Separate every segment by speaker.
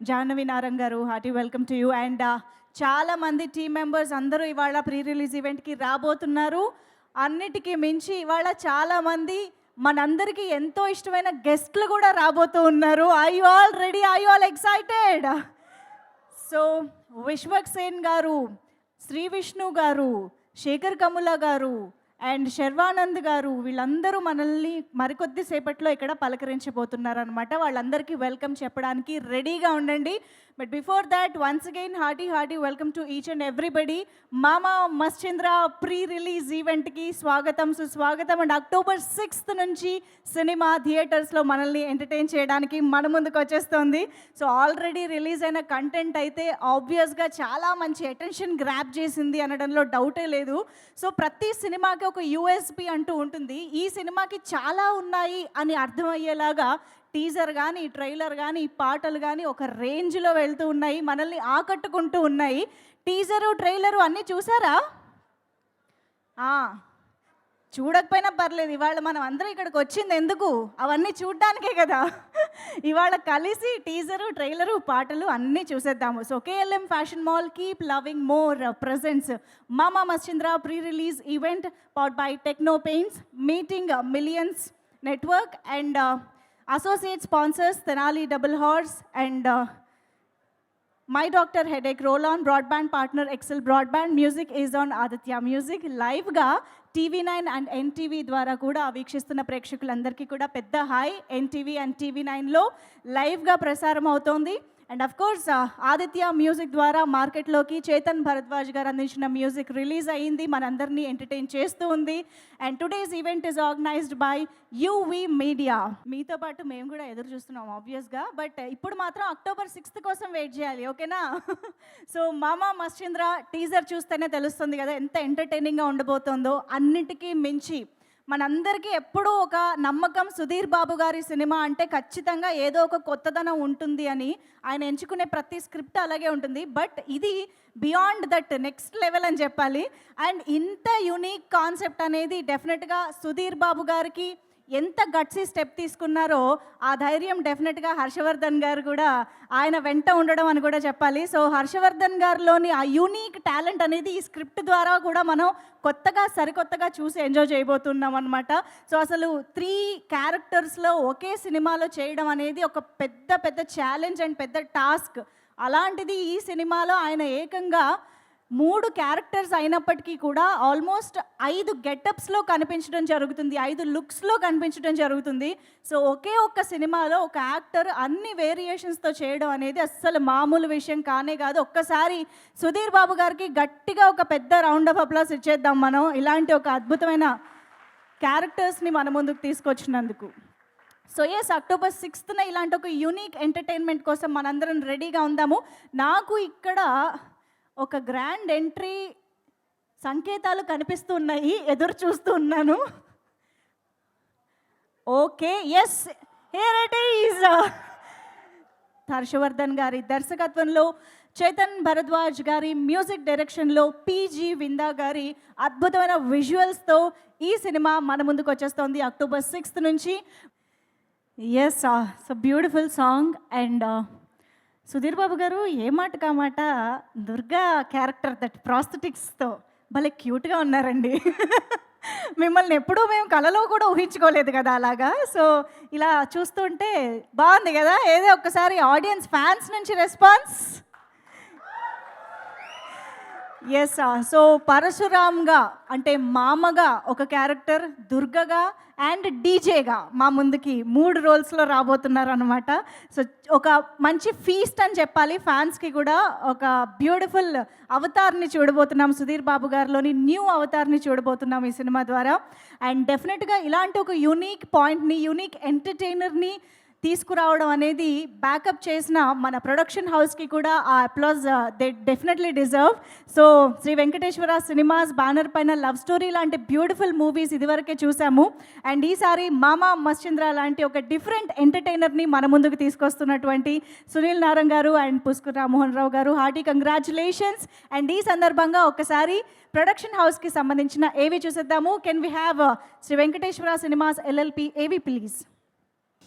Speaker 1: జాహ్నవి నారంగ్ గారు, hearty welcome to you. And చాలా మంది టీమ్ మెంబర్స్ అందరూ ఇవాళ ప్రీ రిలీజ్ ఈవెంట్కి రాబోతున్నారు. అన్నిటికీ మించి ఇవాళ చాలా మంది మనందరికీ ఎంతో ఇష్టమైన గెస్ట్లు కూడా రాబోతూ ఉన్నారు. I you all ready? I you all excited? So Vishwak Sen గారు, శ్రీ విష్ణు గారు, శేఖర్ కముల గారు అండ్ శర్వానంద్ గారు వీళ్ళందరూ మనల్ని మరికొద్ది సేపట్లో ఇక్కడ పలకరించబోతున్నారనమాట. వాళ్ళందరికీ వెల్కమ్ చెప్పడానికి రెడీగా ఉండండి. But before that once again hearty welcome to each and everybody. మామా మశ్చంద్ర ప్రీ రిలీజ్ ఈవెంట్కి స్వాగతం, సుస్వాగతం. అండ్ October 6th నుంచి సినిమా థియేటర్స్లో మనల్ని ఎంటర్టైన్ చేయడానికి మన ముందుకు వచ్చేస్తుంది. సో ఆల్రెడీ రిలీజ్ అయిన కంటెంట్ అయితే ఆబ్వియస్గా చాలా మంచి అటెన్షన్ గ్రాప్ చేసింది అనడంలో డౌటే లేదు. సో ప్రతి సినిమాకి ఒక యూఎస్పి అంటూ ఉంటుంది. ఈ సినిమాకి చాలా ఉన్నాయి అని అర్థమయ్యేలాగా టీజర్ కానీ, ట్రైలర్ కానీ, పాటలు కానీ ఒక రేంజ్లో వెళ్తూ ఉన్నాయి, మనల్ని ఆకట్టుకుంటూ ఉన్నాయి. టీజరు, ట్రైలరు అన్నీ చూసారా? చూడకపోయినా పర్లేదు. ఇవాళ మనం అందరం ఇక్కడికి వచ్చింది ఎందుకు? అవన్నీ చూడడానికే కదా. ఇవాళ కలిసి టీజరు, ట్రైలరు, పాటలు అన్నీ చూసేద్దాము. So KLM fashion mall keep loving more presents Maama Mascheendra pre release event powered by techno paints, meeting millions network and associate sponsors Tenali Double Horse and My Doctor Headache, Roll-On, broadband partner Excel Broadband. Music is on Aditya Music. Live ga TV9 and NTV ద్వారా కూడా వీక్షిస్తున్న ప్రేక్షకులందరికీ కూడా పెద్ద hi. NTV and TV9లో లైవ్గా ప్రసారం అవుతోంది. And of course Aditya music ద్వారా మార్కెట్లోకి చేతన్ భరద్వాజ్ గారు అందించిన మ్యూజిక్ రిలీజ్ అయ్యింది, మనందరినీ ఎంటర్టైన్ చేస్తూ ఉంది. And today's event is organised by UV media. మీతో పాటు మేము కూడా ఎదురు చూస్తున్నాం ఆబ్వియస్గా. బట్ ఇప్పుడు మాత్రం October 6th కోసం వెయిట్ చేయాలి, ఓకేనా? సో మామా మశ్చంద్ర టీజర్ చూస్తేనే తెలుస్తుంది కదా ఎంత ఎంటర్టైనింగ్గా ఉండబోతోందో. అన్నిటికీ మించి మనందరికీ ఎప్పుడూ ఒక నమ్మకం, సుధీర్ బాబు గారి సినిమా అంటే ఖచ్చితంగా ఏదో ఒక కొత్తదనం ఉంటుంది అని. ఆయన ఎంచుకునే ప్రతి స్క్రిప్ట్ అలాగే ఉంటుంది. బట్ ఇది బియాండ్ దట్, నెక్స్ట్ లెవెల్ అని చెప్పాలి. అండ్ ఇంత యునీక్ కాన్సెప్ట్ అనేది డెఫినెట్గా సుధీర్ బాబు గారికి ఎంత గట్సీ స్టెప్ తీసుకున్నారో ఆ ధైర్యం డెఫినెట్గా హర్షవర్ధన్ గారు కూడా ఆయన వెంట ఉండడం అని కూడా చెప్పాలి. సో హర్షవర్ధన్ గారిలోని ఆ యూనిక్ టాలెంట్ అనేది ఈ స్క్రిప్ట్ ద్వారా కూడా మనం కొత్తగా, సరికొత్తగా చూసి ఎంజాయ్ చేయబోతున్నాం అనమాట. సో అసలు 3 క్యారెక్టర్స్లో ఒకే సినిమాలో చేయడం అనేది ఒక పెద్ద ఛాలెంజ్ అండ్ పెద్ద టాస్క్. అలాంటిది ఈ సినిమాలో ఆయన ఏకంగా 3 క్యారెక్టర్స్ అయినప్పటికీ కూడా ఆల్మోస్ట్ 5 గెటప్స్లో కనిపించడం జరుగుతుంది, 5 లుక్స్లో కనిపించడం జరుగుతుంది. సో ఒకే ఒక్క సినిమాలో ఒక యాక్టర్ అన్ని వేరియేషన్స్తో చేయడం అనేది అస్సలు మామూలు విషయం కానే కాదు. ఒక్కసారి సుధీర్ బాబు గారికి గట్టిగా ఒక పెద్ద రౌండ్ ఆఫ్ అప్లాస్ ఇచ్చేద్దాం మనం, ఇలాంటి ఒక అద్భుతమైన క్యారెక్టర్స్ని మన ముందుకు తీసుకొచ్చినందుకు. సో ఎస్, October 6th ఇలాంటి ఒక యూనిక్ ఎంటర్టైన్మెంట్ కోసం మనందరం రెడీగా ఉందాము. నాకు ఇక్కడ ఒక గ్రాండ్ ఎంట్రీ సంకేతాలు కనిపిస్తున్నాయి, ఎదురు చూస్తూ ఉన్నాను. Okay, yes, here it is. Harshavardhan గారి దర్శకత్వంలో, చేతన్ భరద్వాజ్ గారి మ్యూజిక్ డైరెక్షన్లో, PG విందా గారి అద్భుతమైన విజువల్స్తో ఈ సినిమా మన ముందుకు వచ్చేస్తోంది October 6th నుంచి. Yes, so beautiful song. And Sudheer Babu గారు ఏ మాట కామాట దుర్గా క్యారెక్టర్ దట్ ప్రాస్థెటిక్స్తో భలే క్యూట్గా ఉన్నారండి. మిమ్మల్ని ఎప్పుడూ మేము కలలో కూడా ఊహించుకోలేదు కదా అలాగా. సో ఇలా చూస్తుంటే బాగుంది కదా. ఏదో ఒక్కసారి ఆడియన్స్, ఫ్యాన్స్ నుంచి రెస్పాన్స్. ఎస్, సో పరశురామ్గా అంటే మామగా ఒక క్యారెక్టర్, దుర్గగా అండ్ డీజేగా మా ముందుకి 3 రోల్స్లో రాబోతున్నారు అనమాట. సో ఒక మంచి ఫీస్ట్ అని చెప్పాలి. ఫ్యాన్స్కి కూడా ఒక బ్యూటిఫుల్ అవతార్ని చూడబోతున్నాం, సుధీర్ బాబు గారిలోని న్యూ అవతార్ని చూడబోతున్నాం ఈ సినిమా ద్వారా. అండ్ డెఫినెట్గా ఇలాంటి ఒక యూనిక్ పాయింట్ని, యూనిక్ ఎంటర్టైనర్ని తీసుకురావడం అనేది బ్యాకప్ చేసిన మన ప్రొడక్షన్ హౌస్కి కూడా ఆ applause they definitely deserve. So Sri Venkateswara Cinemas banner పైన లవ్ స్టోరీ లాంటి బ్యూటిఫుల్ మూవీస్ ఇదివరకే చూసాము. అండ్ ఈసారి మామా మశ్చంద్ర లాంటి ఒక డిఫరెంట్ ఎంటర్టైనర్ని మన ముందుకు తీసుకొస్తున్నటువంటి సునీల్ నారంగ్ గారు అండ్ పుష్కర్ రామ్మోహన్ రావు గారు హార్టీ కంగ్రాచులేషన్స్. అండ్ ఈ సందర్భంగా ఒకసారి ప్రొడక్షన్ హౌస్కి సంబంధించిన ఏవి చూసేద్దాము. Can we have Sri Venkateswara cinemas LLP AV please?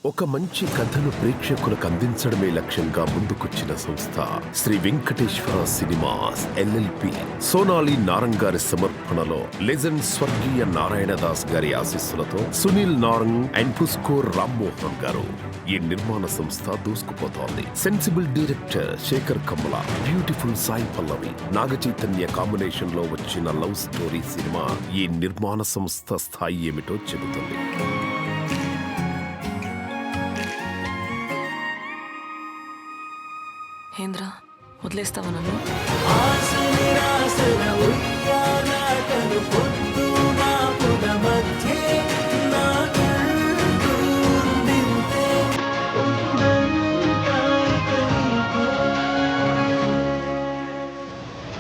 Speaker 2: ఒక మంచి కథను ప్రేక్షకులకు అందించడమే లక్ష్యంగా ముందుకొచ్చిన సంస్థ శ్రీ వెంకటేశ్వర సినిమాస్ ఎల్ఎల్పి. సోనాలి నారంగ్ గారి సమర్పణలో లెజెండ్ స్వర్గీయ నారాయణదాస్ గారి ఆశీస్సులతో సునీల్ నారంగ్ అండ్ పుస్కోర్ రామ్మోహన్ గారు ఈ నిర్మాణ సంస్థ దూసుకుపోతోంది. Sensible director Sekhar Kammula, beautiful Sai Pallavi, Naga Chaitanya combination లో వచ్చిన లవ్ స్టోరీ సినిమా ఈ నిర్మాణ సంస్థ స్థాయి ఏమిటో చెబుతుంది.
Speaker 3: ఏంద్ర వదిలేస్తావా నన్ను?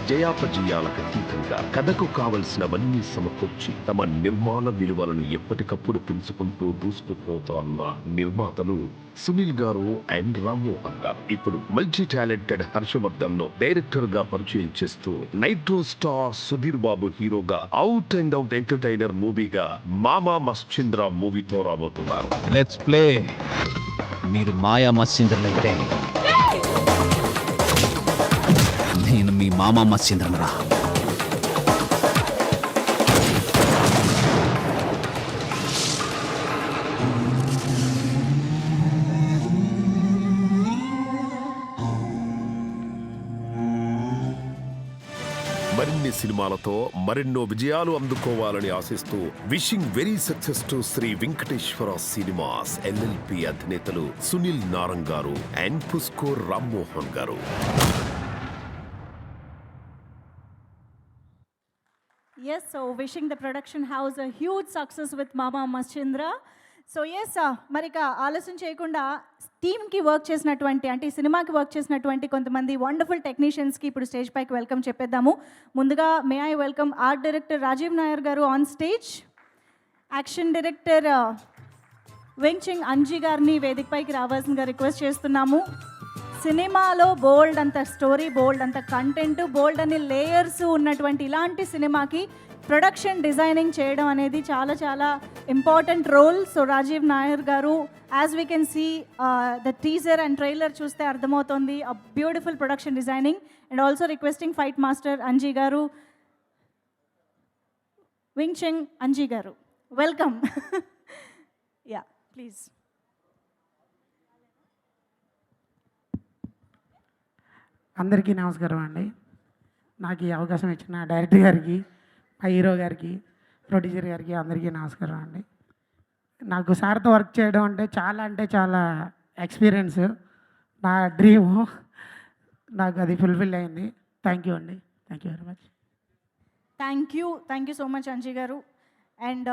Speaker 2: జయాపజయాలకు అతీతంగా కథకు కావలసినవన్నీ సమకూర్చి తమ నిర్మాణ విలువలను ఎప్పటికప్పుడు పెంచుకుంటూ దూసుకుపోతున్న నిర్మాతలు సునీల్ గారు అండ్ రామ్మోహన్ గారు ఇప్పుడు మల్టీ టాలెంటెడ్ హర్షవర్ధన్ ను డైరెక్టర్ గా పరిచయం చేస్తూ నైట్రో స్టార్ సుధీర్ బాబు హీరోగా అవుట్ అండ్ అవుట్ ఎంటర్టైనర్ మూవీగా మామా మశ్చింద్ర మూవీతో రాబోతున్నారు.
Speaker 4: Let's play. మీరు మాయా మత్స్యంద్రులైతే నేను మీ మామా మత్స్యంద్రనరా.
Speaker 2: మరిన్ని సినిమాలతో మరెన్నో విజయాలు అందుకోవాలని ఆశిస్తూ wishing very success to Sri Venkateswara cinemas LLP అధినేతలు సునీల్ నారంగ్ గారు అండ్ పుస్కోర్ రామ్మోహన్ గారు.
Speaker 1: Yes, so wishing the production house a huge success with Mama Maschindra. So yes మరి ఇక ఆలస్యం చేయకుండా టీమ్కి వర్క్ చేసినటువంటి అంటే ఈ సినిమాకి వర్క్ చేసినటువంటి కొంతమంది వండర్ఫుల్ టెక్నీషియన్స్కి ఇప్పుడు స్టేజ్ పైకి వెల్కమ్ చెప్పేద్దాము. ముందుగా may I welcome art director Rajeev Nair గారు on stage, action director Wing Chun Anji గారిని వేదికపైకి రావాల్సిందిగా రిక్వెస్ట్ చేస్తున్నాము. సినిమాలో బోల్డ్ అంత స్టోరీ, బోల్డ్ అంత కంటెంట్, బోల్డ్ అన్ని లేయర్స్ ఉన్నటువంటి ఇలాంటి సినిమాకి ప్రొడక్షన్ డిజైనింగ్ చేయడం అనేది చాలా చాలా important role. So Rajeev Nair గారు, as we can see the teaser and trailer చూస్తే అర్థమవుతుంది a beautiful production designing. And also requesting fight master Anji గారు, వింగ్చెంగ్ అంజీ గారు, వెల్కమ్. Yeah please.
Speaker 5: అందరికీ నమస్కారం అండి. నాకు ఈ అవకాశం ఇచ్చిన డైరెక్టర్ గారికి, మా హీరో గారికి, ప్రొడ్యూసర్ గారికి అందరికీ నమస్కారం అండి. నాకు సార్తో వర్క్ చేయడం అంటే చాలా ఎక్స్పీరియన్స్, నా డ్రీము. నాకు అది ఫుల్ఫిల్ అయింది. థ్యాంక్ యూ అండి. Thank you very much.
Speaker 1: Thank you so much Anji గారు. అండ్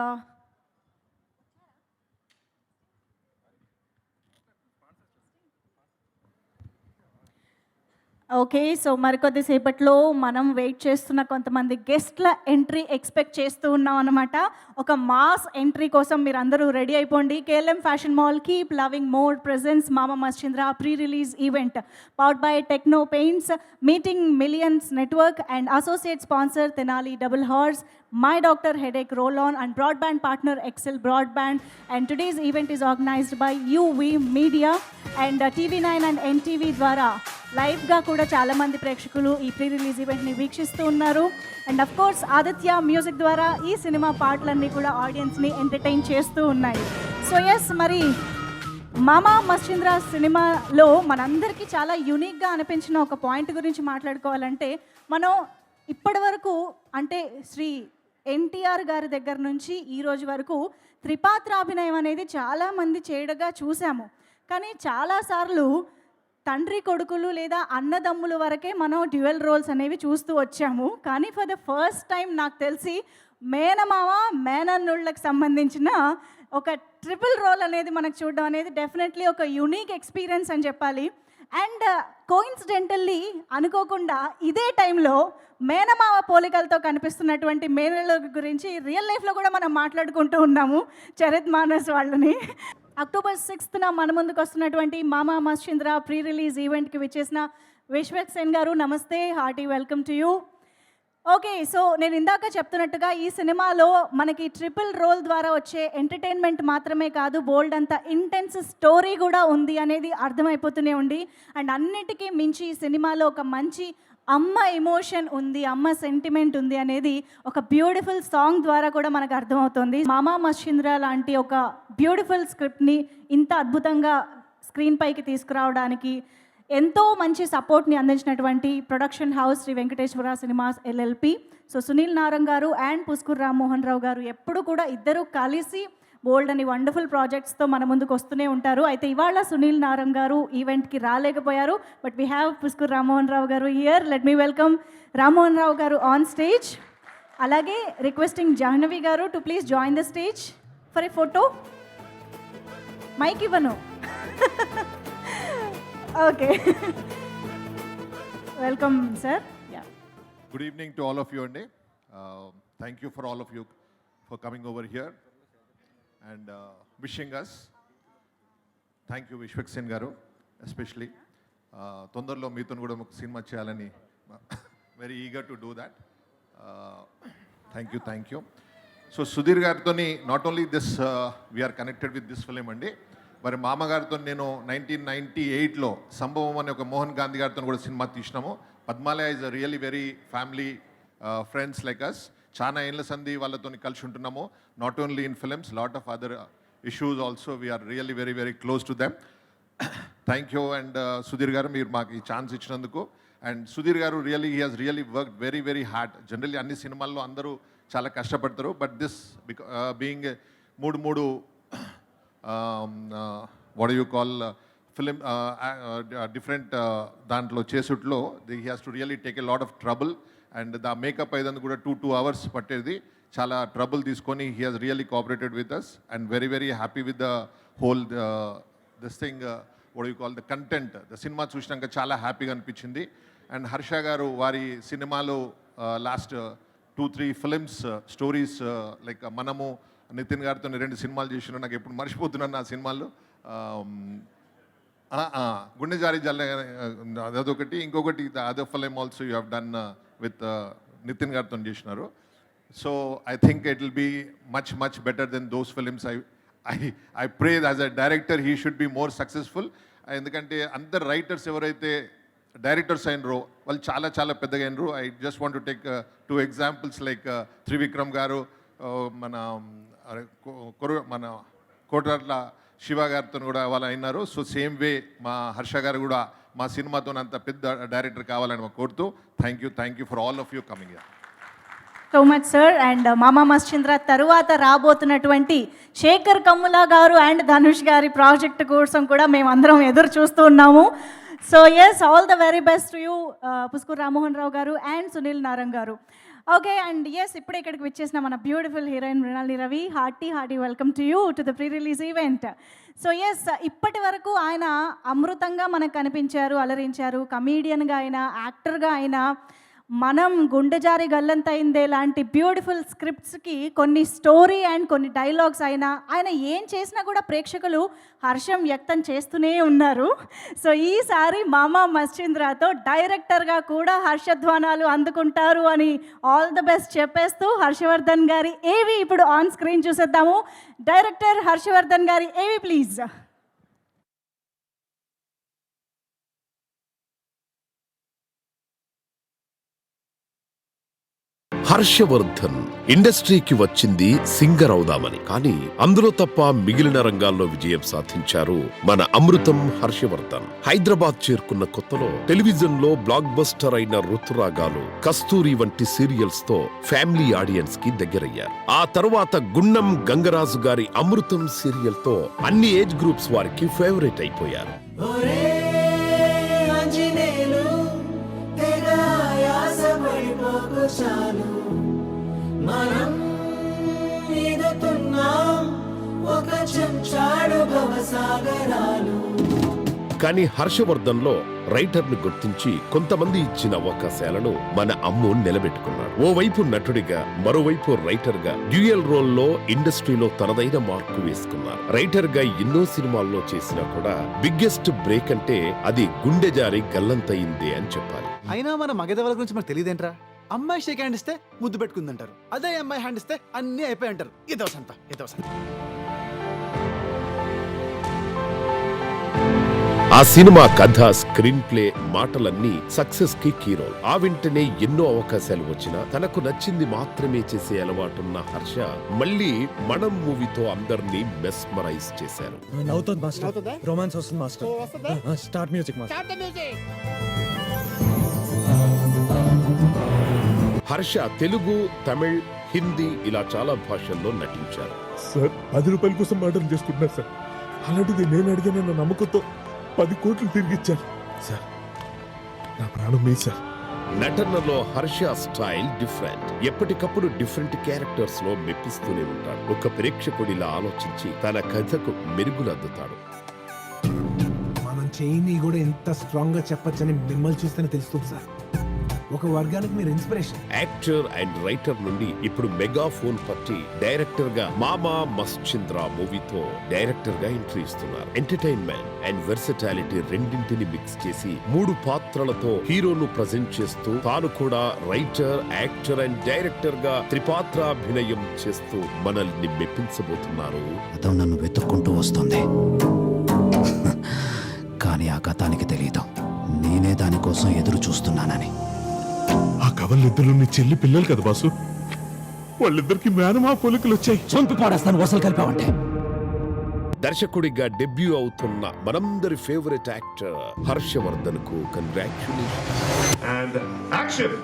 Speaker 1: ఓకే, సో మరికొద్దిసేపట్లో మనం వెయిట్ చేస్తున్న కొంతమంది గెస్ట్ల ఎంట్రీ ఎక్స్పెక్ట్ చేస్తూ ఉన్నాం అన్నమాట. ఒక మాస్ ఎంట్రీ కోసం మీరు అందరూ రెడీ అయిపోండి. KLM fashion mall keep loving more presence Maama Mascheendra pre release event powered by techno paints, meeting millions network and associate sponsor Tenali double horse, My Doctor Headache Roll-On and broadband partner Excel Broadband. And today's event is organized by UV Media and TV9 and NTV ద్వారా లైవ్గా కూడా చాలామంది ప్రేక్షకులు ఈ pre release ఈవెంట్ని వీక్షిస్తూ ఉన్నారు. And of course Aditya music ద్వారా ఈ సినిమా పాటలన్నీ కూడా ఆడియన్స్ని ఎంటర్టైన్ చేస్తూ ఉన్నాయి. సో ఎస్, మరి మామా మశ్చింద్ర సినిమాలో మనందరికీ చాలా యూనిక్గా అనిపించిన ఒక పాయింట్ గురించి మాట్లాడుకోవాలంటే, మనం ఇప్పటి వరకు అంటే శ్రీ ఎన్టీఆర్ గారి దగ్గర నుంచి ఈ రోజు వరకు త్రిపాత్రాభినయం అనేది చాలామంది చేయడగా చూసాము. కానీ చాలాసార్లు తండ్రి కొడుకులు లేదా అన్నదమ్ముల వరకే మనం డ్యూయల్ రోల్స్ అనేవి చూస్తూ వచ్చాము. కానీ ఫర్ ద ఫస్ట్ టైం నాకు తెలిసి మేనమామ మేనన్నుళ్ళకి సంబంధించిన ఒక ట్రిపుల్ రోల్ అనేది మనకు చూడడం అనేది డెఫినెట్లీ ఒక యూనిక్ ఎక్స్పీరియన్స్ అని చెప్పాలి. అండ్ కోయిన్సిడెంటల్లీ అనుకోకుండా ఇదే టైంలో మేనమావ పోలికలతో కనిపిస్తున్నటువంటి మేనల్లుల గురించి రియల్ లైఫ్లో కూడా మనం మాట్లాడుకుంటూ ఉన్నాము, చరిత్ మానస్ వాళ్ళని. అక్టోబర్ 6th మన ముందుకు వస్తున్నటువంటి మామా మశ్చింద్ర ప్రీ రిలీజ్ ఈవెంట్కి విచ్చేసిన విశ్వక్ సేన్ గారు, నమస్తే, hearty welcome to you. Okay, so నేను ఇందాక చెప్తున్నట్టుగా ఈ సినిమాలో మనకి ట్రిపుల్ రోల్ ద్వారా వచ్చే ఎంటర్టైన్మెంట్ మాత్రమే కాదు, బోల్డ్ అంత ఇంటెన్స్ స్టోరీ కూడా ఉంది అనేది అర్థమైపోతూనే ఉంది. అండ్ అన్నిటికీ మించి ఈ సినిమాలో ఒక మంచి అమ్మ ఎమోషన్ ఉంది, అమ్మ సెంటిమెంట్ ఉంది అనేది ఒక బ్యూటిఫుల్ సాంగ్ ద్వారా కూడా మనకు అర్థమవుతుంది. మామా మచ్చింద్ర లాంటి ఒక బ్యూటిఫుల్ స్క్రిప్ట్ని ఇంత అద్భుతంగా స్క్రీన్ పైకి తీసుకురావడానికి ఎంతో మంచి సపోర్ట్ని అందించినటువంటి production house Sri Venkateswara cinemas LLP. So Sunil Narang గారు అండ్ పుస్కూర్ రామ్మోహన్ రావు గారు ఎప్పుడు కూడా ఇద్దరు కలిసి బోల్డ్ అని వండర్ఫుల్ ప్రాజెక్ట్స్తో మన ముందుకు వస్తూనే ఉంటారు. అయితే ఇవాళ సునీల్ నారంగ్ గారు ఈవెంట్కి రాలేకపోయారు, but we have Puskur Rammohan Rao గారు here. Let me welcome Rammohan Rao గారు ఆన్ స్టేజ్. అలాగే రిక్వెస్టింగ్ జాహ్నవి గారు to please join the stage for a photo. Mic ఇవ్వను. Okay, welcome sir.
Speaker 6: Good evening to all of you, and thank you for all of you for coming over here and wishing us. Thank you Vishwak Sen garu, especially తొందరలో మీతో కూడా ఒక cinema చేయాలని very eager to do that. Thank you. So Sudheer గారితోని not only this we are connected with this film అండి, మరి మామగారితో నేను 1998లో సంభవం అనే ఒక మోహన్ గాంధీ గారితో కూడా సినిమా తీసినాము. Padmalaya is really very family friends like us. చాలా ఏళ్ళ సంధి వాళ్ళతో కలిసి ఉంటున్నాము. Not only in films, lot of other issues also we are really very very close to them. Thank you. And Sudheer గారు మీరు మాకు ఈ ఛాన్స్ ఇచ్చినందుకు. అండ్ సుధీర్ గారు really he has really work very very hard. Generally అన్ని సినిమాల్లో అందరూ చాలా కష్టపడతారు, బట్ దిస్ బీయింగ్ మూడు what do you call film different దాంట్లో చేసుట్లో he has to really take a lot of trouble, and the makeup అయిదందు కూడా 2 hours పట్టేది. చాలా ట్రబుల్ తీసుకొని he has really cooperated with us and very very happy with the whole this thing what do you call the content. the cinema చూసినాక చాలా హ్యాపీగా అనిపించింది. And Harsha గారు వారి సినిమాలో లాస్ట్ 2-3 ఫిలిమ్స్ స్టోరీస్ లైక్ మనము నితిన్ గారితో 2 సినిమాలు చేసిన, నాకు ఎప్పుడు మర్చిపోతున్నాను ఆ సినిమాల్లో. గుండె జారి జల్ల అదొకటి, ఇంకొకటి the other film also you have done with Nithin గారితో చేసినారు. So I think it will be much better than those films. I pray as a director he should be more successful. ఎందుకంటే అందరు రైటర్స్ ఎవరైతే డైరెక్టర్స్ అయినరో వాళ్ళు చాలా పెద్దగా అయినరు. I just want to take 2 examples like Trivikram గారు, మన కోటర్ల శివ గారితో కూడా వాళ్ళు అయినారు. సో సేమ్ వే మా హర్ష గారు కూడా మా సినిమాతో అంత పెద్ద డైరెక్టర్ కావాలని మాకు కోరుతూ thank you for all of you coming here.
Speaker 1: So much sir. And మామా మచ్చింద్ర తరువాత రాబోతున్నటువంటి శేఖర్ కమ్ముల గారు అండ్ ధనుష్ గారి ప్రాజెక్ట్ కోసం కూడా మేమందరం ఎదురు చూస్తూ ఉన్నాము. So yes, all the very best to you Puskur Rammohan Rao గారు అండ్ సునీల్ నారంగ్ గారు. ఓకే, అండ్ ఎస్, ఇప్పుడే ఇక్కడికి వచ్చేసిన మన beautiful heroine Mrinali Ravi. Hearty welcome to you to the pre release event. So yes, ఇప్పటి వరకు ఆయన అమృతంగా మనకు కనిపించారు, అలరించారు. కమీడియన్గా అయినా, యాక్టర్గా అయినా, మనం గుండెజారి గల్లంతైందే లాంటి బ్యూటిఫుల్ స్క్రిప్ట్స్కి కొన్ని స్టోరీ అండ్ కొన్ని డైలాగ్స్ అయినా ఆయన ఏం చేసినా కూడా ప్రేక్షకులు హర్షం వ్యక్తం చేస్తూనే ఉన్నారు. సో ఈసారి మామా మచ్చింద్రతో డైరెక్టర్గా కూడా హర్షధ్వానాలు అందుకుంటారు అని ఆల్ ద బెస్ట్ చెప్పేస్తూ హర్షవర్ధన్ గారి ఏవి ఇప్పుడు ఆన్ స్క్రీన్ చూసేద్దాము. డైరెక్టర్ హర్షవర్ధన్ గారి ఏవి ప్లీజ్.
Speaker 2: హర్షవర్ధన్ ఇండస్ట్రీకి వచ్చింది సింగర్ అవుదామని, కానీ అందులో తప్ప మిగిలిన రంగాల్లో విజయం సాధించారు మన అమృతం హర్షవర్ధన్. హైదరాబాద్ చేరుకున్న కొత్తలో టెలివిజన్ లో బ్లాక్ బస్టర్ అయిన ఋతురాగాలు, కస్తూరి వంటి సీరియల్స్ తో ఫ్యామిలీ ఆడియన్స్ కి దగ్గరయ్యారు. ఆ తరువాత గుండం గంగరాజు గారి అమృతం సీరియల్ తో అన్ని ఏజ్ గ్రూప్స్ వారికి ఫేవరెట్ అయిపోయారు.
Speaker 7: మనం ఈదుతున్నాం ఒక చెంచాడు భవసాగరాలు.
Speaker 2: కానీ హర్షవర్ధన్ లో రైటర్ ను గుర్తించి కొంతమంది ఇచ్చిన అవకాశాలను మన అమ్ము నిలబెట్టుకున్నాడు. ఓవైపు నటుడిగా, మరోవైపు రైటర్ గా డ్యూయల్ రోల్ లో ఇండస్ట్రీలో తనదైన మార్కు వేసుకున్నారు. రైటర్ గా ఎన్నో సినిమాల్లో చేసినా కూడా బిగ్గెస్ట్ బ్రేక్ అంటే అది గుండె జారి గల్లంతయిందే అని చెప్పాలి.
Speaker 8: అయినా మన మగధవల గురించి మనకు తెలియదేంట్రా? అమ్మాయి షేక్ హ్యాండ్ ఇస్తే ముద్దు పెట్టుకుందంటారు, అదే అమ్మాయి హ్యాండ్ ఇస్తే అన్నీ అయిపోయి అంటారు. ఇదో సంత.
Speaker 2: ఆ సినిమా కథ, స్క్రీన్ ప్లే, మాటలన్నీ సక్సెస్ కి కీరోల్. ఆ వెంటనే ఎన్నో అవకాశాలు వచ్చినా తనకు నచ్చింది మాత్రమే చేసే అలవాటున్న హర్ష మళ్ళీ మనం మూవీతో అందరినీ మెస్మరైజ్ చేశారు.
Speaker 9: నవ్వుతుంది మాస్టర్, రొమాన్స్ వస్తుంది master. Start music master.
Speaker 2: Harsha Telugu, Tamil, Hindi ఇలా చాలా భాషల్లో నటించారు.
Speaker 10: సార్ 10 రూపాయల కోసం మర్డర్ చేసుకుంటున్నారు సార్. అలాంటిది నేను అడిగిన నమ్మకంతో 10 కోట్లు తిరిగిచ్చారు సార్. నా ప్రాణం మీ సార్.
Speaker 2: నటనలో హర్ష స్టైల్ డిఫరెంట్. ఎప్పటికప్పుడు డిఫరెంట్ క్యారెక్టర్స్ లో మెప్పిస్తూనే ఉంటాడు. ఒక ప్రేక్షకుడిలా ఆలోచించి తన కథకు మెరుగులద్దుతాడు.
Speaker 9: మనం చేయని కూడా ఎంత స్ట్రాంగ్ గా చెప్పొచ్చని మిమ్మల్ని చూస్తేనే తెలుస్తుంది సార్. ఒక వర్గానికి మీరు ఇన్స్పిరేషన్.
Speaker 2: యాక్టర్ అండ్ రైటర్ నుండి ఇప్పుడు మెగాఫోన్ పట్టి డైరెక్టర్ గా మామా మశ్చింద్ర మూవీతో డైరెక్టర్ గా ఎంట్రీ ఇస్తున్నారు. ఎంటర్టైన్మెంట్ అండ్ వెర్సటాలిటీ రెండింటిని మిక్స్ చేసి 3 పాత్రలతో హీరోను ప్రజెంట్ చేస్తూ తాను కూడా రైటర్, యాక్టర్ అండ్ డైరెక్టర్ గా త్రిపాత్రాభినయం చేస్తూ మనల్ని మెప్పించబోతున్నారు.
Speaker 4: అతను నన్ను వెతుక్కుంటూ వస్తుంది, కానీ ఆ గతానికి తెలియదు నేనే దానికోసం ఎదురు చూస్తున్నానని.
Speaker 10: ఆ కవలిద్దరు నీ చెల్లి పిల్లలు కదా బాసు. వాళ్ళిద్దరికి మేనమా పోలికలు వచ్చాయి.
Speaker 4: చంపి పాడేస్తాను వసలు కలిపావంటే.
Speaker 2: దర్శకుడిగా డెబ్యూ అవుతున్న మనందరి ఫేవరెట్ యాక్టర్ హర్షవర్ధన్ కు కంగ్రాచ్యులేషన్.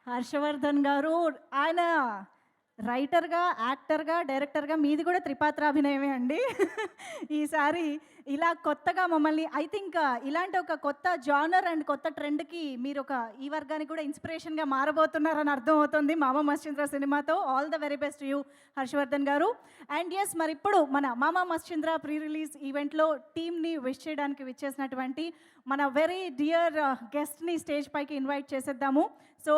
Speaker 1: హర్షవర్ధన్ గారు ఆయన రైటర్గా, యాక్టర్గా, డైరెక్టర్గా మీది కూడా త్రిపాత్రాభినయమే అండి. ఈసారి ఇలా కొత్తగా మమ్మల్ని ఐ థింక్ ఇలాంటి ఒక కొత్త జానర్ అండ్ కొత్త ట్రెండ్కి మీరు ఒక ఈ వర్గానికి కూడా ఇన్స్పిరేషన్గా మారబోతున్నారని అర్థమవుతుంది మామా మశ్చింద్ర సినిమాతో. All the very best you Harshavardhan గారు. అండ్ ఎస్, మరి ఇప్పుడు మన మామా మశ్చింద్ర ప్రీ రిలీజ్ ఈవెంట్లో టీమ్ని విష్ చేయడానికి విచ్చేసినటువంటి మన వెరీ డియర్ గెస్ట్ని స్టేజ్ పైకి ఇన్వైట్ చేసేద్దాము. So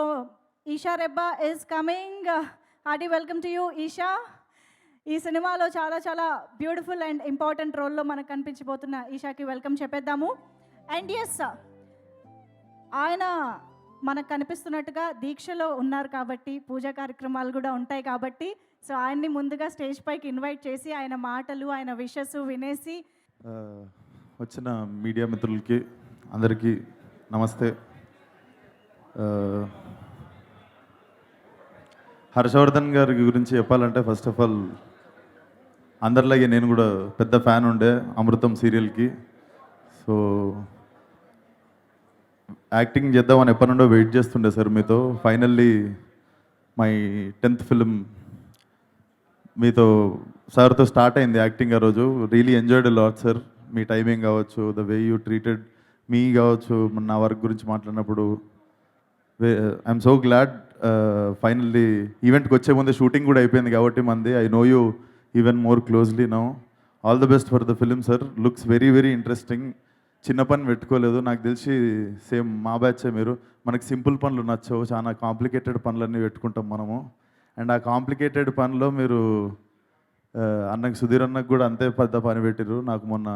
Speaker 1: Eesha Rebba is coming. Hearty welcome to you Eesha. ఈ సినిమాలో చాలా చాలా బ్యూటిఫుల్ అండ్ ఇంపార్టెంట్ రోల్లో మనకు కనిపించబోతున్న ఈషాకి వెల్కమ్ చెప్పేద్దాము. అండ్ ఎస్, ఆయన మనకు కనిపిస్తున్నట్టుగా దీక్షలో ఉన్నారు కాబట్టి పూజా కార్యక్రమాలు కూడా ఉంటాయి కాబట్టి సో ఆయన్ని ముందుగా స్టేజ్ పైకి ఇన్వైట్ చేసి ఆయన మాటలు, ఆయన విషెస్ వినేసి
Speaker 11: వచ్చిన మీడియా మిత్రులకి అందరికీ నమస్తే. హర్షవర్ధన్ గారి గురించి చెప్పాలంటే ఫస్ట్ ఆఫ్ ఆల్ అందరిలాగే నేను కూడా పెద్ద ఫ్యాన్ ఉండే అమృతం సీరియల్కి. సో యాక్టింగ్ చేద్దామని ఎప్పటి నుండో వెయిట్ చేస్తుండే సార్ మీతో. ఫైనల్లీ మై 10th ఫిలిం మీతో సార్తో స్టార్ట్ అయింది యాక్టింగ్. ఆ రోజు రియలీ ఎంజాయ్డ్ లాట్ సార్. మీ టైమింగ్ కావచ్చు, the way you treated me కావచ్చు, నా వర్క్ గురించి మాట్లాడినప్పుడు ఐఎమ్ సో గ్లాడ్. ఫైనల్లీ ఈవెంట్కి వచ్చే ముందే షూటింగ్ కూడా అయిపోయింది కాబట్టి మంది I know you even more closely now. All the best for the film sir. Looks very very interesting. చిన్న పని పెట్టుకోలేదు, నాకు తెలిసి సేమ్ మా బ్యాచే మీరు. మనకి సింపుల్ పనులు నచ్చవు, చాలా కాంప్లికేటెడ్ పనులన్నీ పెట్టుకుంటాం మనము. అండ్ ఆ కాంప్లికేటెడ్ పనిలో మీరు అన్నకు సుధీర్ అన్నకు కూడా అంతే పెద్ద పని పెట్టిరు. నాకు మొన్న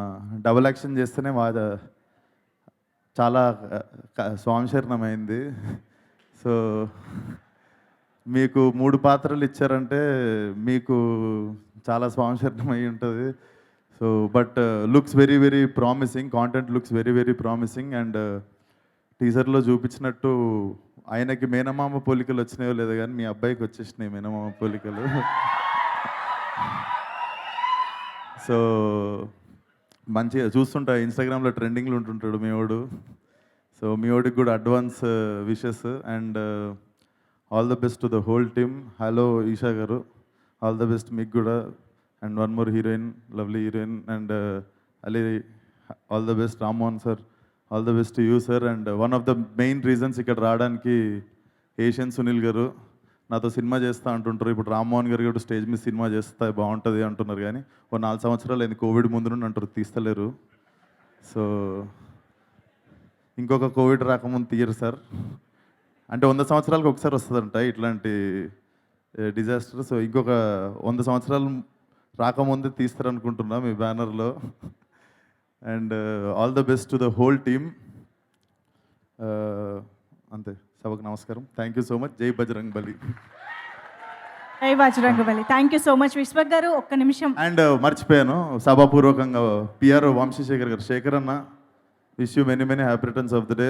Speaker 11: డబుల్ యాక్షన్ చేస్తేనే చాలా స్వాంశరణమైంది. సో మీకు 3 పాత్రలు ఇచ్చారంటే మీకు చాలా స్వాంశరణం అయి ఉంటుంది. So but looks very very promising, content looks very very promising. And టీజర్లో చూపించినట్టు ఆయనకి మేనమామ పోలికలు వచ్చినాయో లేదో కానీ మీ అబ్బాయికి వచ్చేసినాయి మేనమామ పోలికలు. సో మంచిగా చూస్తుంటా, ఇన్స్టాగ్రామ్లో ట్రెండింగ్లో ఉంటుంటాడు మీ వాడు. సో మీ వాడికి కూడా advance wishes and all the best to the whole team. Hello Esha గారు, ఆల్ ద బెస్ట్ మీకు కూడా. And one more heroine, lovely heroine. And Ali, all the best. Rammohan sir, all the best you sir. And one of the main reasons ఇక్కడ రావడానికి Asian Sunil గారు నాతో cinema చేస్తా అంటుంటారు. ఇప్పుడు రామ్మోహన్ గారు కూడా స్టేజ్ మీద సినిమా చేస్తే బాగుంటుంది అంటున్నారు, కానీ ఓ 4 సంవత్సరాలు అయింది కోవిడ్ ముందు నుండి అంటారు, తీస్తలేరు. సో ఇంకొక కోవిడ్ రాకముందు తీయరు సార్. అంటే 100 సంవత్సరాలకు ఒకసారి వస్తుందంట ఇట్లాంటి డిజాస్టర్. సో ఇంకొక 100 సంవత్సరాలు రాకముందే తీస్తారనుకుంటున్నా మీ బ్యానర్లో. And all the best to the whole team. అంతే, సభకు నమస్కారం. Thank you so much. జై బజరంగ్ బలి.
Speaker 1: జై Bajrangbali. Thank you so much Vishwak గారు. ఒక్క నిమిషం.
Speaker 11: అండ్ మర్చిపోయాను సభాపూర్వకంగా పిఆర్ వంశీశేఖర్ గారు, శేఖర్ అన్న, wish you many many happy returns of the day.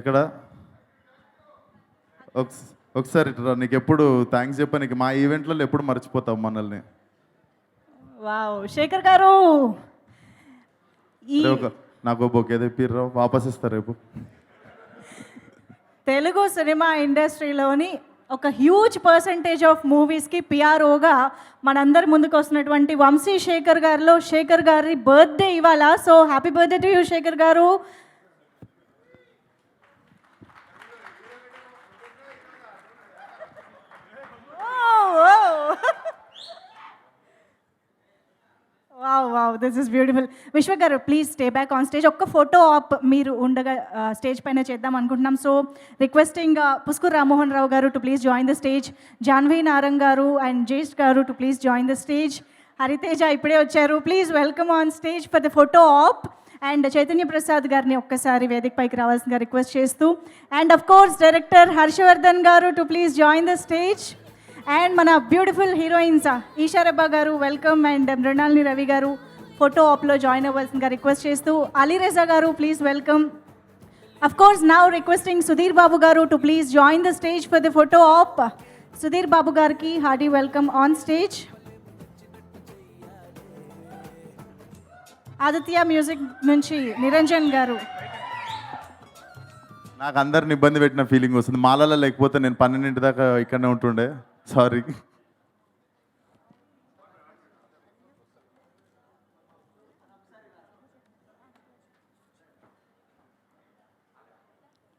Speaker 11: ఎక్కడ ఒకసారి ఇట్రా, నీకు ఎప్పుడు థ్యాంక్స్ చెప్పా, నీకు మా ఈవెంట్లలో ఎప్పుడు మర్చిపోతావు మనల్ని.
Speaker 1: వావ్ శేఖర్ గారు, ఈ
Speaker 11: నాకు బొకే తెప్పిర్రా, వాపస్ ఇస్తారు రేపు.
Speaker 1: తెలుగు సినిమా ఇండస్ట్రీలోని ఒక హ్యూజ్ పర్సంటేజ్ ఆఫ్ మూవీస్కి పిఆర్ఓగా మనందరి ముందుకు వస్తున్నటువంటి వంశీ శేఖర్ గారిలో శేఖర్ గారి బర్త్డే ఇవాళ. So happy birthday to you Shekhar గారు. Wow wow, this is beautiful. Vishwak గారు please stay back on stage. ఒక్క ఫోటో ఆప్ మీరు ఉండగా స్టేజ్ పైన చేద్దాం అనుకుంటున్నాం. సో రిక్వెస్టింగ్ పుస్కూర్ రామ్మోహన్ రావు గారు to please join the stage, Janhvi Narang గారు అండ్ జేష్ గారు to please join the stage. Hariteja ఇప్పుడే వచ్చారు, please welcome on stage for the photo op. And Chaitanya Prasad గారిని ఒక్కసారి వేదిక పైకి రావాల్సిందిగా రిక్వెస్ట్ చేస్తూ, and of course director Harshavardhan garu to please join the stage. And మన beautiful heroines Eesha Rebba garu welcome, and Mrunalini Ravi garu photo ఆప్లో జాయిన్ అవ్వాల్సిందిగా రిక్వెస్ట్ చేస్తూ, Ali Reza garu please welcome. Of course now requesting Sudheer Babu garu to please join the stage for the photo op. Sudheer Babu గారికి hearty welcome on stage. Aditya music నుంచి నిరంజన్ గారు.
Speaker 11: నాకు అందరిని ఇబ్బంది పెట్టిన ఫీలింగ్ వస్తుంది. మాలలో లేకపోతే నేను 12 దాకా ఇక్కడనే ఉంటుండే. Sorry.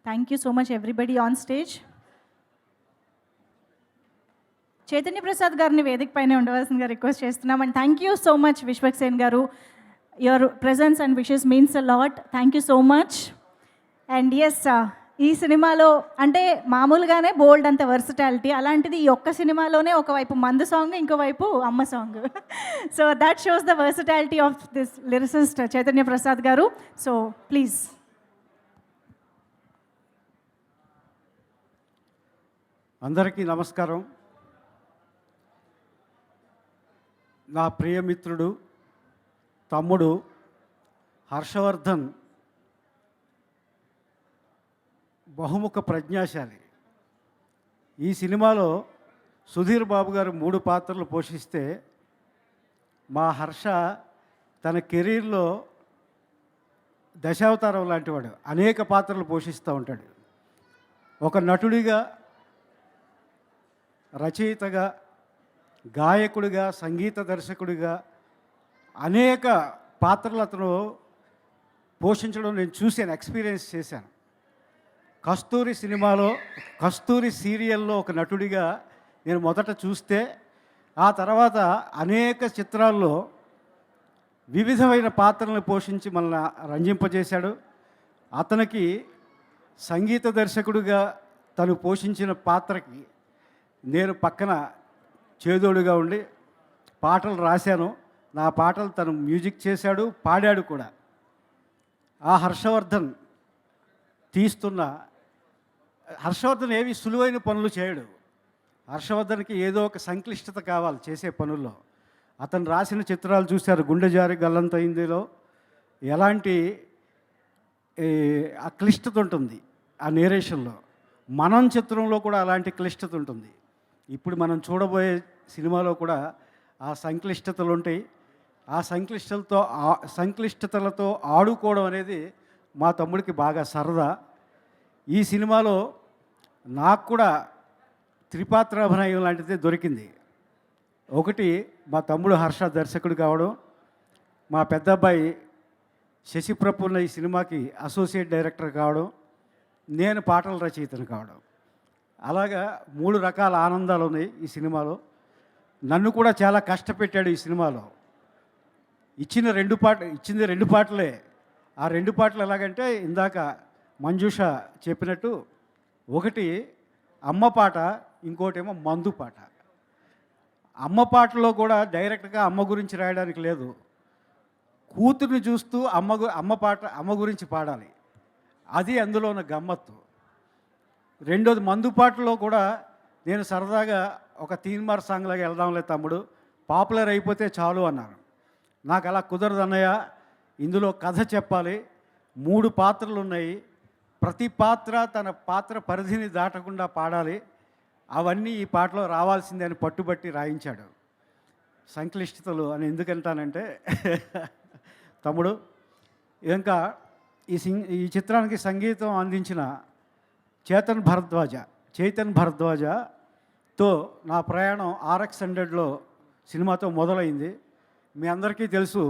Speaker 1: Thank you so much everybody on stage. Chaitanya Prasad గారిని వేదిక పైన ఉండవలసిందిగా రిక్వెస్ట్ చేస్తున్నాం. And thank you so much Vishwak Sen garu. Your presence and wishes means a lot. Thank you so much. And yes, ఈ సినిమాలో అంటే మామూలుగానే బోల్డ్ అంత వర్సిటాలిటీ, అలాంటిది ఈ ఒక్క సినిమాలోనే ఒకవైపు మందు సాంగ్, ఇంకోవైపు అమ్మ song. So that shows the versatility of this lyricist Chaitanya Prasad garu. So please.
Speaker 12: అందరికీ నమస్కారం. నా ప్రియమిత్రుడు, తమ్ముడు హర్షవర్ధన్ బహుముఖ ప్రజ్ఞాశాలి. ఈ సినిమాలో సుధీర్ బాబు గారు 3 పాత్రలు పోషిస్తే, మా హర్ష తన కెరీర్లో దశావతారం లాంటివాడు. అనేక పాత్రలు పోషిస్తూ ఉంటాడు. ఒక నటుడిగా, రచయితగా, గాయకుడిగా, సంగీత దర్శకుడిగా అనేక పాత్రలు అతను పోషించడం నేను చూశాను, ఎక్స్పీరియన్స్ చేశాను. కస్తూరి సినిమాలో, కస్తూరి సీరియల్లో ఒక నటుడిగా నేను మొదట చూస్తే, ఆ తర్వాత అనేక చిత్రాల్లో వివిధమైన పాత్రలను పోషించి మనల్ని రంజింపజేశాడు. అతనికి సంగీత దర్శకుడిగా తను పోషించిన పాత్రకి నేను పక్కన చేదోడుగా ఉండి పాటలు రాశాను. నా పాటలు తను మ్యూజిక్ చేశాడు, పాడాడు కూడా. ఆ హర్షవర్ధన్ హర్షవర్ధన్ ఏవి సులువైన పనులు చేయడు. హర్షవర్ధన్కి ఏదో ఒక సంక్లిష్టత కావాలి చేసే పనుల్లో. అతను రాసిన చిత్రాలు చూశారు. గుండె జారి గల్లంతైందిలో ఎలాంటి ఆ క్లిష్టత ఉంటుంది ఆ నేరేషన్లో. మనం చిత్రంలో కూడా అలాంటి క్లిష్టత ఉంటుంది. ఇప్పుడు మనం చూడబోయే సినిమాలో కూడా ఆ సంక్లిష్టతలు ఉంటాయి. ఆ సంక్లిష్టతలతో ఆడుకోవడం అనేది మా తమ్ముడికి బాగా సరదా. ఈ సినిమాలో నాకు కూడా త్రిపాత్రాభినయం లాంటిది దొరికింది. ఒకటి, మా తమ్ముడు హర్ష దర్శకుడు కావడం, మా పెద్ద అబ్బాయి శశిప్రపూర్ణ ఈ సినిమాకి అసోసియేట్ డైరెక్టర్ కావడం, నేను పాటల రచయితను కావడం. అలాగా 3 రకాల ఆనందాలు ఉన్నాయి ఈ సినిమాలో. నన్ను కూడా చాలా కష్టపెట్టాడు ఈ సినిమాలో. ఇచ్చింది 2 పాటలే. ఆ 2 పాటలు ఎలాగంటే, ఇందాక మంజుష చెప్పినట్టు ఒకటి అమ్మ పాట, ఇంకోటేమో మందు పాట. అమ్మ పాటలో కూడా డైరెక్ట్గా అమ్మ గురించి రాయడానికి లేదు, కూతుర్ని చూస్తూ అమ్మ గురించి పాడాలి. అది అందులో ఉన్న గమ్మత్తు. రెండోది మందు పాటలో కూడా నేను సరదాగా ఒక తీన్మార్ సాంగ్ లాగా వెళ్దాంలే తమ్ముడు, పాపులర్ అయిపోతే చాలు అన్నాను. నాకు అలా కుదరదు అన్నయ్య, ఇందులో కథ చెప్పాలి, 3 పాత్రలు ఉన్నాయి, ప్రతి పాత్ర తన పాత్ర పరిధిని దాటకుండా పాడాలి, అవన్నీ ఈ పాటలో రావాల్సిందే అని పట్టుబట్టి రాయించాడు. సంక్లిష్టతలు అని ఎందుకంటానంటే తమ్ముడు, ఇంకా ఈ చిత్రానికి సంగీతం అందించిన చైతన్ భరద్వాజతో నా ప్రయాణం RX100లో సినిమాతో మొదలైంది. మీ అందరికీ తెలుసు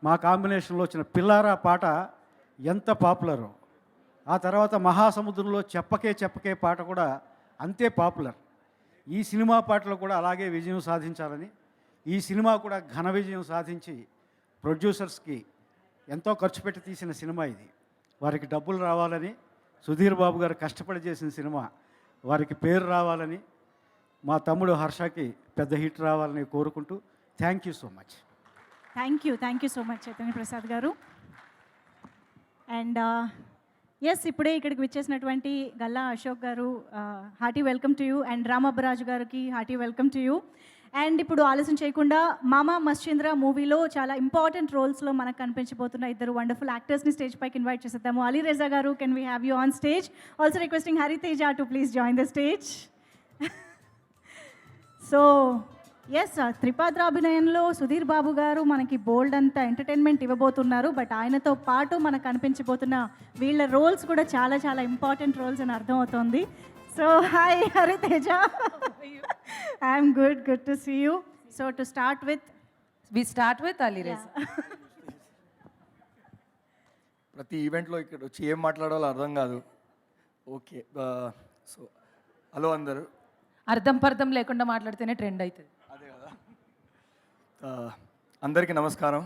Speaker 12: మా కాంబినేషన్లో వచ్చిన పిల్లారా పాట ఎంత పాపులరో. ఆ తర్వాత మహాసముద్రంలో చెప్పకే పాట కూడా అంతే పాపులర్. ఈ సినిమా పాటలు కూడా అలాగే విజయం సాధించాలని, ఈ సినిమా కూడా ఘన విజయం సాధించి ప్రొడ్యూసర్స్కి ఎంతో ఖర్చు పెట్టి తీసిన సినిమా ఇది, వారికి డబ్బులు రావాలని, సుధీర్ బాబు గారు కష్టపడి చేసిన సినిమా, వారికి పేరు రావాలని, మా తమ్ముడు హర్షకి పెద్ద హిట్ రావాలని కోరుకుంటూ thank you so much.
Speaker 1: Thank you so much Chaitanya Prasad garu. And yes, ఇప్పుడే ఇక్కడికి విచ్చేసినటువంటి Galla Ashok garu, hearty welcome to you. And Ram Abbaraju గారికి hearty welcome to you. And ఇప్పుడు ఆలస్యం చేయకుండా మామా మశ్చంద్ర మూవీలో చాలా ఇంపార్టెంట్ రోల్స్లో మనకు కనిపించబోతున్న 2 వండర్ఫుల్ యాక్టర్స్ని స్టేజ్ పైకి ఇన్వైట్ చేసేద్దాము. Ali Reza garu, can we have you on stage? Also requesting Hariteja to please join the stage. So yes, త్రిపాత్రాభినయంలో సుధీర్ బాబు గారు మనకి బోల్డ్ అంత ఎంటర్టైన్మెంట్ ఇవ్వబోతున్నారు. బట్ ఆయనతో పాటు మనకు కనిపించబోతున్న వీళ్ళ రోల్స్ కూడా చాలా చాలా ఇంపార్టెంట్ రోల్స్ అని అర్థమవుతుంది. So hi Hariteja. I'm good to see you. So to start with
Speaker 3: Ali Reza.
Speaker 13: ప్రతి ఈవెంట్లో ఇక్కడ వచ్చి ఏం మాట్లాడాలో అర్థం కాదు. ఓకే, సో హలో అందరూ.
Speaker 3: అర్థం లేకుండా మాట్లాడితేనే ట్రెండ్ అవుతుంది.
Speaker 13: అదే కదా. అందరికీ నమస్కారం.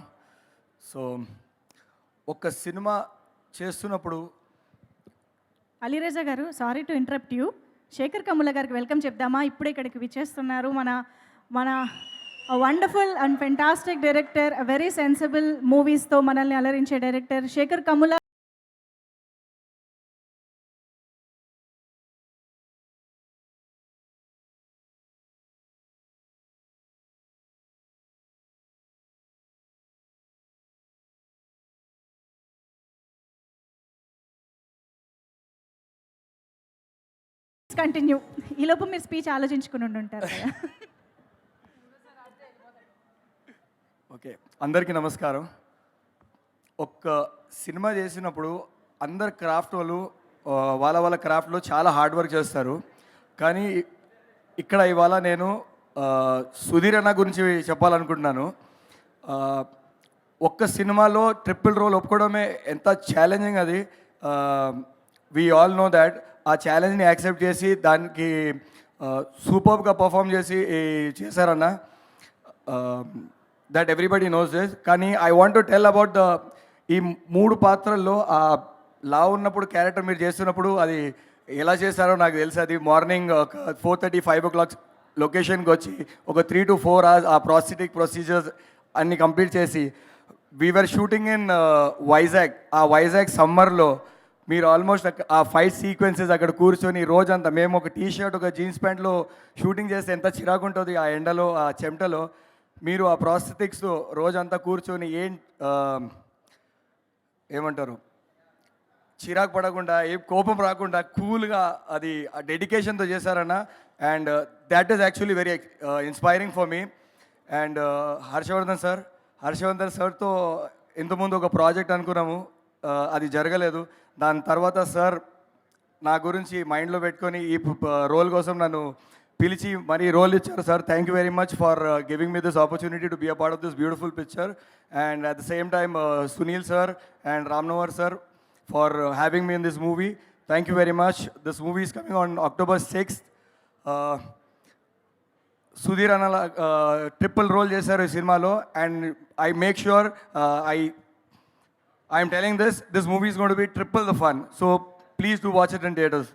Speaker 13: సో ఒక సినిమా చేస్తున్నప్పుడు
Speaker 1: Ali Reza garu, sorry to interrupt you, Shekhar Kammula గారికి వెల్కమ్ చెప్దామా? ఇప్పుడే ఇక్కడికి విచ్చేస్తున్నారు మన wonderful and fantastic director, very sensible మూవీస్తో మనల్ని అలరించే డైరెక్టర్ శేఖర్ కమ్ముల. కంటిన్యూ. ఈలోపు మీరు స్పీచ్ ఆలోచించుకుని ఉంటారు కదా.
Speaker 13: ఓకే, అందరికీ నమస్కారం. ఒక్క సినిమా చేసినప్పుడు అందరు క్రాఫ్ట్ వాళ్ళు వాళ్ళ క్రాఫ్ట్లో చాలా హార్డ్ వర్క్ చేస్తారు. కానీ ఇక్కడ ఇవాళ నేను సుధీర్ అన్న గురించి చెప్పాలనుకుంటున్నాను. ఒక్క సినిమాలో ట్రిపుల్ రోల్ ఒప్పుకోవడమే ఎంత ఛాలెంజింగ్ అది. We all know that. ఆ ఛాలెంజ్ని యాక్సెప్ట్ చేసి దానికి సూపర్గా పర్ఫామ్ చేశారన్న, దట్ ఎవ్రీబడి నోస్ దిస్. కానీ I want to tell about ఈ 3 పాత్రల్లో ఆ లా ఉన్నప్పుడు క్యారెక్టర్ మీరు చేస్తున్నప్పుడు అది ఎలా చేశారో నాకు తెలుసు. అది మార్నింగ్ ఒక 4:30, 5 o'clock లొకేషన్కి వచ్చి ఒక 3 to 4 hours ఆ ప్రాస్థెటిక్ ప్రొసీజర్స్ అన్ని కంప్లీట్ చేసి వీఆర్ షూటింగ్ ఇన్ వైజాగ్. ఆ వైజాగ్ సమ్మర్లో మీరు ఆల్మోస్ట్ ఆ ఫైట్ సీక్వెన్సెస్ అక్కడ కూర్చొని రోజంతా మేము ఒక టీ-షర్ట్ ఒక జీన్స్ ప్యాంట్లో షూటింగ్ చేస్తే ఎంత చిరాకు ఉంటుంది ఆ ఎండలో ఆ చెమటలో. మీరు ఆ ప్రాస్థెటిక్స్ రోజంతా కూర్చొని ఏమంటారు చిరాకు పడకుండా ఏం కోపం రాకుండా కూల్గా అది ఆ డెడికేషన్తో చేశారన్న. And that is actually very inspiring for me. And Harshavardhan సార్తో ఇంతకుముందు ఒక ప్రాజెక్ట్ అనుకున్నాము, అది జరగలేదు. దాని తర్వాత సార్ నా గురించి మైండ్లో పెట్టుకొని ఈ రోల్ కోసం నన్ను పిలిచి మరీ రోల్ ఇచ్చారు. Sir, thank you very much for giving me this opportunity to be a part of this beautiful picture. And at the same time Sunil sir and రామ్నవర్ sir for having me in this movie. Thank you very much. This movie is coming on October 6th. Sudheer అన్న triple role చేశారు ఈ సినిమాలో. And I make sure I'm telling this movie is going to be triple the fun. So please do watch it in theaters.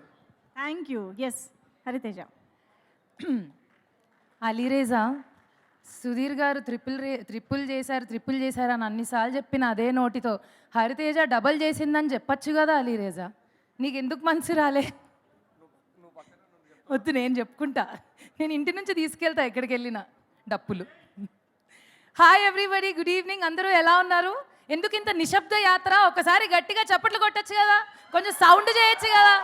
Speaker 1: Thank you. Yes Hariteja.
Speaker 3: Alireza, Sudheer గారు triple చేశారు అని అన్నిసార్లు చెప్పిన అదే నోటితో హరితేజ డబల్ చేసిందని చెప్పచ్చు కదా అలీరేజా. నీకు ఎందుకు మనసు రాలే? వద్దు, నేను చెప్పుకుంటా. నేను ఇంటి నుంచి తీసుకెళ్తా ఎక్కడికి వెళ్ళినా డప్పులు. Hi everybody, good evening. అందరూ ఎలా ఉన్నారు? ఎందుకు ఇంత నిశ్శబ్ద యాత్ర? ఒకసారి గట్టిగా చప్పట్లు కొట్టచ్చు కదా, కొంచెం సౌండ్ చేయొచ్చు కదా.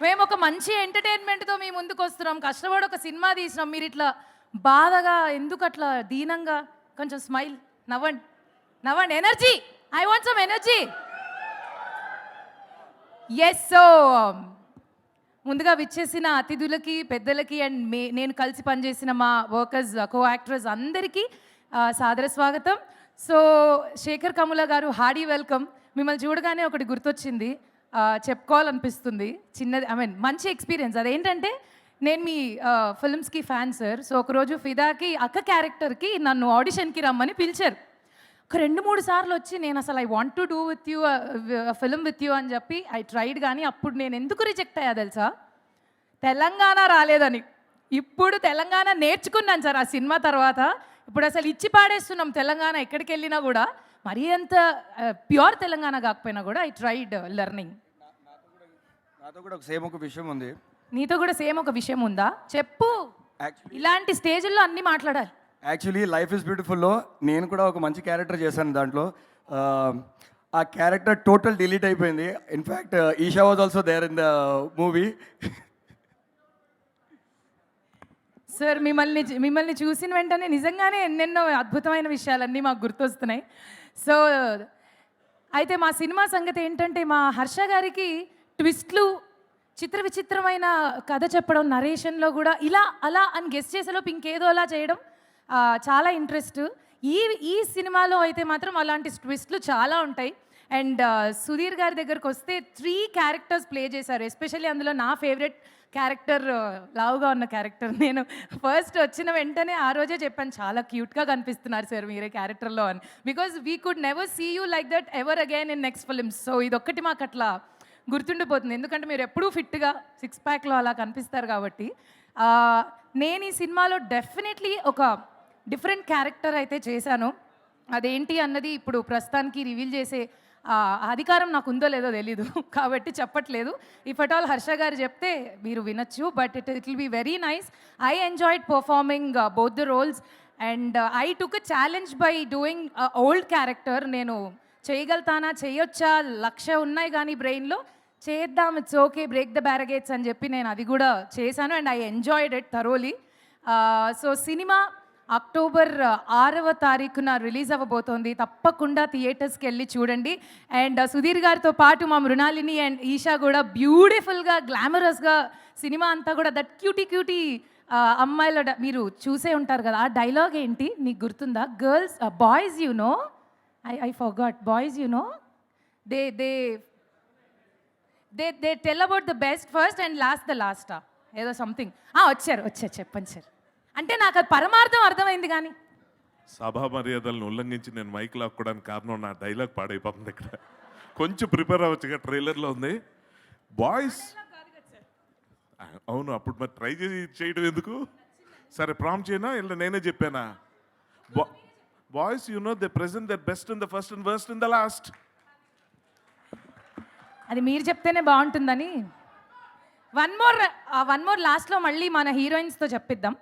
Speaker 3: మేము ఒక మంచి ఎంటర్టైన్మెంట్తో మీ ముందుకు వస్తున్నాం, కష్టపడి ఒక సినిమా తీసినాం. మీరు ఇట్లా బాధగా ఎందుకు, అట్లా దీనంగా? కొంచెం స్మైల్, నవ్వండి నవ్వండి. Energy, I want some energy. Yes. So ముందుగా విచ్చేసిన అతిథులకి, పెద్దలకి అండ్ నేను కలిసి పనిచేసిన మా వర్కర్స్, కో యాక్టర్స్ అందరికీ సాదర స్వాగతం. సో శేఖర్ కమ్ముల గారు, హార్డీ వెల్కమ్. మిమ్మల్ని చూడగానే ఒకటి గుర్తొచ్చింది, చెప్పుకోవాలనిపిస్తుంది. చిన్నది, ఐ మీన్ మంచి ఎక్స్పీరియన్స్. అదేంటంటే నేను మీ ఫిల్మ్స్కి ఫ్యాన్ సార్. సో ఒకరోజు ఫిదాకి అక్క క్యారెక్టర్కి నన్ను ఆడిషన్కి రమ్మని పిలిచారు. ఒక 2-3 సార్లు వచ్చి నేను అసలు I want to do with you film with you అని చెప్పి ఐ ట్రైడ్. కానీ అప్పుడు నేను ఎందుకు రిజెక్ట్ అయ్యా తెలుసా? తెలంగాణ రాలేదని. ఇప్పుడు తెలంగాణ నేర్చుకున్నాను సార్ ఆ సినిమా తర్వాత. ఇప్పుడు అసలు ఇచ్చి పాడేస్తున్నాం తెలంగాణ ఎక్కడికి వెళ్ళినా కూడా. మరీ అంత ప్యూర్ తెలంగాణ కాకపోయినా కూడా ఐ ట్రైడ్ లెర్నింగ్.
Speaker 13: నాతో కూడా సేమ్ ఒక విషయం ఉంది.
Speaker 3: నీతో కూడా సేమ్ ఒక విషయం ఉందా? చెప్పు. ఇలాంటి స్టేజ్లో అన్నీ మాట్లాడాలి.
Speaker 13: యాక్చువల్లీ లైఫ్ ఇస్ బ్యూటిఫుల్లో నేను కూడా ఒక మంచి క్యారెక్టర్ చేశాను దాంట్లో. ఆ క్యారెక్టర్ టోటల్ డిలీట్ అయిపోయింది. In fact Esha was also there in the movie.
Speaker 3: Sir మిమ్మల్ని చూసిన వెంటనే నిజంగానే ఎన్నెన్నో అద్భుతమైన విషయాలన్నీ మాకు గుర్తొస్తున్నాయి. సో అయితే మా సినిమా సంగతి ఏంటంటే, మా హర్ష గారికి ట్విస్ట్లు, విచిత్రమైన కథ చెప్పడం, నరేషన్లో కూడా ఇలా అలా అని గెస్ చేసేలోపు ఇంకేదో అలా చేయడం చాలా ఇంట్రెస్ట్. ఈ సినిమాలో అయితే మాత్రం అలాంటి ట్విస్ట్లు చాలా ఉంటాయి. అండ్ సుధీర్ గారి దగ్గరకు వస్తే 3 క్యారెక్టర్స్ ప్లే చేశారు. ఎస్పెషల్లీ అందులో నా ఫేవరెట్ క్యారెక్టర్, లావుగా ఉన్న క్యారెక్టర్. నేను ఫస్ట్ వచ్చిన వెంటనే ఆ రోజే చెప్పాను, చాలా క్యూట్గా కనిపిస్తున్నారు సార్ మీరే క్యారెక్టర్లో అని. Because we could never see you like that ever again in next films. So ఇదొక్కటి మాకు అట్లా గుర్తుండిపోతుంది, ఎందుకంటే మీరు ఎప్పుడూ ఫిట్గా 6 ప్యాక్లో అలా కనిపిస్తారు కాబట్టి. నేను ఈ సినిమాలో డెఫినెట్లీ ఒక డిఫరెంట్ క్యారెక్టర్ అయితే చేశాను. అదేంటి అన్నది ఇప్పుడు ప్రస్తుతానికి రివీల్ చేసే అధికారం నాకు ఉందో లేదో తెలీదు కాబట్టి చెప్పట్లేదు. ఇఫ్ అట్ ఆల్ హర్ష గారు చెప్తే మీరు వినొచ్చు. But it will be very nice. I enjoyed performing both the roles and I took a challenge by doing old character. నేను చేయగలుగుతానా, చేయొచ్చా, 1,00,000 ఉన్నాయి కానీ బ్రెయిన్లో, చేద్దాం, it's okay, break the barricades అని చెప్పి నేను అది కూడా చేశాను. And I enjoyed it thoroughly. So సినిమా అక్టోబర్ 6వ తారీఖున రిలీజ్ అవ్వబోతోంది. తప్పకుండా థియేటర్స్కి వెళ్ళి చూడండి. అండ్ సుధీర్ గారితో పాటు మా మృణాలిని అండ్ ఈషా కూడా బ్యూటిఫుల్గా, గ్లామరస్గా సినిమా అంతా కూడా దట్ క్యూటీ అమ్మాయిల మీరు చూసే ఉంటారు కదా. ఆ డైలాగ్ ఏంటి నీకు గుర్తుందా? Girls, boys you no, I forgot, boys you know, they tell about the best first and last ఏదో సంథింగ్. వచ్చారు చెప్పండి సార్ అంటే నాకు అది పరమార్థం అర్థమైంది. కానీ
Speaker 10: సభా మర్యాదలను ఉల్లంఘించి నేను మైక్ లాక్కోవడానికి కారణం నా డైలాగ్ పాడైపోతుంది. ఇక్కడ కొంచెం ప్రిపేర్ అవ్వచ్చుగా, ట్రైలర్లో ఉంది బాయ్స్. అవును, అప్పుడు మరి ట్రై చేయడం ఎందుకు? సరే ప్రాంప్ట్ చేయనా, ఇలా నేనే చెప్పానా? Boys you know they present their best in the first and worst in the last.
Speaker 3: అది మీరు చెప్తేనే బాగుంటుందని. వన్ మోర్ లాస్ట్లో మళ్ళీ మన హీరోయిన్స్తో చెప్పిద్దాం.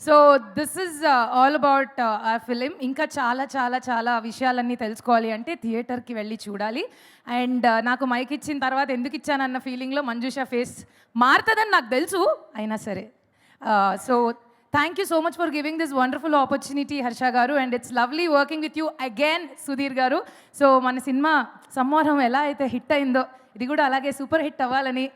Speaker 3: So this is all about a film. ఇంకా చాలా చాలా చాలా విషయాలన్నీ తెలుసుకోవాలి అంటే థియేటర్కి వెళ్ళి చూడాలి. అండ్ నాకు మైక్ ఇచ్చిన తర్వాత ఎందుకు ఇచ్చానన్న ఫీలింగ్లో మంజుషా ఫేస్ మారుతుందని నాకు తెలుసు, అయినా సరే. So thank you so much for giving this wonderful opportunity Harsha garu. And it's lovely working with you again Sudheer garu. So మన సినిమా సమ్మోహరం ఎలా అయితే హిట్ అయిందో ఇది కూడా అలాగే సూపర్ హిట్ అవ్వాలని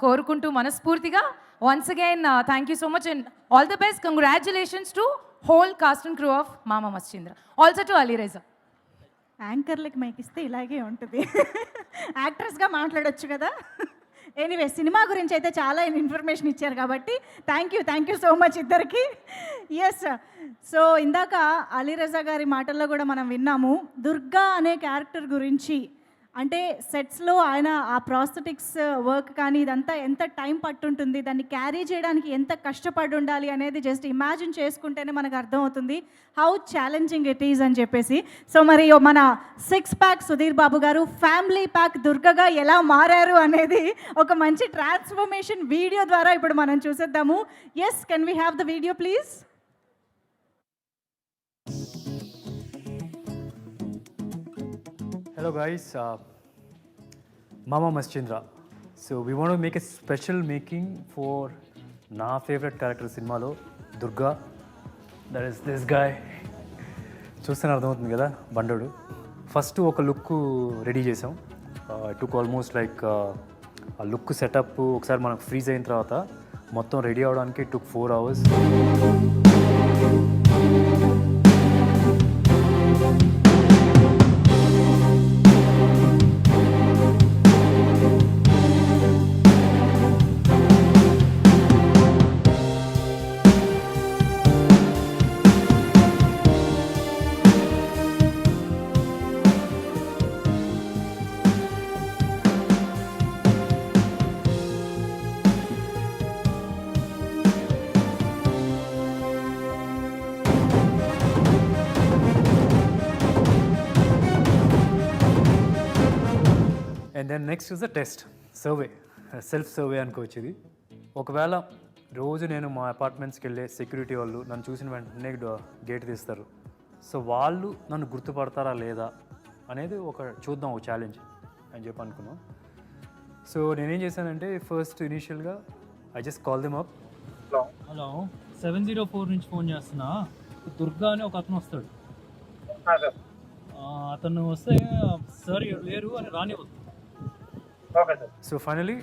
Speaker 3: కోరుకుంటూ మనస్ఫూర్తిగా once again thank you so much and all the best. Congratulations to whole cast and crew of Maama Mascheendra, also to Ali Reza.
Speaker 1: యాంకర్లకి మైక్ ఇస్తే ఇలాగే ఉంటుంది, యాక్ట్రెస్గా మాట్లాడొచ్చు కదా. ఎనీవే సినిమా గురించి అయితే చాలా ఇన్ఫర్మేషన్ ఇచ్చారు కాబట్టి థ్యాంక్ యూ సో మచ్ ఇద్దరికి. ఎస్, సో ఇందాక అలీరజా గారి మాటల్లో కూడా మనం విన్నాము దుర్గా అనే క్యారెక్టర్ గురించి. అంటే సెట్స్లో ఆయన ఆ ప్రాస్థెటిక్స్ వర్క్ కానీ ఇదంతా ఎంత టైం పట్టుంటుంది, దాన్ని క్యారీ చేయడానికి ఎంత కష్టపడి ఉండాలి అనేది జస్ట్ ఇమాజిన్ చేసుకుంటేనే మనకు అర్థమవుతుంది హౌ ఛాలెంజింగ్ ఇట్ ఈజ్ అని చెప్పేసి. సో మరి మన 6 ప్యాక్ సుధీర్ బాబు గారు ఫ్యామిలీ ప్యాక్ దుర్గగా ఎలా మారారు అనేది ఒక మంచి ట్రాన్స్ఫర్మేషన్ వీడియో ద్వారా ఇప్పుడు మనం చూసేద్దాము. Yes, can we have the video please?
Speaker 14: Hello guys, Mama Maschindra. So we want to make a special making for నా favorite character సినిమాలో Durga. That is this guy. చూస్తేనే అర్థమవుతుంది కదా, బండోడు. ఫస్ట్ ఒక లుక్ రెడీ చేసాం. టుక్ ఆల్మోస్ట్ లైక్ ఆ look setup ఒకసారి మనకు ఫ్రీజ్ అయిన తర్వాత మొత్తం రెడీ అవడానికి took 4 hours. And then next is the test survey, self survey అనుకోవచ్చు ఇది. ఒకవేళ రోజు నేను మా అపార్ట్మెంట్స్కి వెళ్ళే సెక్యూరిటీ వాళ్ళు నన్ను చూసిన వెంటనే గేట్ తీస్తారు. సో వాళ్ళు నన్ను గుర్తుపడతారా లేదా అనేది చూద్దాం, ఒక ఛాలెంజ్ అని చెప్పి అనుకున్నాం. సో నేనేం చేశానంటే ఫస్ట్ ఇనీషియల్గా I just call them up. Hello, 704 నుంచి ఫోన్ చేస్తున్నా, దుర్గా అని ఒక అతను వస్తాడు. అతను వస్తే సార్ లేరు అని రానివ్వద్దు. సో ఫైనలీ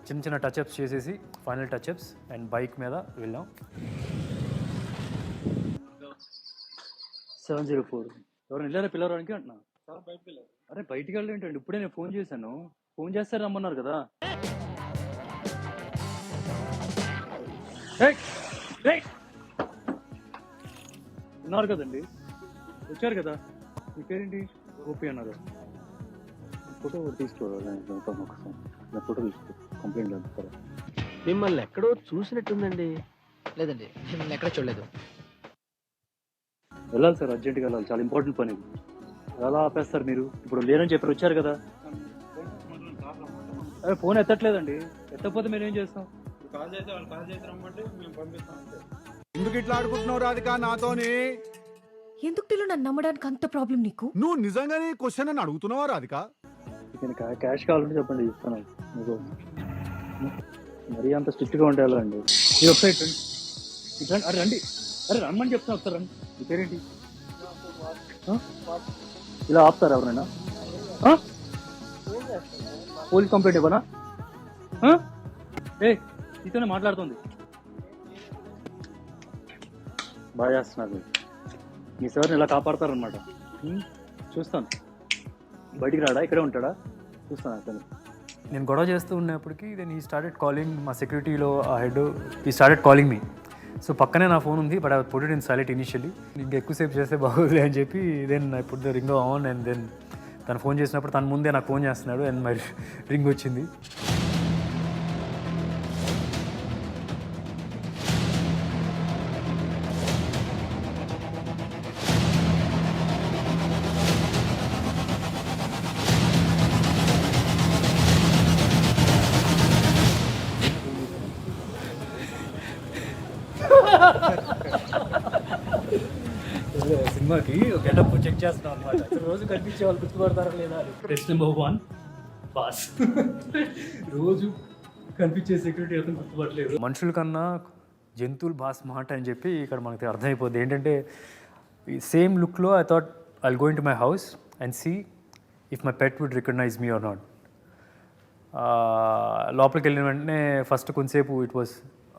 Speaker 14: చిన్న చిన్న టచ్అప్స్ చేసేసి ఫైనల్ టచ్అప్స్ అండ్ బైక్ మీద వెళ్ళాం. 704 ఎవరు వెళ్ళారా పిల్లవానికి అంటున్నా? అరే బయటికి వెళ్ళేంటండి, ఇప్పుడే నేను ఫోన్ చేశాను. ఫోన్ చేస్తే రమ్మన్నారు కదా. ఉన్నారు కదండి, వచ్చారు కదా. మీ పేరేంటి? ఓపీ అన్నారు. ఫోటో తీసుకోవాలి, ఫోటో తీసుకో, కంప్లైంట్ చేస్తారా?
Speaker 15: మిమ్మల్ని ఎక్కడో చూసినట్టుందండి. లేదండి, మిమ్మల్ని ఎక్కడ చూడలేదు.
Speaker 14: వెళ్ళాలి సార్, అర్జెంట్గా వెళ్ళాలి, చాలా ఇంపార్టెంట్ పని. ఎలా ఆపేస్తారు మీరు? ఇప్పుడు లేరని చెప్పి వచ్చారు కదా. అరే ఫోన్ ఎత్తట్లేదండి, ఎత్తకపోతే మేము ఏం చేస్తాం?
Speaker 8: ఎందుకు ఇట్లా ఆడుకుంటున్నావు రాధిక నాతోని?
Speaker 16: ఎందుకు పిల్లలు నన్ను నమ్మడానికి అంత ప్రాబ్లం నీకు?
Speaker 8: నువ్వు నిజంగానే క్వశ్చన్ అని అడుగుతున్నావా రాధిక?
Speaker 14: క్యాష్ కావాలంటే చెప్పండి, ఇస్తాను. మీకు మరీ అంత స్ట్రిక్ట్గా ఉంటే ఎలా అండి? మీరు ఒకసారి రండి. అరే రండి, అరే రమ్మని చెప్తాను ఒకసారి రండి. మీ పేరేంటి? ఇలా ఆపుతారా ఎవరైనా? పోలీస్ కంప్లైంట్ ఇవ్వనా? ఇతనే మాట్లాడుతుంది. బాగా చేస్తున్నారు మీ సార్ని ఇలా కాపాడతారనమాట. చూస్తాను, బయటికి రాడా, ఇక్కడే ఉంటాడా చూస్తాను. అతను నేను గొడవ చేస్తూ ఉన్నప్పటికీ దెన్ ఈ స్టార్టెడ్ కాలింగ్, మా సెక్యూరిటీలో ఆ హెడ్ ఈ స్టార్టెడ్ కాలింగ్ మీ. సో పక్కనే నా ఫోన్ ఉంది, but I put it in silent initially. ఇంకా ఎక్కువసేపు చేస్తే బాగోదులే అని చెప్పి then I put the ring on. And then తను ఫోన్ చేసినప్పుడు తన ముందే నాకు ఫోన్ చేస్తున్నాడు అండ్ మరి రింగ్ వచ్చింది. సినిమాకి గెటప్ చెక్ చేస్తున్నాం అనమాట. రోజు కనిపించే వాళ్ళు గుర్తుపడతారా లేదా? Test number 1 pass. రోజు కనిపించే సెక్యూరిటీ అతను గుర్తుపట్టలేదు. మనుషుల కన్నా జంతువులు బాగా స్మార్ట్ అని చెప్పి ఇక్కడ మనకి అర్థమైపోద్ది. ఏంటంటే ఈ సేమ్ లుక్లో I thought I'll go into my house and see if my pet would recognise me or not. లోపలికి వెళ్ళిన వెంటనే ఫస్ట్ కొంతసేపు ఇట్ వాస్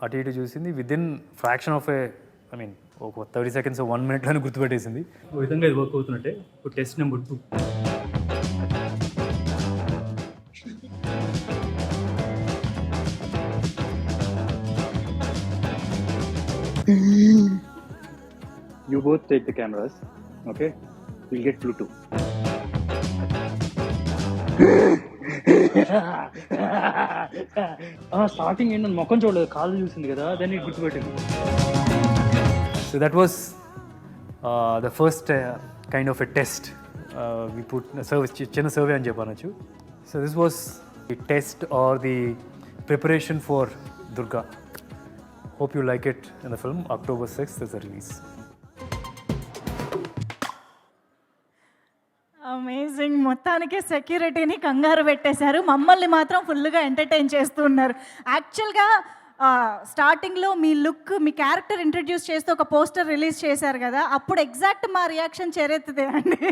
Speaker 14: అటు ఇటు చూసింది. విదిన్ ఫ్రాక్షన్ ఆఫ్ ఒక 30 seconds 1 minute గుర్తుపెట్టేసింది. ఓ విధంగా ఇది వర్క్ అవుతున్నట్టే. Test number 2. You both take the cameras, okay? We'll get Bluetooth. Starting ఏంటంటే ముఖం చూడలేదు, కాళ్ళు చూసింది కదా, దాన్ని గుర్తుపెట్టింది. So that was the first kind of a test. We put service, చిన్న సర్వే అని చెప్పనొచ్చు. So this was the test or the preparation for Durga. Hope you like it in the film. October 6th is the release.
Speaker 1: Amazing. మొత్తానికి సెక్యూరిటీని కంగారు పెట్టేశారు, మమ్మల్ని మాత్రం ఫుల్గా ఎంటర్టైన్ చేస్తూ ఉన్నారు. యాక్చువల్గా స్టార్టింగ్లో మీ లుక్, మీ క్యారెక్టర్ ఇంట్రడ్యూస్ చేస్తూ ఒక పోస్టర్ రిలీజ్ చేశారు కదా, అప్పుడు ఎగ్జాక్ట్ మా రియాక్షన్ చేరెత్తుదే అండి.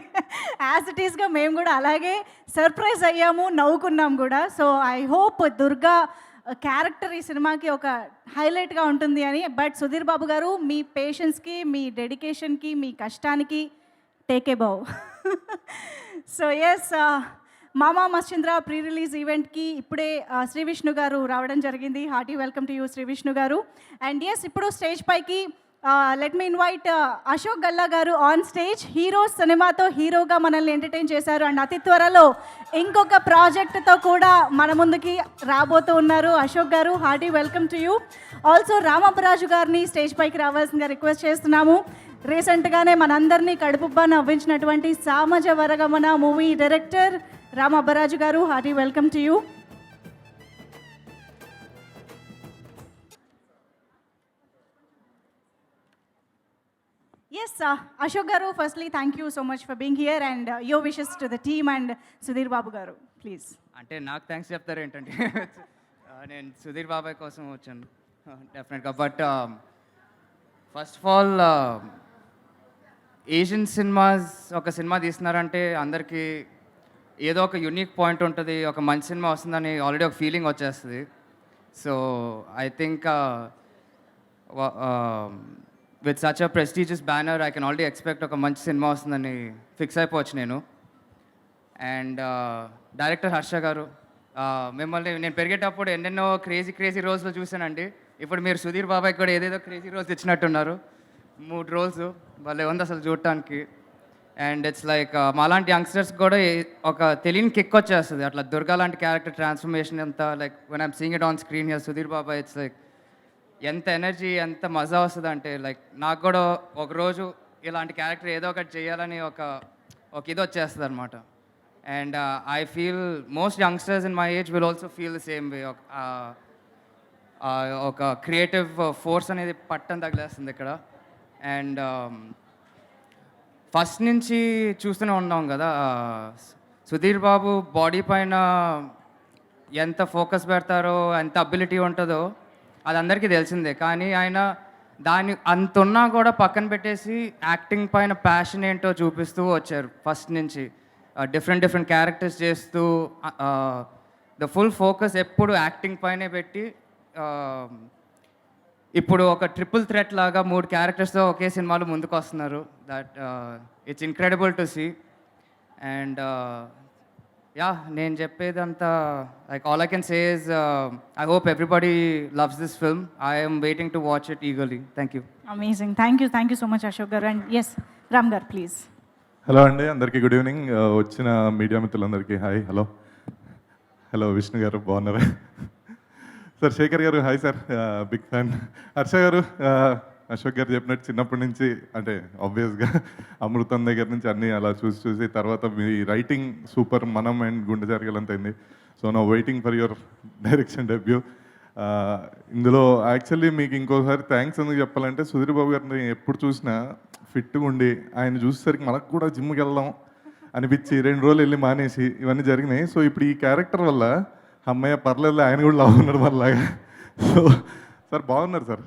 Speaker 1: యాజ్ ఇట్ ఈస్గా మేము కూడా అలాగే సర్ప్రైజ్ అయ్యాము, నవ్వుకున్నాం కూడా. So I hope Durga character ఈ సినిమాకి ఒక హైలైట్గా ఉంటుంది అని. బట్ సుధీర్ బాబు గారు, మీ పేషెన్స్కి, మీ డెడికేషన్కి, మీ కష్టానికి టేకే బావ్. సో ఎస్, మామా మశ్చంద్ర ప్రీ రిలీజ్ ఈవెంట్కి ఇప్పుడే శ్రీ విష్ణు గారు రావడం జరిగింది. Hearty welcome to you Shri Vishnu గారు. అండ్ ఎస్, ఇప్పుడు స్టేజ్ పైకి let me invite Ashok Galla గారు ఆన్ స్టేజ్. హీరోస్ సినిమాతో హీరోగా మనల్ని ఎంటర్టైన్ చేశారు అండ్ అతి త్వరలో ఇంకొక ప్రాజెక్ట్తో కూడా మన ముందుకి రాబోతూ ఉన్నారు Ashok garu. Hearty welcome to you. Also Ram Abbaraju గారిని స్టేజ్ పైకి రావాల్సిందిగా రిక్వెస్ట్ చేస్తున్నాము. రీసెంట్గానే మనందరినీ కడుపుబ్బా నవ్వించినటువంటి సామజ వరగమన మూవీ డైరెక్టర్ రామపరాజు గారు. Hearty welcome to you. Yes, Ashok Garu, firstly, thank you so much for being here and your wishes to the team and Sudhir Babu Garu, please.
Speaker 17: అంటే నాకు thanks చెప్తారు ఏంటంటే నేను సుధీర్ బాబాయ్ కోసం వచ్చాను డెఫినెట్గా. But first of all Asian cinemas ఒక సినిమా తీస్తున్నారంటే అందరికీ ఏదో ఒక యూనిక్ పాయింట్ ఉంటుంది, ఒక మంచి సినిమా వస్తుందని ఆల్రెడీ ఒక ఫీలింగ్ వచ్చేస్తుంది. So I think with such a prestigious banner I can already expect ఒక మంచి సినిమా వస్తుందని ఫిక్స్ అయిపోవచ్చు నేను. అండ్ డైరెక్టర్ హర్ష గారు, మిమ్మల్ని నేను పెరిగేటప్పుడు ఎన్నెన్నో క్రేజీ రోజులు చూశానండి. ఇప్పుడు మీరు సుధీర్ బాబాయ్కి కూడా ఏదేదో క్రేజీ రోజు ఇచ్చినట్టున్నారు. 3 రోజు భలే ఉంది అసలు చూడటానికి. అండ్ ఇట్స్ లైక్ మాలాంటి యంగ్స్టర్స్ కూడా ఒక తెలియని కిక్ వచ్చేస్తుంది. అట్లా దుర్గా లాంటి క్యారెక్టర్ ట్రాన్స్ఫర్మేషన్ ఎంత like when I'm seeing it on screen here Sudheer బాబాయ్, ఇట్స్ లైక్ ఎంత ఎనర్జీ, ఎంత మజా వస్తుంది అంటే లైక్ నాకు కూడా ఒకరోజు ఇలాంటి క్యారెక్టర్ ఏదో ఒకటి చేయాలని ఒక ఇది వచ్చేస్తుంది అనమాట. And I feel most youngsters in my age will also feel the same way. ఒక క్రియేటివ్ ఫోర్స్ అనేది పట్టం తగిలేస్తుంది ఇక్కడ. అండ్ ఫస్ట్ నుంచి చూస్తూనే ఉన్నాం కదా సుధీర్ బాబు బాడీ పైన ఎంత ఫోకస్ పెడతారో, ఎంత అబిలిటీ ఉంటుందో అది అందరికీ తెలిసిందే. కానీ ఆయన దాన్ని అంత ఉన్నా కూడా పక్కన పెట్టేసి యాక్టింగ్ పైన ప్యాషన్ ఏంటో చూపిస్తూ వచ్చారు ఫస్ట్ నుంచి. డిఫరెంట్ క్యారెక్టర్స్ చేస్తూ ద ఫుల్ ఫోకస్ ఎప్పుడు యాక్టింగ్ పైనే పెట్టి ఇప్పుడు ఒక ట్రిపుల్ థ్రెట్ లాగా 3 క్యారెక్టర్స్తో ఒకే సినిమాలో ముందుకు వస్తున్నారు. That it's incredible to see. And yeah, నేను చెప్పేదంతా like all I can say is I hope everybody loves this film. I'm waiting to watch it eagerly. Thank you.
Speaker 1: Amazing. Thank you so much Ashok గారు. And yes, Ram గారు please.
Speaker 11: Hello అండి, అందరికీ good evening. వచ్చిన media మిత్రులందరికీ hi. Hello Vishnu గారు, బాగున్నారా? Sir Shekhar గారు hi sir, big fan. Harsha గారు, అశోక్ గారు చెప్పినట్టు చిన్నప్పటి నుంచి అంటే ఆబ్వియస్గా అమృతం దగ్గర నుంచి అన్నీ అలా చూసి తర్వాత మీ రైటింగ్ సూపర్, మనం అండ్ గుండె జరగాలంతైంది. సో నా waiting for your direction debut. ఇందులో యాక్చువల్లీ మీకు ఇంకోసారి థ్యాంక్స్ ఎందుకు చెప్పాలంటే సుధీర్ బాబు గారిని ఎప్పుడు చూసినా ఫిట్గా ఉండి ఆయన చూసేసరికి మనకు కూడా జిమ్కి వెళ్దాం అనిపించి 2 రోజులు వెళ్ళి మానేసి ఇవన్నీ జరిగినాయి. సో ఇప్పుడు ఈ క్యారెక్టర్ వల్ల అమ్మయ్య పర్లేదు, ఆయన కూడా లవ్ ఉన్నారు మనలాగా. సో సార్ బాగున్నారు సార్,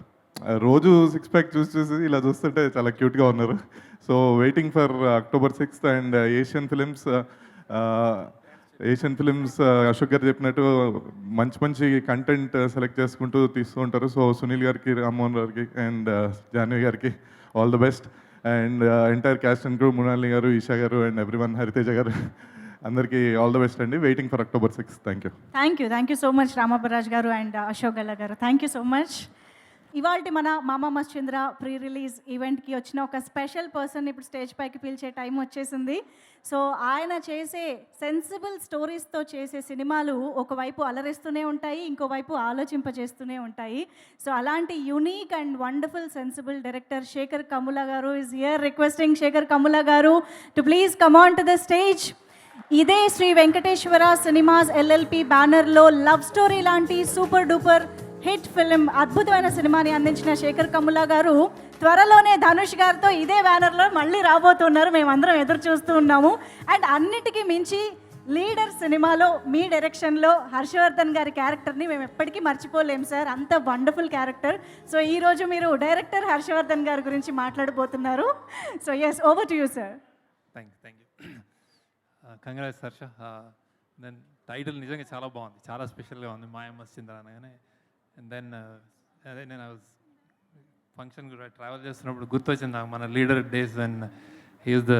Speaker 11: రోజు 6 ప్యాక్ చూసి ఇలా చూస్తుంటే చాలా క్యూట్గా ఉన్నారు. So waiting for October 6th and Asian films Ashok garu చెప్పినట్టు మంచి కంటెంట్ సెలెక్ట్ చేసుకుంటూ తీస్తూ ఉంటారు. సో సునీల్ గారికి, రామ్మోహన్ గారికి అండ్ జాహ్నవి గారికి all the best. And entire cast and crew, Mrunali garu, Eesha garu and everyone, Hariteja garu, అందరికీ ఆల్ ద బెస్ట్ అండి. Waiting for October 6th. Thank you so much Ram Abbaraju garu and Ashok Galla garu. Thank you so much.
Speaker 1: ఇవాళ మన మామ మశ్చంద్ర ప్రీ రిలీజ్ ఈవెంట్కి వచ్చిన ఒక స్పెషల్ పర్సన్ ఇప్పుడు స్టేజ్ పైకి పిలిచే టైం వచ్చేసింది. సో ఆయన చేసే సెన్సిబుల్ స్టోరీస్తో చేసే సినిమాలు ఒకవైపు అలరిస్తూనే ఉంటాయి, ఇంకోవైపు ఆలోచింపజేస్తూనే ఉంటాయి. సో అలాంటి unique and wonderful sensible director Shekhar Kammula garu is here. Requesting Shekhar Kammula garu to please come on to the stage. ఇదే శ్రీ వెంకటేశ్వర సినిమాస్ ఎల్ఎల్పి బ్యానర్లో లవ్ స్టోరీ లాంటి సూపర్ డూపర్ హిట్ ఫిలిం, అద్భుతమైన సినిమాని అందించిన శేఖర్ కమ్ముల గారు త్వరలోనే ధనుష్ గారితో ఇదే బ్యానర్లో మళ్ళీ రాబోతున్నారు. మేమందరం ఎదురు చూస్తూ ఉన్నాము. అండ్ అన్నిటికీ మించి లీడర్ సినిమాలో మీ డైరెక్షన్లో హర్షవర్ధన్ గారి క్యారెక్టర్ని మేము ఎప్పటికీ మర్చిపోలేము సార్, అంత వండర్ఫుల్ క్యారెక్టర్. సో ఈరోజు మీరు డైరెక్టర్ హర్షవర్ధన్ గారి గురించి మాట్లాడబోతున్నారు. So yes, over to you sir.
Speaker 18: Thank you. Congrats Harsha. Then title నిజంగా చాలా బాగుంది, చాలా స్పెషల్గా ఉంది, మాయ మశ్చంద్ర అనగానే. అండ్ దెన్ అదే నేను ఫంక్షన్ కూడా ట్రావెల్ చేస్తున్నప్పుడు గుర్తొచ్చింది నాకు మన leader days. Then he was the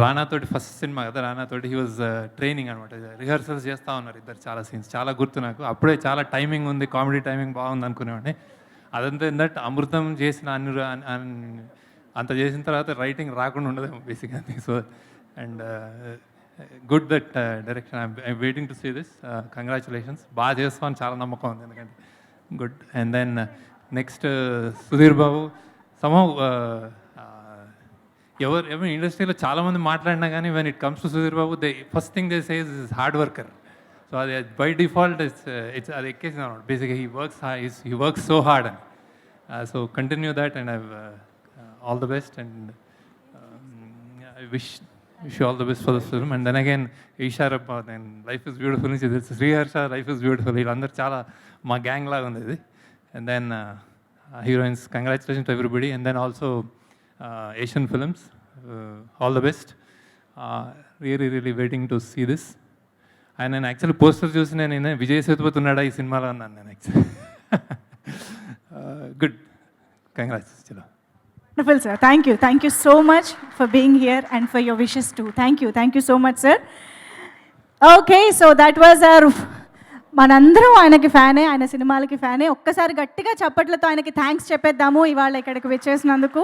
Speaker 18: రానాతోటి ఫస్ట్ సినిమా కదా, రానాతోటి హీ వాజ్ ట్రైనింగ్ అనమాట. రిహర్సల్స్ చేస్తూ ఉన్నారు ఇద్దరు, చాలా సీన్స్ చాలా గుర్తు నాకు. అప్పుడే చాలా టైమింగ్ ఉంది, కామెడీ టైమింగ్ బాగుంది అనుకునేవాడిని. అదంతా ఏంటంటే అమృతం చేసిన అంత చేసిన తర్వాత రైటింగ్ రాకుండా ఉండదేమో బేసిక్గా. So and good that direction. I'm waiting to see this. Congratulations. బాగా చేస్తామని చాలా నమ్మకం ఉంది ఎందుకంటే good. And then next Sudheer Babu. Somehow ఎవరు ఇండస్ట్రీలో చాలామంది మాట్లాడినా కానీ when it comes to Sudheer Babu they first thing they says is hard worker. So అది బై డిఫాల్ట్ ఇట్స్ అది ఎక్కేసింది అనమాట. బేసిక్గా హీ వర్క్స్ సో హార్డ్ అని. So continue that and I all the best and I wish you all the best for the film. And then again Isha Rabba, then Life is Beautiful నుంచి Shri Harsha Life is Beautiful, వీళ్ళందరూ చాలా మా gang లాగా ఉంది ఇది. And then heroines, congratulation to everybody. And then also Asian films, all the best. Really waiting to see this. And నేను actually poster చూసి నేను విజయ్ సేతుపతి ఉన్నాడా ఈ సినిమాలో అన్నాను నేను యాక్చువల్లీ. Good, congrats. చలో.
Speaker 1: Wonderful, sir. Thank you so much for being here and for your wishes too. Thank you so much, sir. Okay, so that was our మనందరం ఆయనకి ఫ్యానే, ఆయన సినిమాలకి ఫ్యానే. ఒక్కసారి గట్టిగా చప్పట్లతో ఆయనకి థ్యాంక్స్ చెప్పేద్దాము ఇవాళ ఇక్కడికి వచ్చేసినందుకు.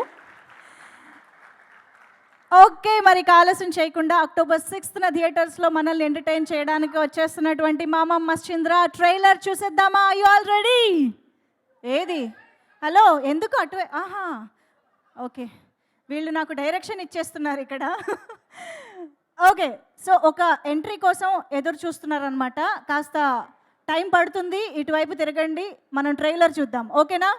Speaker 1: ఓకే, మరి ఆలస్యం చేయకుండా అక్టోబర్ 6th థియేటర్స్లో మనల్ని ఎంటర్టైన్ చేయడానికి వచ్చేస్తున్నటువంటి మామ మశ్చంద్ర ట్రైలర్ చూసేద్దామా? You all ready? ఏది? హలో, ఎందుకు అటు? ఆహా, ఓకే, వీళ్ళు నాకు డైరెక్షన్ ఇచ్చేస్తున్నారు ఇక్కడ. ఓకే, సో ఒక ఎంట్రీ కోసం ఎదురు చూస్తున్నారనమాట. కాస్త టైం పడుతుంది, ఇటువైపు తిరగండి, మనం ట్రైలర్ చూద్దాం. ఓకేనా?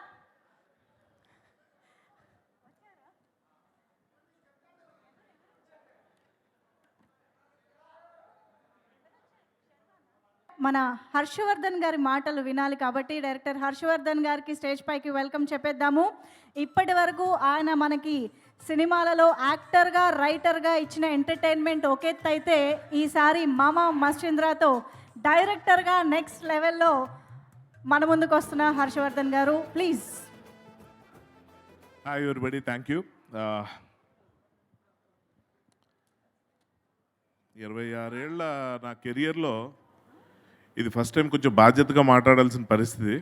Speaker 1: మన హర్షవర్ధన్ గారి మాటలు వినాలి కాబట్టి డైరెక్టర్ హర్షవర్ధన్ గారికి స్టేజ్ పైకి వెల్కమ్ చెప్పేద్దాము. ఇప్పటి వరకు ఆయన మనకి సినిమాలలో యాక్టర్గా, రైటర్గా ఇచ్చిన ఎంటర్టైన్మెంట్ ఒక ఎత్తు అయితే, ఈసారి మామ మశ్చంద్రతో డైరెక్టర్గా నెక్స్ట్ లెవెల్లో మన ముందుకు వస్తున్న హర్షవర్ధన్ గారు, please.
Speaker 10: Hi everybody, thank you. 26 ఏళ్ళ నా కెరియర్లో ఇది ఫస్ట్ టైం కొంచెం బాధ్యతగా మాట్లాడాల్సిన పరిస్థితి.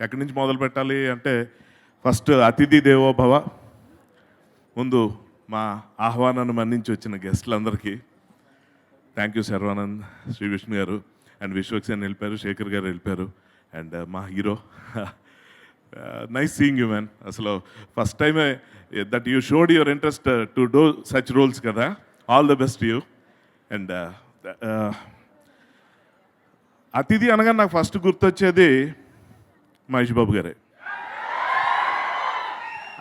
Speaker 10: ఎక్కడి నుంచి మొదలు పెట్టాలి అంటే, ఫస్ట్ అతిథి దేవో భవ. ముందు మా ఆహ్వానాన్ని మన్నించి వచ్చిన గెస్టులందరికీ థ్యాంక్ యూ. శర్వానంద్, శ్రీ విష్ణు గారు అండ్ విశ్వక్సేన్ వెళ్ళిపోయారు, శేఖర్ గారు వెళ్ళిపోయారు, అండ్ మా hero. Nice seeing you man. అసలు ఫస్ట్ టైమే that you showed your interest to do such roles కదా. All the best you. And అతిథి అనగా నాకు ఫస్ట్ గుర్తొచ్చేది మహేష్ బాబు గారే.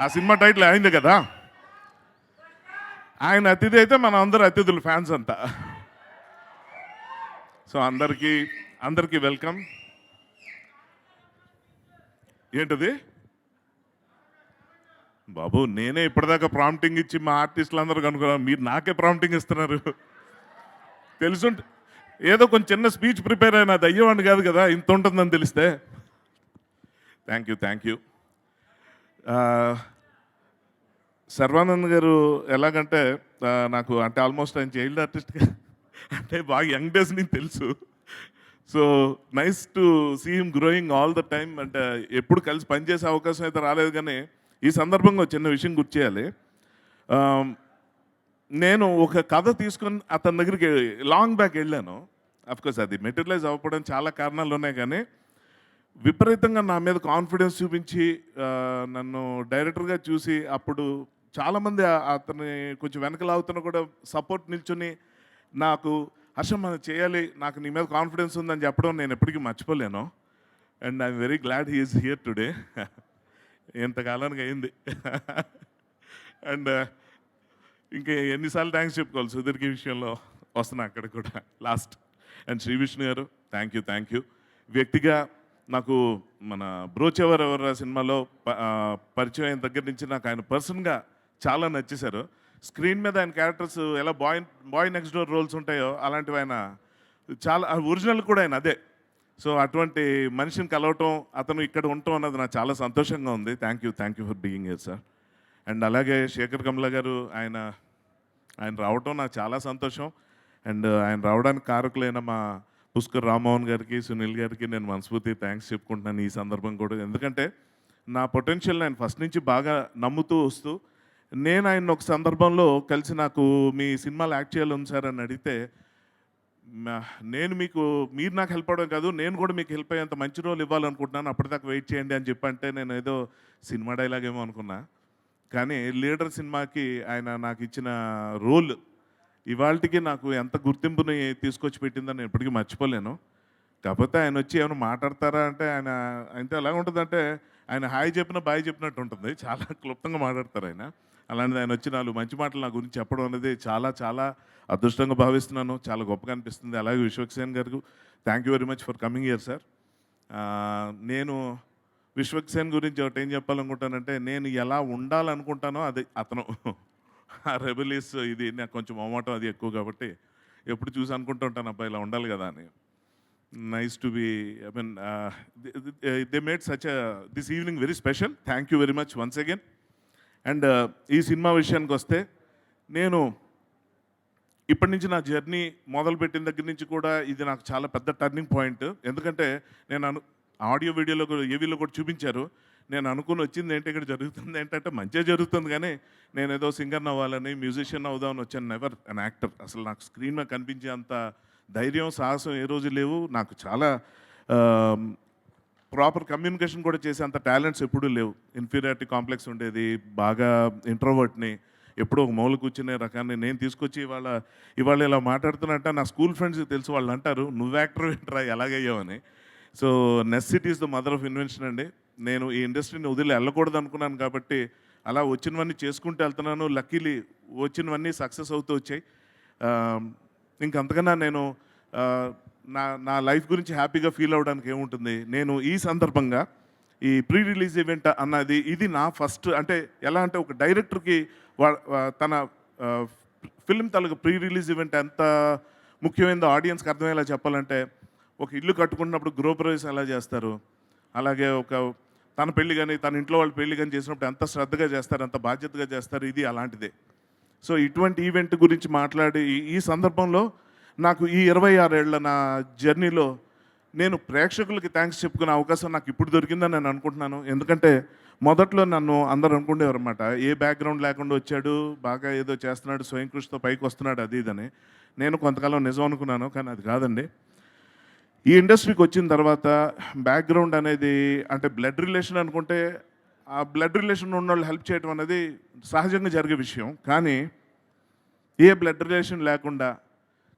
Speaker 10: ఆ సినిమా టైటిల్ అయింది కదా, ఆయన అతిథి అయితే మన అందరు అతిథులు ఫ్యాన్స్ అంతా. సో అందరికీ వెల్కమ్. ఏంటది బాబు? నేనే ఇప్పటిదాకా ప్రాంప్టింగ్ ఇచ్చి మా ఆర్టిస్టులు అందరూ కనుక్కున్నాను, మీరు నాకే ప్రాంప్టింగ్ ఇస్తున్నారు. తెలుసుంటే ఏదో కొంచెం చిన్న స్పీచ్ ప్రిపేర్ అయినా, అది అయ్యేవాడిని కాదు కదా ఇంత ఉంటుందని తెలిస్తే. Thank you. శర్వానంద్ గారు ఎలాగంటే నాకు అంటే ఆల్మోస్ట్ ఆయన చైల్డ్ ఆర్టిస్ట్ అంటే బాగా యంగ్ డేస్ నుంచి తెలుసు. So nice to see him growing all the time. అంటే ఎప్పుడు కలిసి పనిచేసే అవకాశం అయితే రాలేదు, కానీ ఈ సందర్భంగా ఒక చిన్న విషయం గుర్తు చేయాలి. నేను ఒక కథ తీసుకొని అతని దగ్గరికి లాంగ్ బ్యాక్ వెళ్ళాను. అఫ్కోర్స్ అది మెటీరియలైజ్ అవ్వడం చాలా కారణాలు ఉన్నాయి, కానీ విపరీతంగా నా మీద కాన్ఫిడెన్స్ చూపించి నన్ను డైరెక్టర్గా చూసి అప్పుడు చాలామంది అతన్ని కొంచెం వెనకలాగుతున్న కూడా సపోర్ట్ నిల్చుని నాకు హర్షం మనం చేయాలి, నాకు నీ మీద కాన్ఫిడెన్స్ ఉందని చెప్పడం నేను ఎప్పటికీ మర్చిపోలేను. And I'm very glad he is here today. ఎంతకాలానికి అయింది. అండ్ ఇంకా ఎన్నిసార్లు థ్యాంక్స్ చెప్పుకోవాలి సుధీర్కి విషయంలో వస్తున్నా అక్కడ కూడా లాస్ట్. అండ్ శ్రీ విష్ణు గారు థ్యాంక్ యూ. వ్యక్తిగా నాకు మన బ్రోచెవర్ ఎవరు సినిమాలో పరిచయం అయిన దగ్గర నుంచి నాకు ఆయన పర్సన్గా చాలా నచ్చేశారు. స్క్రీన్ మీద ఆయన క్యారెక్టర్స్ ఎలా బాయ్ నెక్స్ట్ డోర్ రోల్స్ ఉంటాయో అలాంటివి ఆయన చాలా ఒరిజినల్ కూడా ఆయన అదే. సో అటువంటి మనిషిని కలవటం, అతను ఇక్కడ ఉండటం అన్నది నాకు చాలా సంతోషంగా ఉంది. Thank you for being here sir. And అలాగే శేఖర్ కమల గారు ఆయన రావటం నాకు చాలా సంతోషం. అండ్ ఆయన రావడానికి కారకులైన మా పుష్కర్ రామ్మోహన్ గారికి, సునీల్ గారికి నేను మనస్ఫూర్తి థ్యాంక్స్ చెప్పుకుంటున్నాను ఈ సందర్భం కూడా. ఎందుకంటే నా పొటెన్షియల్ ఆయన ఫస్ట్ నుంచి బాగా నమ్ముతూ వస్తూ, నేను ఆయన ఒక సందర్భంలో కలిసి నాకు మీ సినిమాలో యాక్ట్ చేయాలని సార్ అని అడిగితే, నేను మీరు నాకు హెల్ప్ అవ్వడం కాదు, నేను కూడా మీకు హెల్ప్ అయ్యేంత మంచి రోల్ ఇవ్వాలనుకుంటున్నాను, అప్పటిదాకా వెయిట్ చేయండి అని చెప్పంటే నేను ఏదో సినిమా డైలాగ్ ఏమో అనుకున్నా. కానీ లీడర్ సినిమాకి ఆయన నాకు ఇచ్చిన రోల్ ఇవాళకి నాకు ఎంత గుర్తింపుని తీసుకొచ్చి పెట్టిందని నేను ఎప్పటికీ మర్చిపోలేను. కాకపోతే ఆయన వచ్చి ఏమైనా మాట్లాడతారా అంటే ఆయన అయితే ఎలా ఉంటుందంటే ఆయన హాయ్ చెప్పినా బాయ్ చెప్పినట్టు ఉంటుంది. చాలా క్లుప్తంగా మాట్లాడతారు ఆయన. అలాంటిది ఆయన వచ్చి 4 మంచి మాటలు నా గురించి చెప్పడం అనేది చాలా చాలా అదృష్టంగా భావిస్తున్నాను. చాలా గొప్పగా అనిపిస్తుంది. అలాగే విశ్వక్సేన్ గారికి thank you very much for coming here sir. నేను విశ్వక్సేన్ గురించి ఒకటి ఏం చెప్పాలనుకుంటానంటే, నేను ఎలా ఉండాలనుకుంటానో అది అతను. ఆ రెబలీస్ ఇది నాకు కొంచెం మొహమాటం అది ఎక్కువ కాబట్టి ఎప్పుడు చూసి అనుకుంటూ ఉంటాను, అబ్బాయి ఇలా ఉండాలి కదా అని. Nice to be, I mean they made such this evening very special. Thank you very much once again. And ఈ సినిమా విషయానికి వస్తే, నేను ఇప్పటి నుంచి నా జర్నీ మొదలుపెట్టిన దగ్గర నుంచి కూడా ఇది నాకు చాలా పెద్ద టర్నింగ్ పాయింట్. ఎందుకంటే నేను ఆడియో వీడియోలో కూడా ఏవీలో కూడా చూపించారు. నేను అనుకుని వచ్చింది ఏంటి, ఇక్కడ జరుగుతుంది ఏంటంటే మంచిగా జరుగుతుంది, కానీ నేను ఏదో సింగర్ని అవ్వాలని, మ్యూజిషియన్ అవుదామని వచ్చాను. Never an actor. అసలు నాకు స్క్రీన్ మీద కనిపించే అంత ధైర్యం, సాహసం ఏ రోజు లేవు. నాకు చాలా ప్రాపర్ కమ్యూనికేషన్ కూడా చేసే అంత టాలెంట్స్ ఎప్పుడూ లేవు. ఇన్ఫీరియారిటీ కాంప్లెక్స్ ఉండేది, బాగా ఇంట్రోవర్ట్ని, ఎప్పుడో ఒక మూల కూర్చునే రకాన్ని నేను తీసుకొచ్చి ఇవాళ ఇలా మాట్లాడుతున్నట్ట నా స్కూల్ ఫ్రెండ్స్కి తెలుసు. వాళ్ళు అంటారు, నువ్వు యాక్టర్ ఏంట్రా ఎలాగయ్యావని. So necessity is the mother of invention అండి. నేను ఈ ఇండస్ట్రీని వదిలి వెళ్ళకూడదు అనుకున్నాను కాబట్టి అలా వచ్చినవన్నీ చేసుకుంటూ వెళ్తున్నాను. లక్కీలీ వచ్చినవన్నీ సక్సెస్ అవుతూ వచ్చాయి. ఇంకంతకన్నా నేను నా లైఫ్ గురించి హ్యాపీగా ఫీల్ అవ్వడానికి ఏముంటుంది. నేను ఈ సందర్భంగా ఈ ప్రీ రిలీజ్ ఈవెంట్ అన్నది ఇది నా ఫస్ట్, అంటే ఎలా అంటే ఒక డైరెక్టర్కి తన ఫిల్మ్ తాలూకు ప్రీ రిలీజ్ ఈవెంట్ ఎంత ముఖ్యమైనదో ఆడియన్స్కి అర్థమయ్యేలా చెప్పాలంటే, ఒక ఇల్లు కట్టుకున్నప్పుడు గృహప్రవేశం ఎలా చేస్తారు, అలాగే తన పెళ్లి కానీ తన ఇంట్లో వాళ్ళు పెళ్లి కానీ చేసినప్పుడు ఎంత శ్రద్ధగా చేస్తారు, ఎంత బాధ్యతగా చేస్తారు, ఇది అలాంటిదే. సో ఇటువంటి ఈవెంట్ గురించి మాట్లాడి ఈ సందర్భంలో నాకు ఈ 26 ఏళ్ల నా జర్నీలో నేను ప్రేక్షకులకి థ్యాంక్స్ చెప్పుకునే అవకాశం నాకు ఇప్పుడు దొరికిందని నేను అనుకుంటున్నాను. ఎందుకంటే మొదట్లో నన్ను అందరూ అనుకునేవారు అనమాట, ఏ బ్యాక్గ్రౌండ్ లేకుండా వచ్చాడు, బాగా ఏదో చేస్తున్నాడు, స్వయం కృషితో పైకి వస్తున్నాడు, అది ఇదని. నేను కొంతకాలం నిజం అనుకున్నాను, కానీ అది కాదండి. ఈ ఇండస్ట్రీకి వచ్చిన తర్వాత బ్యాక్గ్రౌండ్ అనేది, అంటే బ్లడ్ రిలేషన్ అనుకుంటే ఆ బ్లడ్ రిలేషన్ ఉన్న వాళ్ళు హెల్ప్ చేయడం అనేది సహజంగా జరిగే విషయం. కానీ ఏ బ్లడ్ రిలేషన్ లేకుండా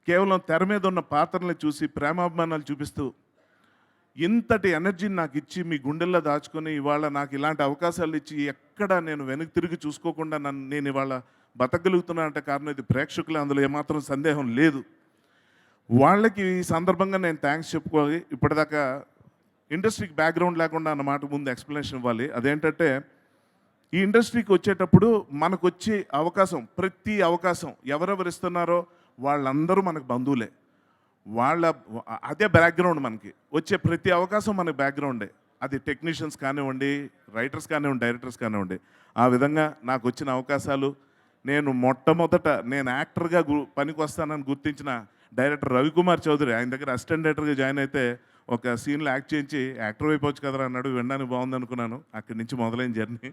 Speaker 10: కేవలం తెర మీద ఉన్న పాత్రల్ని చూసి ప్రేమాభిమానాలు చూపిస్తూ ఇంతటి ఎనర్జీని నాకు ఇచ్చి మీ గుండెల్లో దాచుకొని ఇవాళ నాకు ఇలాంటి అవకాశాలు ఇచ్చి ఎక్కడ నేను వెనక్కి తిరిగి చూసుకోకుండా నేను ఇవాళ బతకగలుగుతున్నానంటే కారణం ఇది ప్రేక్షకులే, అందులో ఏమాత్రం సందేహం లేదు. వాళ్ళకి ఈ సందర్భంగా నేను థ్యాంక్స్ చెప్పుకోవాలి. ఇప్పటిదాకా ఇండస్ట్రీకి బ్యాక్గ్రౌండ్ లేకుండా అన్న మాట ముందు ఎక్స్ప్లెనేషన్ ఇవ్వాలి. అదేంటంటే, ఈ ఇండస్ట్రీకి వచ్చేటప్పుడు మనకు వచ్చే అవకాశం, ప్రతి అవకాశం ఎవరెవరు ఇస్తున్నారో వాళ్ళందరూ మనకు బంధువులే. అదే బ్యాక్గ్రౌండ్ మనకి వచ్చే ప్రతి అవకాశం మనకి బ్యాక్గ్రౌండే. అది టెక్నీషియన్స్ కానివ్వండి, రైటర్స్ కానివ్వండి, డైరెక్టర్స్ కానివ్వండి. ఆ విధంగా నాకు వచ్చిన అవకాశాలు, నేను మొట్టమొదట నేను యాక్టర్గా పనికి వస్తానని గుర్తించిన డైరెక్టర్ రవికుమార్ చౌదరి ఆయన దగ్గర అసిస్టెంట్ డైరెక్టర్గా జాయిన్ అయితే ఒక సీన్లో యాక్ట్ చేయించి యాక్టర్ అయిపోవచ్చు కదరా అన్నాడు. వినడానికి బాగుంది అనుకున్నాను. అక్కడి నుంచి మొదలైన జర్నీ.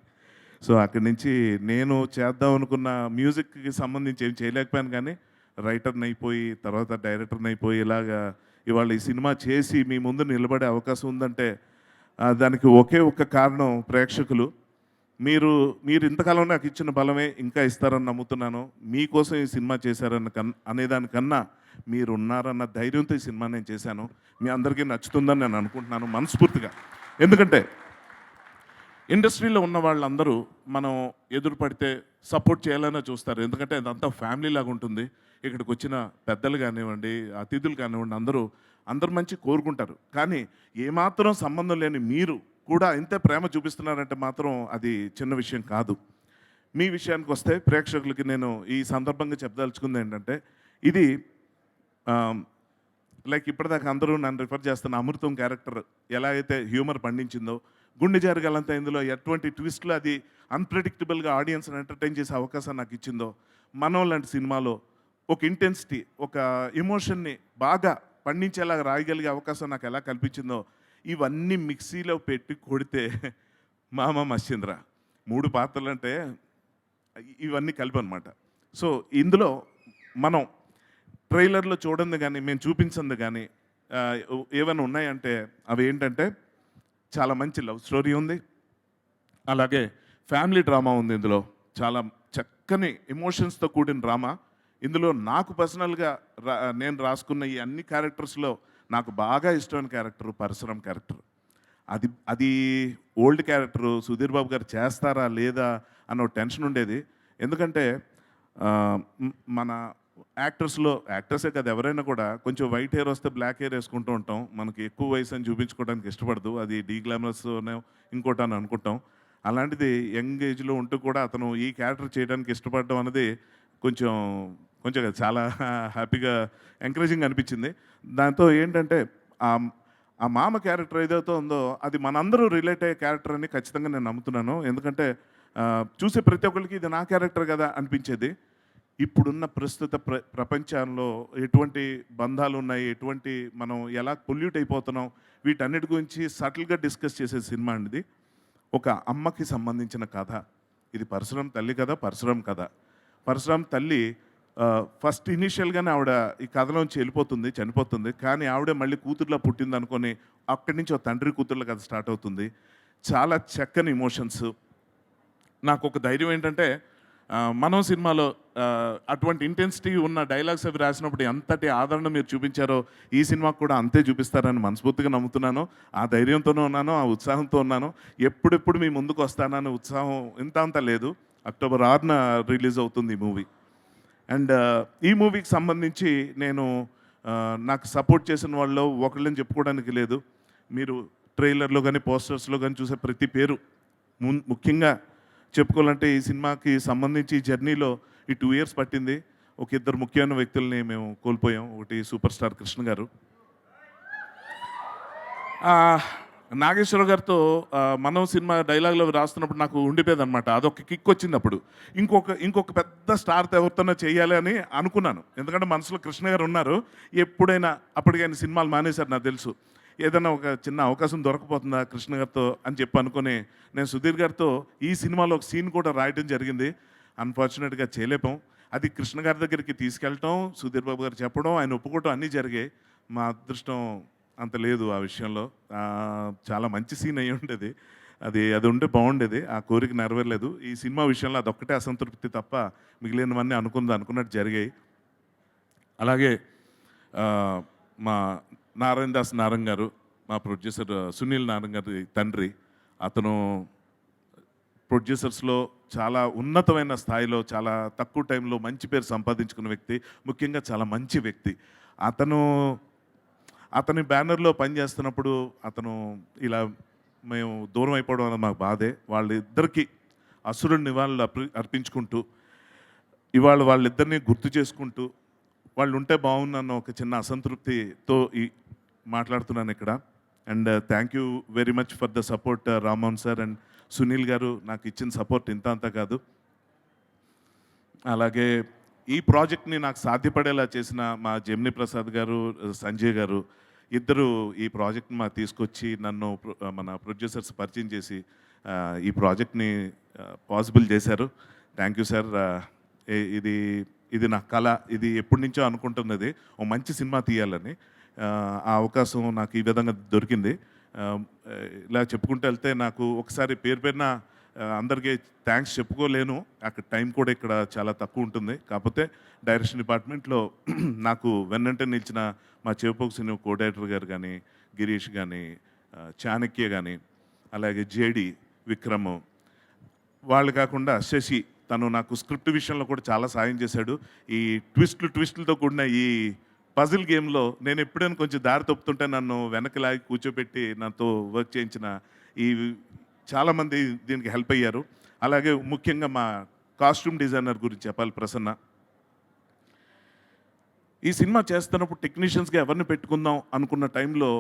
Speaker 10: సో అక్కడి నుంచి నేను చేద్దాం అనుకున్న మ్యూజిక్కి సంబంధించి ఏం చేయలేకపోయాను, కానీ రైటర్ని అయిపోయి తర్వాత డైరెక్టర్ని అయిపోయి ఇలాగా ఇవాళ ఈ సినిమా చేసి మీ ముందు నిలబడే అవకాశం ఉందంటే దానికి ఒకే ఒక్క కారణం ప్రేక్షకులు. మీరు ఇంతకాలం నాకు ఇచ్చిన బలమే ఇంకా ఇస్తారని నమ్ముతున్నాను. మీకోసం ఈ సినిమా చేశారన్న అనేదానికన్నా మీరు ఉన్నారన్న ధైర్యంతో ఈ సినిమా నేను చేశాను. మీ అందరికీ నచ్చుతుందని నేను అనుకుంటున్నాను మనస్ఫూర్తిగా. ఎందుకంటే ఇండస్ట్రీలో ఉన్న వాళ్ళందరూ మనం ఎదురు పడితే సపోర్ట్ చేయాలనే చూస్తారు. ఎందుకంటే అదంతా ఫ్యామిలీ లాగా ఉంటుంది. ఇక్కడికి వచ్చిన పెద్దలు కానివ్వండి, అతిథులు కానివ్వండి, అందరూ మంచి కోరుకుంటారు. కానీ ఏమాత్రం సంబంధం లేని మీరు కూడా ఇంతే ప్రేమ చూపిస్తున్నారంటే మాత్రం అది చిన్న విషయం కాదు. మీ విషయానికి వస్తే ప్రేక్షకులకి నేను ఈ సందర్భంగా చెప్పదలుచుకుంది ఏంటంటే, ఇది లైక్ ఇప్పటిదాకా అందరూ నన్ను రిఫర్ చేస్తున్న అమృతం క్యారెక్టర్ ఎలా అయితే హ్యూమర్ పండించిందో, గుండె జారగలంతా ఇందులో ఎటువంటి ట్విస్ట్లు అది అన్ప్రెడిక్టబుల్గా ఆడియన్స్ని ఎంటర్టైన్ చేసే అవకాశం నాకు ఇచ్చిందో, మనం లాంటి సినిమాలో ఒక ఇంటెన్సిటీ, ఒక ఎమోషన్ని బాగా పండించేలాగా రాయగలిగే అవకాశం నాకు ఎలా కల్పించిందో, ఇవన్నీ మిక్సీలో పెట్టి కొడితే మామ మశ్చంద్ర 3 పాత్రలు అంటే ఇవన్నీ కలిపి అనమాట. సో ఇందులో మనం ట్రైలర్లో చూడండి కానీ మేము చూపించింది కానీ ఏమైనా ఉన్నాయంటే అవి ఏంటంటే చాలా మంచి లవ్ స్టోరీ ఉంది, అలాగే ఫ్యామిలీ డ్రామా ఉంది. ఇందులో చాలా చక్కని ఎమోషన్స్తో కూడిన డ్రామా. ఇందులో నాకు పర్సనల్గా నేను రాసుకున్న ఈ అన్ని క్యారెక్టర్స్లో నాకు బాగా ఇష్టమైన క్యారెక్టర్ పరశురామ్ క్యారెక్టర్. అది ఓల్డ్ క్యారెక్టరు సుధీర్ బాబు గారు చేస్తారా లేదా అన్న టెన్షన్ ఉండేది. ఎందుకంటే మన యాక్టర్సే కదా ఎవరైనా కూడా కొంచెం వైట్ హెయిర్ వస్తే బ్లాక్ హెయిర్ వేసుకుంటూ ఉంటాం. మనకి ఎక్కువ వయసు అని చూపించుకోవడానికి ఇష్టపడదు, అది డీగ్లామరస్ ఇంకోటి అని అనుకుంటాం. అలాంటిది యంగ్ ఏజ్లో ఉంటూ కూడా అతను ఈ క్యారెక్టర్ చేయడానికి ఇష్టపడడం అనేది కొంచెం చాలా హ్యాపీగా ఎంకరేజింగ్ అనిపించింది. దాంతో ఏంటంటే ఆ మామ క్యారెక్టర్ ఏదైతే ఉందో అది మనందరూ రిలేట్ అయ్యే క్యారెక్టర్ అని ఖచ్చితంగా నేను నమ్ముతున్నాను. ఎందుకంటే చూసే ప్రతి ఒక్కరికి ఇది నా క్యారెక్టర్ కదా అనిపించేది. ఇప్పుడున్న ప్రస్తుత ప్రపంచంలో ఎటువంటి బంధాలు ఉన్నాయి, ఎటువంటి మనం ఎలా పొల్యూట్ అయిపోతున్నాం, వీటన్నిటి గురించి సటిల్గా డిస్కస్ చేసే సినిమా అండి. ఒక అమ్మకి సంబంధించిన కథ ఇది. పరశురామ్ తల్లి కథ, పరశురామ్ కథ. పరశురామ్ తల్లి ఫస్ట్ ఇనీషియల్గానే ఆవిడ ఈ కథలోంచి వెళ్ళిపోతుంది, చనిపోతుంది. కానీ ఆవిడే మళ్ళీ కూతుర్లా పుట్టింది అనుకొని అక్కడి నుంచి ఒక తండ్రి కూతుర్ల కథ స్టార్ట్ అవుతుంది. చాలా చక్కని ఇమోషన్స్. నాకు ఒక ధైర్యం ఏంటంటే మనం సినిమాలో అటువంటి ఇంటెన్సిటీ ఉన్న డైలాగ్స్ అవి రాసినప్పుడు ఎంతటి ఆదరణ మీరు చూపించారో ఈ సినిమాకు కూడా అంతే చూపిస్తారని మనస్ఫూర్తిగా నమ్ముతున్నాను. ఆ ధైర్యంతోనే ఉన్నాను, ఆ ఉత్సాహంతో ఉన్నాను. ఎప్పుడెప్పుడు మీ ముందుకు వస్తానని ఉత్సాహం ఇంత లేదు. అక్టోబర్ 6న రిలీజ్ అవుతుంది ఈ మూవీ. అండ్ ఈ మూవీకి సంబంధించి నేను నాకు సపోర్ట్ చేసిన వాళ్ళు ఒకళ్ళని చెప్పుకోవడానికి లేదు. మీరు ట్రైలర్లో కానీ పోస్టర్స్లో కానీ చూసే ప్రతి పేరు ముఖ్యంగా చెప్పుకోవాలంటే ఈ సినిమాకి సంబంధించి ఈ జర్నీలో ఈ 2 years పట్టింది. ఒక 2 ముఖ్యమైన వ్యక్తుల్ని మేము కోల్పోయాం. ఒకటి సూపర్ స్టార్ కృష్ణ గారు. నాగేశ్వర గారితో మనం సినిమా డైలాగ్లో రాస్తున్నప్పుడు నాకు ఉండిపోయేది అనమాట. అదొక కిక్ వచ్చింది. అప్పుడు ఇంకొక పెద్ద స్టార్తో ఎవరితోనో చేయాలి అని అనుకున్నాను. ఎందుకంటే మనసులో కృష్ణ గారు ఉన్నారు. ఎప్పుడైనా అప్పటికి ఆయన సినిమాలు మానేశారు నాకు తెలుసు. ఏదైనా ఒక చిన్న అవకాశం దొరకపోతుందా కృష్ణ గారితో అని చెప్పి అనుకుని నేను సుధీర్ గారితో ఈ సినిమాలో ఒక సీన్ కూడా రాయడం జరిగింది. అన్ఫార్చునేట్గా చేయలేపాం. అది కృష్ణ గారి దగ్గరికి తీసుకెళ్ళటం, సుధీర్ బాబు గారు చెప్పడం, ఆయన ఒప్పుకోవటం అన్నీ జరిగాయి. మా అదృష్టం అంత లేదు ఆ విషయంలో. చాలా మంచి సీన్ అయ్యి ఉండేది. అది ఉంటే బాగుండేది. ఆ కోరిక నెరవేరలేదు. ఈ సినిమా విషయంలో అదొక్కటే అసంతృప్తి తప్ప మిగిలినవన్నీ అనుకున్నట్టు జరిగాయి. అలాగే మా నారాయణ దాస్ నారంగ్ గారు, మా ప్రొడ్యూసర్ సునీల్ నారంగ్ గారి తండ్రి. అతను ప్రొడ్యూసర్స్లో చాలా ఉన్నతమైన స్థాయిలో చాలా తక్కువ టైంలో మంచి పేరు సంపాదించుకున్న వ్యక్తి, ముఖ్యంగా చాలా మంచి వ్యక్తి. అతని బ్యానర్లో పనిచేస్తున్నప్పుడు అతను ఇలా మేము దూరం అయిపోవడం అనేది మాకు బాధే. వాళ్ళిద్దరికీ అసురుడి నివాళులు అర్పించుకుంటూ ఇవాళ వాళ్ళిద్దరినీ గుర్తు చేసుకుంటూ వాళ్ళు ఉంటే బాగుందన్న ఒక చిన్న అసంతృప్తితో మాట్లాడుతున్నాను ఇక్కడ. And thank you very much for the support Rammohan sir and Sunil గారు. నాకు ఇచ్చిన సపోర్ట్ ఇంత అంతా కాదు. అలాగే ఈ ప్రాజెక్ట్ని నాకు సాధ్యపడేలా చేసిన మా జెమిని ప్రసాద్ గారు, సంజయ్ గారు ఇద్దరు ఈ ప్రాజెక్ట్ని మాకు తీసుకొచ్చి నన్ను మన ప్రొడ్యూసర్స్ పరిచయం చేసి ఈ ప్రాజెక్ట్ని పాసిబుల్ చేశారు. Thank you sir. ఇది నా కళ, ఇది ఎప్పటి నుంచో అనుకుంటున్నది ఓ మంచి సినిమా తీయాలని. ఆ అవకాశం నాకు ఈ విధంగా దొరికింది. ఇలా చెప్పుకుంటూ వెళ్తే నాకు ఒకసారి పేరున అందరికీ థ్యాంక్స్ చెప్పుకోలేను, అక్కడ టైం కూడా ఇక్కడ చాలా తక్కువ ఉంటుంది. కాకపోతే డైరెక్షన్ డిపార్ట్మెంట్లో నాకు వెన్నంటే నిలిచిన మా చెవిపోకు సినిమా కో డైరెక్టర్ గారు కానీ, గిరీష్ కానీ, చాణక్య కానీ, అలాగే జేడి, విక్రమ్, వాళ్ళు కాకుండా శశి, తను నాకు స్క్రిప్ట్ విషయంలో కూడా చాలా సాయం చేశాడు. ఈ ట్విస్టులతో కూడిన ఈ పజిల్ గేమ్లో నేను ఎప్పుడైనా కొంచెం దారి తప్పుతుంటే నన్ను వెనక్కి లాగి కూర్చోపెట్టి నాతో వర్క్ చేయించిన ఈ చాలామంది దీనికి హెల్ప్ అయ్యారు. అలాగే ముఖ్యంగా మా కాస్ట్యూమ్ డిజైనర్ గురించి చెప్పాలి, ప్రసన్న. ఈ సినిమా చేస్తున్నప్పుడు టెక్నీషియన్స్గా ఎవరిని పెట్టుకుందాం అనుకున్న టైంలో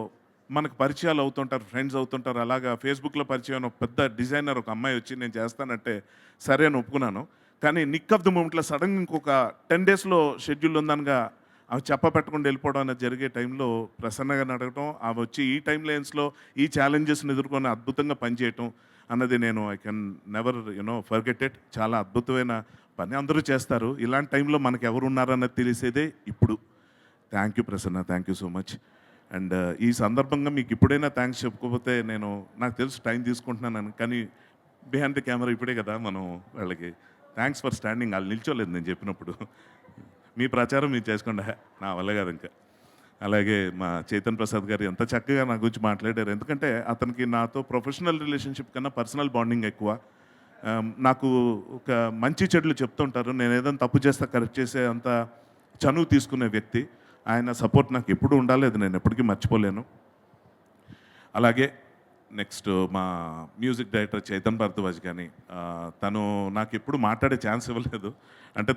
Speaker 10: మనకు పరిచయాలు అవుతుంటారు, ఫ్రెండ్స్ అవుతుంటారు. అలాగా ఫేస్బుక్లో పరిచయం ఒక పెద్ద డిజైనర్ ఒక అమ్మాయి వచ్చి నేను చేస్తానంటే సరే అని ఒప్పుకున్నాను. కానీ నిక్ ఆఫ్ ది మూమెంట్లో సడన్గా ఇంకొక 10 డేస్లో షెడ్యూల్ ఉందనగా అవి చెప్పపెట్టకుండా వెళ్ళిపోవడం అనేది జరిగే టైంలో ప్రసన్నగా అడగటం, అవి వచ్చి ఈ టైం లైన్స్లో ఈ ఛాలెంజెస్ని ఎదుర్కొని అద్భుతంగా పనిచేయటం అన్నది నేను I can never forget it. చాలా అద్భుతమైన పని అందరూ చేస్తారు. ఇలాంటి టైంలో మనకు ఎవరు ఉన్నారన్నది తెలిసేదే ఇప్పుడు. Thank you Prasanna, thank you so much. And ఈ సందర్భంగా మీకు ఇప్పుడైనా థ్యాంక్స్ చెప్పుకోకపోతే నాకు తెలుసు టైం తీసుకుంటున్నాను, కానీ బిహైండ్ ది కెమెరా ఇప్పుడే కదా మనం వాళ్ళకి థ్యాంక్స్ ఫర్ స్టాండింగ్. వాళ్ళు నిల్చోలేదు నేను చెప్పినప్పుడు. మీ ప్రచారం మీరు చేసుకోండి, నా వల్ల కాదు ఇంకా. అలాగే మా చైతన్ ప్రసాద్ గారు ఎంత చక్కగా నా గురించి మాట్లాడారు. ఎందుకంటే అతనికి నాతో ప్రొఫెషనల్ రిలేషన్షిప్ కన్నా పర్సనల్ బాండింగ్ ఎక్కువ. నాకు ఒక మంచి చెడులు చెప్తుంటారు, నేను ఏదైనా తప్పు చేస్తా కరెక్ట్ చేసే అంత చనువు తీసుకునే వ్యక్తి. ఆయన సపోర్ట్ నాకు ఎప్పుడు ఉండాలి, అది నేను ఎప్పటికీ మర్చిపోలేను. అలాగే నెక్స్ట్ మా మ్యూజిక్ డైరెక్టర్ చైతన్ భరద్వాజ్ కానీ, తను నాకు ఎప్పుడు మాట్లాడే ఛాన్స్ ఇవ్వలేదు. అంటే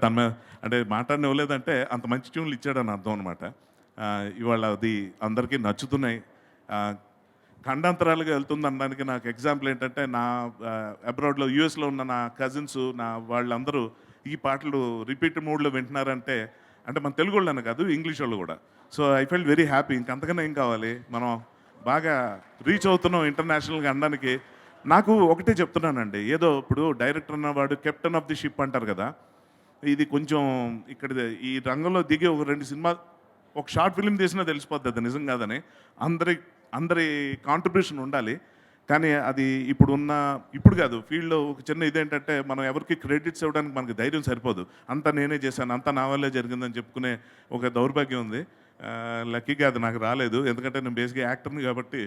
Speaker 10: మాట్లాడనివ్వలేదంటే అంత మంచి ట్యూన్లు ఇచ్చాడని అర్థం అనమాట. ఇవాళ అది అందరికీ నచ్చుతున్నాయి. ఖండాంతరాలుగా వెళ్తుంది అనడానికి నాకు ఎగ్జాంపుల్ ఏంటంటే, నా అబ్రాడ్లో యూఎస్లో ఉన్న నా కజిన్స్ వాళ్ళందరూ ఈ పాటలు రిపీట్ మోడ్లో వింటున్నారంటే, అంటే మన తెలుగు వాళ్ళని కాదు, ఇంగ్లీష్ వాళ్ళు కూడా. So I felt very happy. ఇంకంతకన్నా ఏం కావాలి, మనం బాగా రీచ్ అవుతున్నాం ఇంటర్నేషనల్గా అనడానికి. నాకు ఒకటే చెప్తున్నానండి, ఏదో ఇప్పుడు డైరెక్టర్ అన్నవాడు కెప్టెన్ ఆఫ్ ది షిప్ అంటారు కదా, ఇది కొంచెం ఇక్కడ ఈ రంగంలో దిగి ఒక 2 సినిమా ఒక షార్ట్ ఫిల్మ్ తీసినా తెలిసిపోద్ది అది నిజం కాదని. అందరి కాంట్రిబ్యూషన్ ఉండాలి. కానీ అది ఇప్పుడు కాదు ఫీల్డ్లో ఒక చిన్న ఇదేంటంటే, మనం ఎవరికి క్రెడిట్స్ ఇవ్వడానికి మనకి ధైర్యం సరిపోదు. అంతా నేనే చేశాను, అంతా నా వల్లే జరిగిందని చెప్పుకునే ఒక దౌర్భాగ్యం ఉంది. లక్కీగా అది నాకు రాలేదు, ఎందుకంటే నేను బేసిక్గా యాక్టర్ని కాబట్టి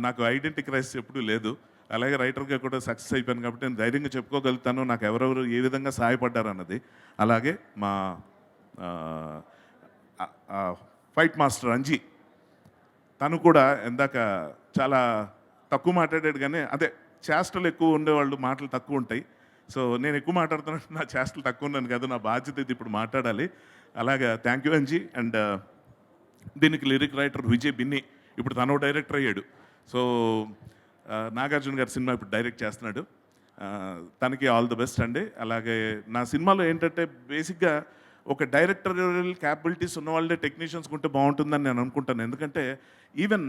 Speaker 10: నాకు ఐడెంటిటీ క్రైసిస్ ఎప్పుడూ లేదు. అలాగే రైటర్గా కూడా సక్సెస్ అయిపోయాను కాబట్టి నేను ధైర్యంగా చెప్పుకోగలుగుతాను నాకు ఎవరెవరు ఏ విధంగా సహాయపడ్డారు అన్నది. అలాగే మా ఫైట్ మాస్టర్ అంజీ, తను కూడా ఇందాక చాలా తక్కువ మాట్లాడాడు, కానీ అదే చేష్టలు ఎక్కువ ఉండేవాళ్ళు మాటలు తక్కువ ఉంటాయి. సో నేను ఎక్కువ మాట్లాడుతున్నట్టు నా చేష్టలు తక్కువ ఉన్నాను కదా, నా బాధ్యత ఇది ఇప్పుడు మాట్లాడాలి. అలాగా థ్యాంక్ యూ అంజీ. అండ్ దీనికి లిరిక్ రైటర్ విజయ్ బిన్ని, ఇప్పుడు తను డైరెక్టర్ అయ్యాడు. సో నాగార్జున గారి సినిమా ఇప్పుడు డైరెక్ట్ చేస్తున్నాడు. తనకి ఆల్ ది బెస్ట్ అండి. అలాగే నా సినిమాలో ఏంటంటే బేసిక్గా ఒక డైరెక్టరియల్ క్యాపబిలిటీస్ ఉన్న వాళ్ళే టెక్నీషియన్స్ ఉంటే బాగుంటుందని నేను అనుకుంటాను. ఎందుకంటే ఈవెన్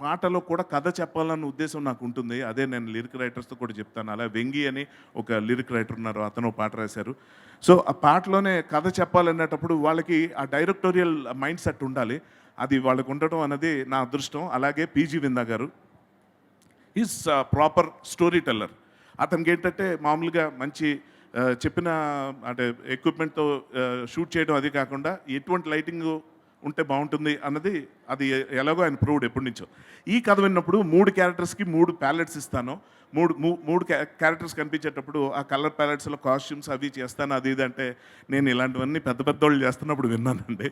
Speaker 10: పాటలో కూడా కథ చెప్పాలన్న ఉద్దేశం నాకు ఉంటుంది. అదే నేను లిరిక్ రైటర్స్తో కూడా చెప్తాను. అలా వెంగి అని ఒక లిరిక్ రైటర్ ఉన్నారు, అతను పాట రాశారు. సో ఆ పాటలోనే కథ చెప్పాలనేటప్పుడు వాళ్ళకి ఆ డైరెక్టోరియల్ మైండ్ సెట్ ఉండాలి. అది వాళ్ళకు ఉండటం అనేది నా అదృష్టం. అలాగే పీజీ విందా గారు ఈజ్ ప్రాపర్ స్టోరీ టెల్లర్. అతనికి ఏంటంటే మామూలుగా మంచి చెప్పిన అంటే ఎక్విప్మెంట్తో షూట్ చేయడం అది కాకుండా ఎటువంటి లైటింగ్ ఉంటే బాగుంటుంది అన్నది అది ఎలాగో ఆయన ప్రూవ్డ్ ఎప్పటి నుంచో. ఈ కథ విన్నప్పుడు 3 క్యారెక్టర్స్కి 3 ప్యాలెట్స్ ఇస్తాను. మూడు క్యారెక్టర్స్ కనిపించేటప్పుడు ఆ కలర్ ప్యాలెట్స్లో కాస్ట్యూమ్స్ అవి చేస్తాను అది ఇది అంటే, నేను ఇలాంటివన్నీ పెద్ద వాళ్ళు చేస్తున్నప్పుడు విన్నానండి.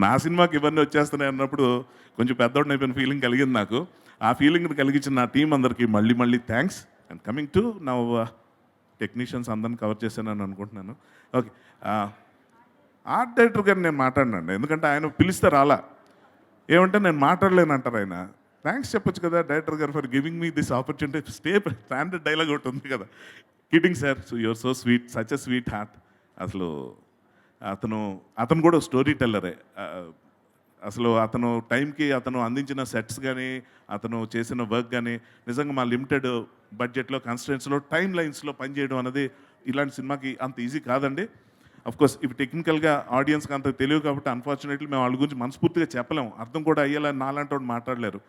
Speaker 10: నా సినిమాకి ఇవన్నీ వచ్చేస్తున్నాయి అన్నప్పుడు కొంచెం పెద్దోడిని అయిపోయిన ఫీలింగ్ కలిగింది నాకు. ఆ ఫీలింగ్ని కలిగించిన నా టీం అందరికీ మళ్ళీ thanks. And coming to now technicians అందరిని కవర్ చేశానని అనుకుంటున్నాను. ఓకే, ఆర్ట్ డైరెక్టర్ గారు నేను మాట్లాడినండి, ఎందుకంటే ఆయన పిలిస్తే రాలా. ఏమంటే నేను మాట్లాడలేను అంటారు ఆయన. థ్యాంక్స్ చెప్పొచ్చు కదా డైరెక్టర్ గారు for giving me this opportunity. Standard dialogue ఒకటి ఉంది కదా, kidding sir, so your so sweet, such a sweet heart. అసలు అతను కూడా స్టోరీ టెల్లరే. అసలు అతను టైంకి అతను అందించిన సెట్స్ కానీ అతను చేసిన వర్క్ కానీ నిజంగా మా లిమిటెడ్ బడ్జెట్లో కన్స్టెంట్స్లో టైం లైన్స్లో పనిచేయడం అనేది ఇలాంటి సినిమాకి అంత ఈజీ కాదండి. కోర్స్ ఇవి టెక్నికల్గా ఆడియన్స్కి అంత తెలియదు కాబట్టి అన్ఫార్చునేట్లీ మేము వాళ్ళ గురించి మనస్ఫూర్తిగా చెప్పలేము, అర్థం కూడా అయ్యేలా నాలాంటి వాడు మాట్లాడలేరు.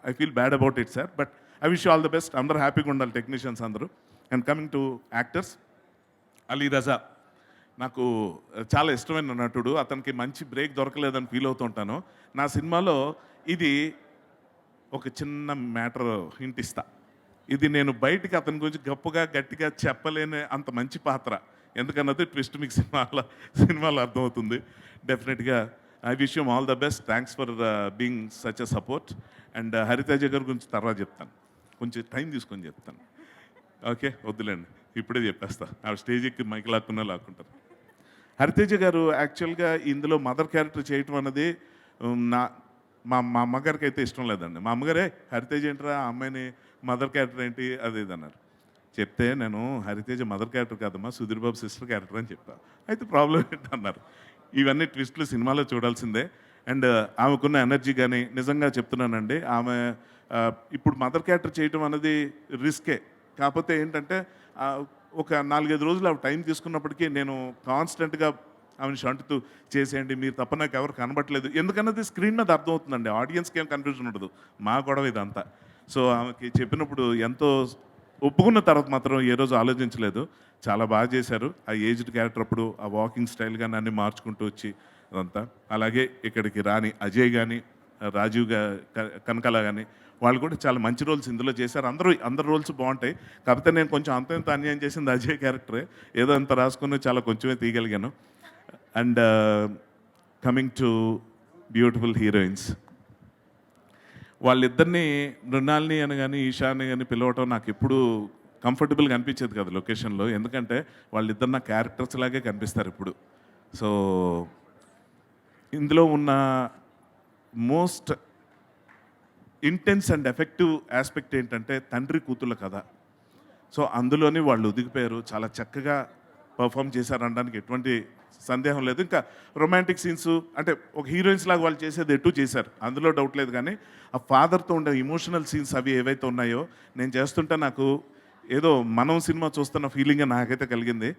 Speaker 10: I feel bad about it sir, but I wish all the best. అందరూ హ్యాపీగా ఉండాలి టెక్నీషియన్స్ అందరూ. And coming to actors, Ali Raza నాకు చాలా ఇష్టమైన నటుడు. అతనికి మంచి బ్రేక్ దొరకలేదని ఫీల్ అవుతుంటాను. నా సినిమాలో ఇది ఒక చిన్న మ్యాటర్ హింట్ ఇస్తా. ఇది నేను బయటికి అతని గురించి గొప్పగా గట్టిగా చెప్పలేని అంత మంచి పాత్ర. ఎందుకన్నది ట్విస్ట్ మీకు సినిమాలో అర్థమవుతుంది. డెఫినెట్గా I wish you all the best. Thanks for being such a support. And Hariteja గారి గురించి తర్వాత చెప్తాను, కొంచెం టైం తీసుకొని చెప్తాను. ఓకే, వద్దులేండి, ఇప్పుడే చెప్పేస్తా. ఆ స్టేజ్కి మైక్ లాక్కున్నా లాక్కుంటారు. హరితేజ గారు యాక్చువల్గా ఇందులో మదర్ క్యారెక్టర్ చేయటం అనేది మా అమ్మగారికి అయితే ఇష్టం లేదండి. మా అమ్మగారే హరితేజ ఏంట్రా, ఆ అమ్మాయిని మదర్ క్యారెక్టర్ ఏంటి అది ఇది అన్నారు. చెప్తే నేను హరితేజ మదర్ క్యారెక్టర్ కాదమ్మా, సుధీర్ బాబు సిస్టర్ క్యారెక్టర్ అని చెప్పాను. అయితే ప్రాబ్లం ఏంటి అన్నారు. ఇవన్నీ ట్విస్ట్లు సినిమాలో చూడాల్సిందే. అండ్ ఆమెకున్న ఎనర్జీ కానీ నిజంగా చెప్తున్నానండి, ఆమె ఇప్పుడు మదర్ క్యారెక్టర్ చేయటం అనేది రిస్కే. కాకపోతే ఏంటంటే ఒక 4-5 రోజులు ఆమె టైం తీసుకున్నప్పటికీ నేను కాన్స్టెంట్గా ఆమెను షంటుతూ చేసేయండి, మీరు తప్ప నాకు ఎవరు కనబట్టలేదు ఎందుకన్నది స్క్రీన్ మీద అర్థమవుతుందండి. ఆడియన్స్కి ఏం కన్ఫ్యూజన్ ఉండదు, మా గొడవ ఇదంతా. సో ఆమెకి చెప్పినప్పుడు ఎంతో ఒప్పుకున్న తర్వాత మాత్రం ఏ రోజు ఆలోచించలేదు. చాలా బాగా చేశారు. ఆ ఏజ్డ్ క్యారెక్టర్ అప్పుడు ఆ వాకింగ్ స్టైల్ కానీ అన్నీ మార్చుకుంటూ వచ్చి అదంతా. అలాగే ఇక్కడికి రాని అజయ్ కానీ రాజీవ్ కనకాల కానీ వాళ్ళు కూడా చాలా మంచి రోల్స్ ఇందులో చేశారు. అందరు రోల్స్ బాగుంటాయి. కాకపోతే నేను కొంచెం అంత అన్యాయం చేసింది అజయ్ క్యారెక్టరే. ఏదో అంత రాసుకుని చాలా కొంచెమే తీయగలిగాను. And coming to beautiful heroines, Mrunalini మృణాలిని అని కానీ ఈషాని కానీ పిలవటం నాకు ఎప్పుడూ కంఫర్టబుల్గా అనిపించేది కదా లొకేషన్లో. ఎందుకంటే వాళ్ళిద్దరు నా క్యారెక్టర్స్ లాగే కనిపిస్తారు ఇప్పుడు. సో ఇందులో ఉన్న most intense and effective aspect ఏంటంటే తండ్రి కూతుళ్ళ కథ. సో అందులోని వాళ్ళు ఒదిగిపోయారు, చాలా చక్కగా పర్ఫామ్ చేశారనడానికి ఎటువంటి సందేహం లేదు. ఇంకా రొమాంటిక్ సీన్స్ అంటే ఒక హీరోయిన్స్ లాగా వాళ్ళు చేసేది ఎటు చేశారు, అందులో డౌట్ లేదు. కానీ ఆ ఫాదర్తో ఉండే ఇమోషనల్ సీన్స్ అవి ఏవైతే ఉన్నాయో నేను చేస్తుంటే నాకు ఏదో మనం సినిమా చూస్తున్న ఫీలింగ్ నాకైతే కలిగింది.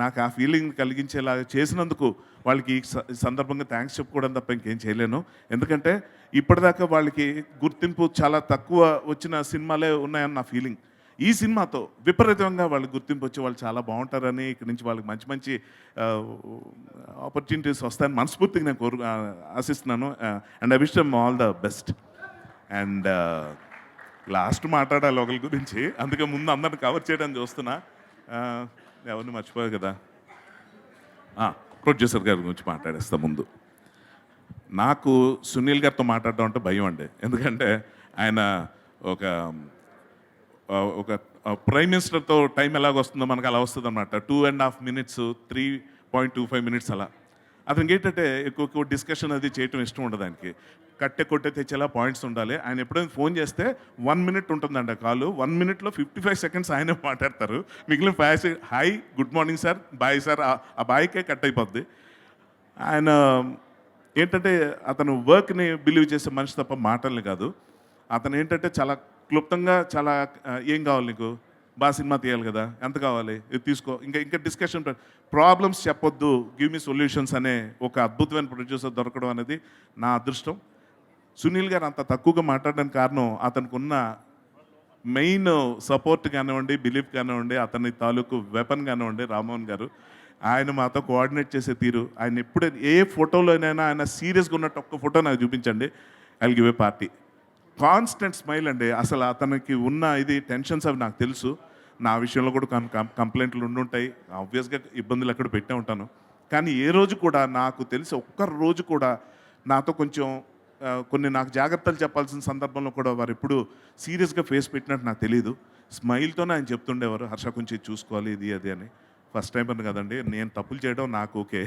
Speaker 10: నాకు ఆ ఫీలింగ్ కలిగించేలా చేసినందుకు వాళ్ళకి ఈ సందర్భంగా థ్యాంక్స్ చెప్పుకోవడం తప్ప ఇంకేం చేయలేను. ఎందుకంటే ఇప్పటిదాకా వాళ్ళకి గుర్తింపు చాలా తక్కువ వచ్చిన సినిమాలే ఉన్నాయని నా ఫీలింగ్. ఈ సినిమాతో విపరీతంగా వాళ్ళకి గుర్తింపు వచ్చి వాళ్ళు చాలా బాగుంటారని, ఇక్కడి నుంచి వాళ్ళకి మంచి మంచి ఆపర్చునిటీస్ వస్తాయని మనస్ఫూర్తిగా నేను ఆశిస్తున్నాను. And I wish them all the best. And last మాట్లాడాలి ఒకరి గురించి, అందుకే ముందు అందరిని కవర్ చేయడానికి చూస్తున్నా. ఎవరిని మర్చిపోయారు కదా, ప్రొడ్యూసర్ గారి గురించి మాట్లాడేస్తా ముందు. నాకు సునీల్ గారితో మాట్లాడడం అంటే భయం అండి. ఎందుకంటే ఆయన ఒక ప్రైమ్ మినిస్టర్తో టైం ఎలాగొస్తుందో మనకు అలా వస్తుంది అనమాట. 2.5 minutes 3.25 minutes అలా. అతనికి ఏంటంటే ఎక్కువ డిస్కషన్ అది చేయటం ఇష్టం ఉండదు. ఆయనకి కొట్టే తెచ్చేలా పాయింట్స్ ఉండాలి. ఆయన ఎప్పుడైనా ఫోన్ చేస్తే 1 minute ఉంటుందండి ఆ కాలు. 1 minuteలో 55 seconds ఆయనే మాట్లాడతారు. మిగిలిన 5 hi good morning sir bye sir, ఆ బాయ్కే కట్ అయిపోద్ది. ఆయన ఏంటంటే అతను వర్క్ని బిలీవ్ చేసే మనిషి తప్ప మాటల్ని కాదు. అతను ఏంటంటే చాలా క్లుప్తంగా చాలా ఏం కావాలి నీకు, బాగా సినిమా తీయాలి కదా, ఎంత కావాలి ఇది తీసుకో, ఇంకా డిస్కషన్ ప్రాబ్లమ్స్ చెప్పొద్దు, గివ్ మీ సొల్యూషన్స్ అనే ఒక అద్భుతమైన ప్రొడ్యూసర్ దొరకడం అనేది నా అదృష్టం. సునీల్ గారు అంత తక్కువగా మాట్లాడడానికి కారణం అతనికి ఉన్న మెయిన్ సపోర్ట్ కానివ్వండి, బిలీఫ్ కానివ్వండి, అతని తాలూకు వెపన్ కానివ్వండి రామ్మోహన్ గారు. ఆయన మాతో కోఆర్డినేట్ చేసే తీరు, ఆయన ఎప్పుడైనా ఏ ఫోటోలోనైనా ఆయన సీరియస్గా ఉన్నట్టు ఒక్క ఫోటో నాకు చూపించండి, I will give a party. Constant smile అండి. అసలు అతనికి ఉన్న ఇది టెన్షన్స్ అవి నాకు తెలుసు. నా విషయంలో కూడా కంప్లైంట్లు ఉండుంటాయి, ఆబ్వియస్గా ఇబ్బందులు ఎక్కడ పెట్టే ఉంటాను. కానీ ఏ రోజు కూడా నాకు తెలిసి ఒక్క రోజు కూడా నాతో కొంచెం కొన్ని నాకు జాగ్రత్తలు చెప్పాల్సిన సందర్భంలో కూడా వారు ఎప్పుడు సీరియస్గా ఫేస్ పెట్టినట్టు నాకు తెలియదు. స్మైల్తోనే ఆయన చెప్తుండేవారు, హర్ష కొంచెం చూసుకోవాలి ఇది అది అని. ఫస్ట్ టైం అని కదండి, నేను తప్పులు చేయడం నాకు ఓకే,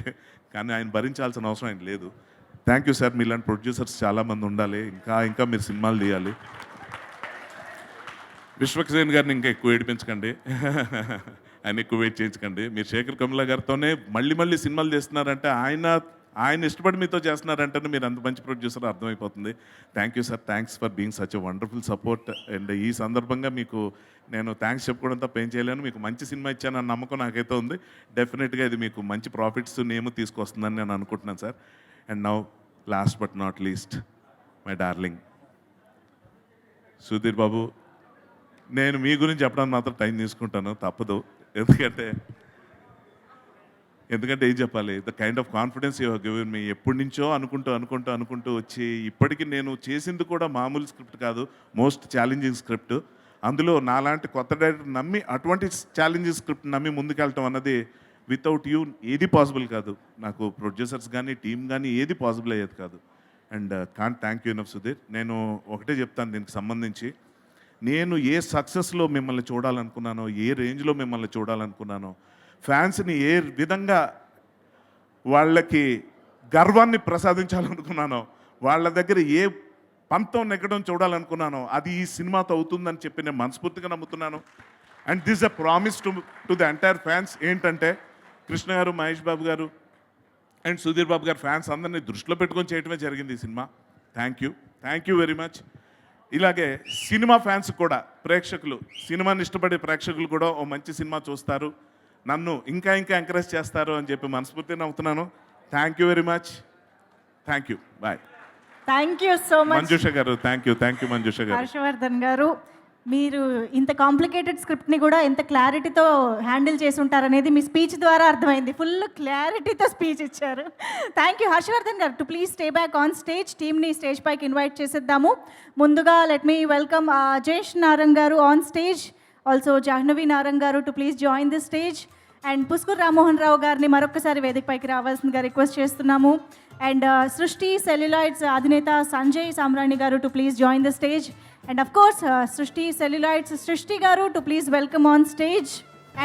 Speaker 10: కానీ ఆయన భరించాల్సిన అవసరం ఆయన లేదు. Thank you sir. మీలాంటి ప్రొడ్యూసర్స్ చాలామంది ఉండాలి, ఇంకా మీరు సినిమాలు తీయాలి. విశ్వక్సేన్ గారిని ఇంకా ఎక్కువ ఏడిపించకండి. ఆయన ఎక్కువ వెయిట్ చేయించకండి. మీరు శేఖర్ కమ్లా గారితోనే మళ్ళీ మళ్ళీ సినిమాలు చేస్తున్నారంటే ఆయన ఇష్టపడి మీతో చేస్తున్నారంటే మీరు అంత మంచి ప్రొడ్యూసర్ అర్థమైపోతుంది. Thank you sir, thanks for being such a wonderful support. And ఈ సందర్భంగా మీకు నేను థ్యాంక్స్ చెప్పుకోవడం తప్ప ఏం చేయలేను. మీకు మంచి సినిమా ఇచ్చానన్న నమ్మకం నాకైతే ఉంది. డెఫినెట్గా ఇది మీకు మంచి ప్రాఫిట్స్ నేమ్ తీసుకొస్తుందని నేను అనుకుంటున్నాను sir. And now last but not least my darling Sudheer Babu, నేను మీ గురించి చెప్పడానికి మాత్రం టైం తీసుకుంటాను, తప్పదు. ఎందుకంటే ఏం చెప్పాలి, the kind of confidence you have given me. ఎప్పటి నుంచో అనుకుంటూ వచ్చి ఇప్పటికి నేను చేసింది కూడా మామూలు స్క్రిప్ట్ కాదు, మోస్ట్ ఛాలెంజింగ్ స్క్రిప్ట్. అందులో నాలాంటి కొత్త డైరెక్టర్ నమ్మి అటువంటి ఛాలెంజింగ్ స్క్రిప్ట్ నమ్మి ముందుకెళ్ళటం అన్నది వితౌట్ యూ ఏది పాసిబుల్ కాదు. నాకు ప్రొడ్యూసర్స్ కానీ టీం కానీ ఏది పాసిబుల్ అయ్యేది కాదు. And can't thank you enough Sudheer. నేను ఒకటే చెప్తాను దీనికి సంబంధించి, నేను ఏ సక్సెస్లో మిమ్మల్ని చూడాలనుకున్నానో, ఏ రేంజ్లో మిమ్మల్ని చూడాలనుకున్నానో, ఫ్యాన్స్ని ఏ విధంగా వాళ్ళకి గర్వాన్ని ప్రసాదించాలనుకున్నానో, వాళ్ళ దగ్గర ఏ పంతం నెగ్గడం చూడాలనుకున్నానో అది ఈ సినిమాతో అవుతుందని చెప్పి నేను మనస్ఫూర్తిగా నమ్ముతున్నాను. And this a promise to the entire fans. ఏంటంటే కృష్ణ గారు, మహేష్ బాబు గారు అండ్ సుధీర్ బాబు గారు ఫ్యాన్స్ అందరినీ దృష్టిలో పెట్టుకొని చేయటమే జరిగింది ఈ cinema. Thank you very much. ఇలాగే సినిమా ఫ్యాన్స్ కూడా, ప్రేక్షకులు, సినిమాని ఇష్టపడే ప్రేక్షకులు కూడా ఓ మంచి సినిమా చూస్తారు, నన్ను ఇంకా ఎంకరేజ్ చేస్తారు అని చెప్పి మనస్ఫూర్తిగా నమ్ముతున్నాను. Thank you very much. Thank you. Bye.
Speaker 1: Thank you so much
Speaker 10: Manjusha garu. Thank you Manjusha గారు.
Speaker 1: హర్షవర్ధన్ గారు, మీరు ఇంత కాంప్లికేటెడ్ స్క్రిప్ట్ని కూడా ఎంత క్లారిటీతో హ్యాండిల్ చేసి ఉంటారనేది మీ స్పీచ్ ద్వారా అర్థమైంది. ఫుల్ క్లారిటీతో స్పీచ్ ఇచ్చారు. Thank you Harshavardhan garu. To please stay back on stage. టీమ్ని స్టేజ్ పైకి ఇన్వైట్ చేసేద్దాము. ముందుగా let me welcome Ajesh Narang garu on stage, also Jahnavi Narang garu to please join the stage. And Puskur Rammohan Rao గారిని మరొకసారి వేదిక పైకి రావాల్సిందిగా రిక్వెస్ట్ చేస్తున్నాము. అండ్ సృష్టి సెల్యులాయిడ్స్ అధినేత సంజయ్ సామ్రాణి గారు to please join the stage. And of course సృష్టి సెల్యులాయిడ్స్ సృష్టి గారు to please welcome on stage.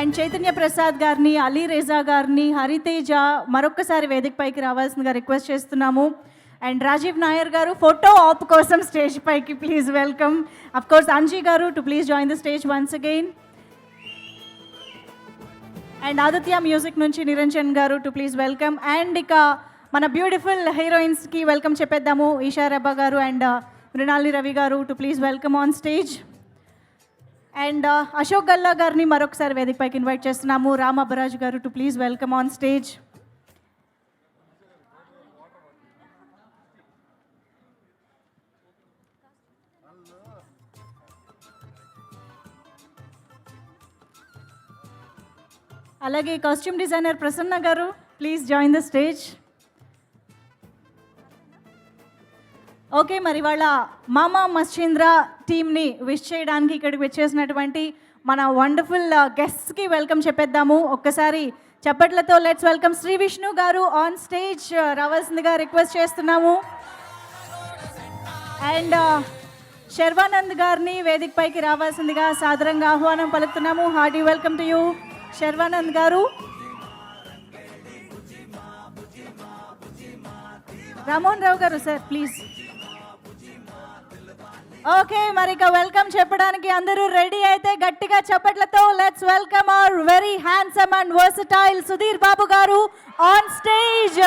Speaker 1: And Chaitanya Prasad గారిని, అలీ రేజా గారిని, హరితేజ మరొకసారి వేదిక పైకి రావాల్సిందిగా రిక్వెస్ట్ చేస్తున్నాము. అండ్ రాజీవ్ నాయర్ గారు ఫోటో ఆప్ కోసం స్టేజ్ పైకి please welcome. Of course Anji garu to please join the stage once again. And Aditya music నుంచి Niranjan garu to please welcome. And ఇక మన బ్యూటిఫుల్ హీరోయిన్స్కి వెల్కమ్ చెప్పేద్దాము. Eesha Rebba garu and Mrinali Ravi garu to please welcome on stage. And Ashok Galla గారిని మరొకసారి వేదిక పైకి ఇన్వైట్ చేస్తున్నాము. Ram Abbaraju garu to please welcome on stage. అలాగే costume designer Prasanna garu please join the stage. Okay, మరి వాళ్ళ మామా మశ్చంద్ర టీమ్ని విష్ చేయడానికి ఇక్కడికి వచ్చేసినటువంటి మన వండర్ఫుల్ గెస్ట్స్కి వెల్కమ్ చెప్పేద్దాము. ఒక్కసారి చప్పట్లతో let's welcome Sri Vishnu garu on stage రావాల్సిందిగా రిక్వెస్ట్ చేస్తున్నాము. అండ్ శర్వానంద్ గారిని వేదిక పైకి రావాల్సిందిగా సాదరంగా ఆహ్వానం పలుకుతున్నాము. Hearty welcome to you Sharwanand garu. Rammohan Rao గారు సార్ ప్లీజ్. ఓకే, మరి ఇక వెల్కమ్ చెప్పడానికి అందరూ రెడీ అయితే గట్టిగా చప్పట్లతో let's welcome our very handsome and versatile Sudheer Babu garu on stage.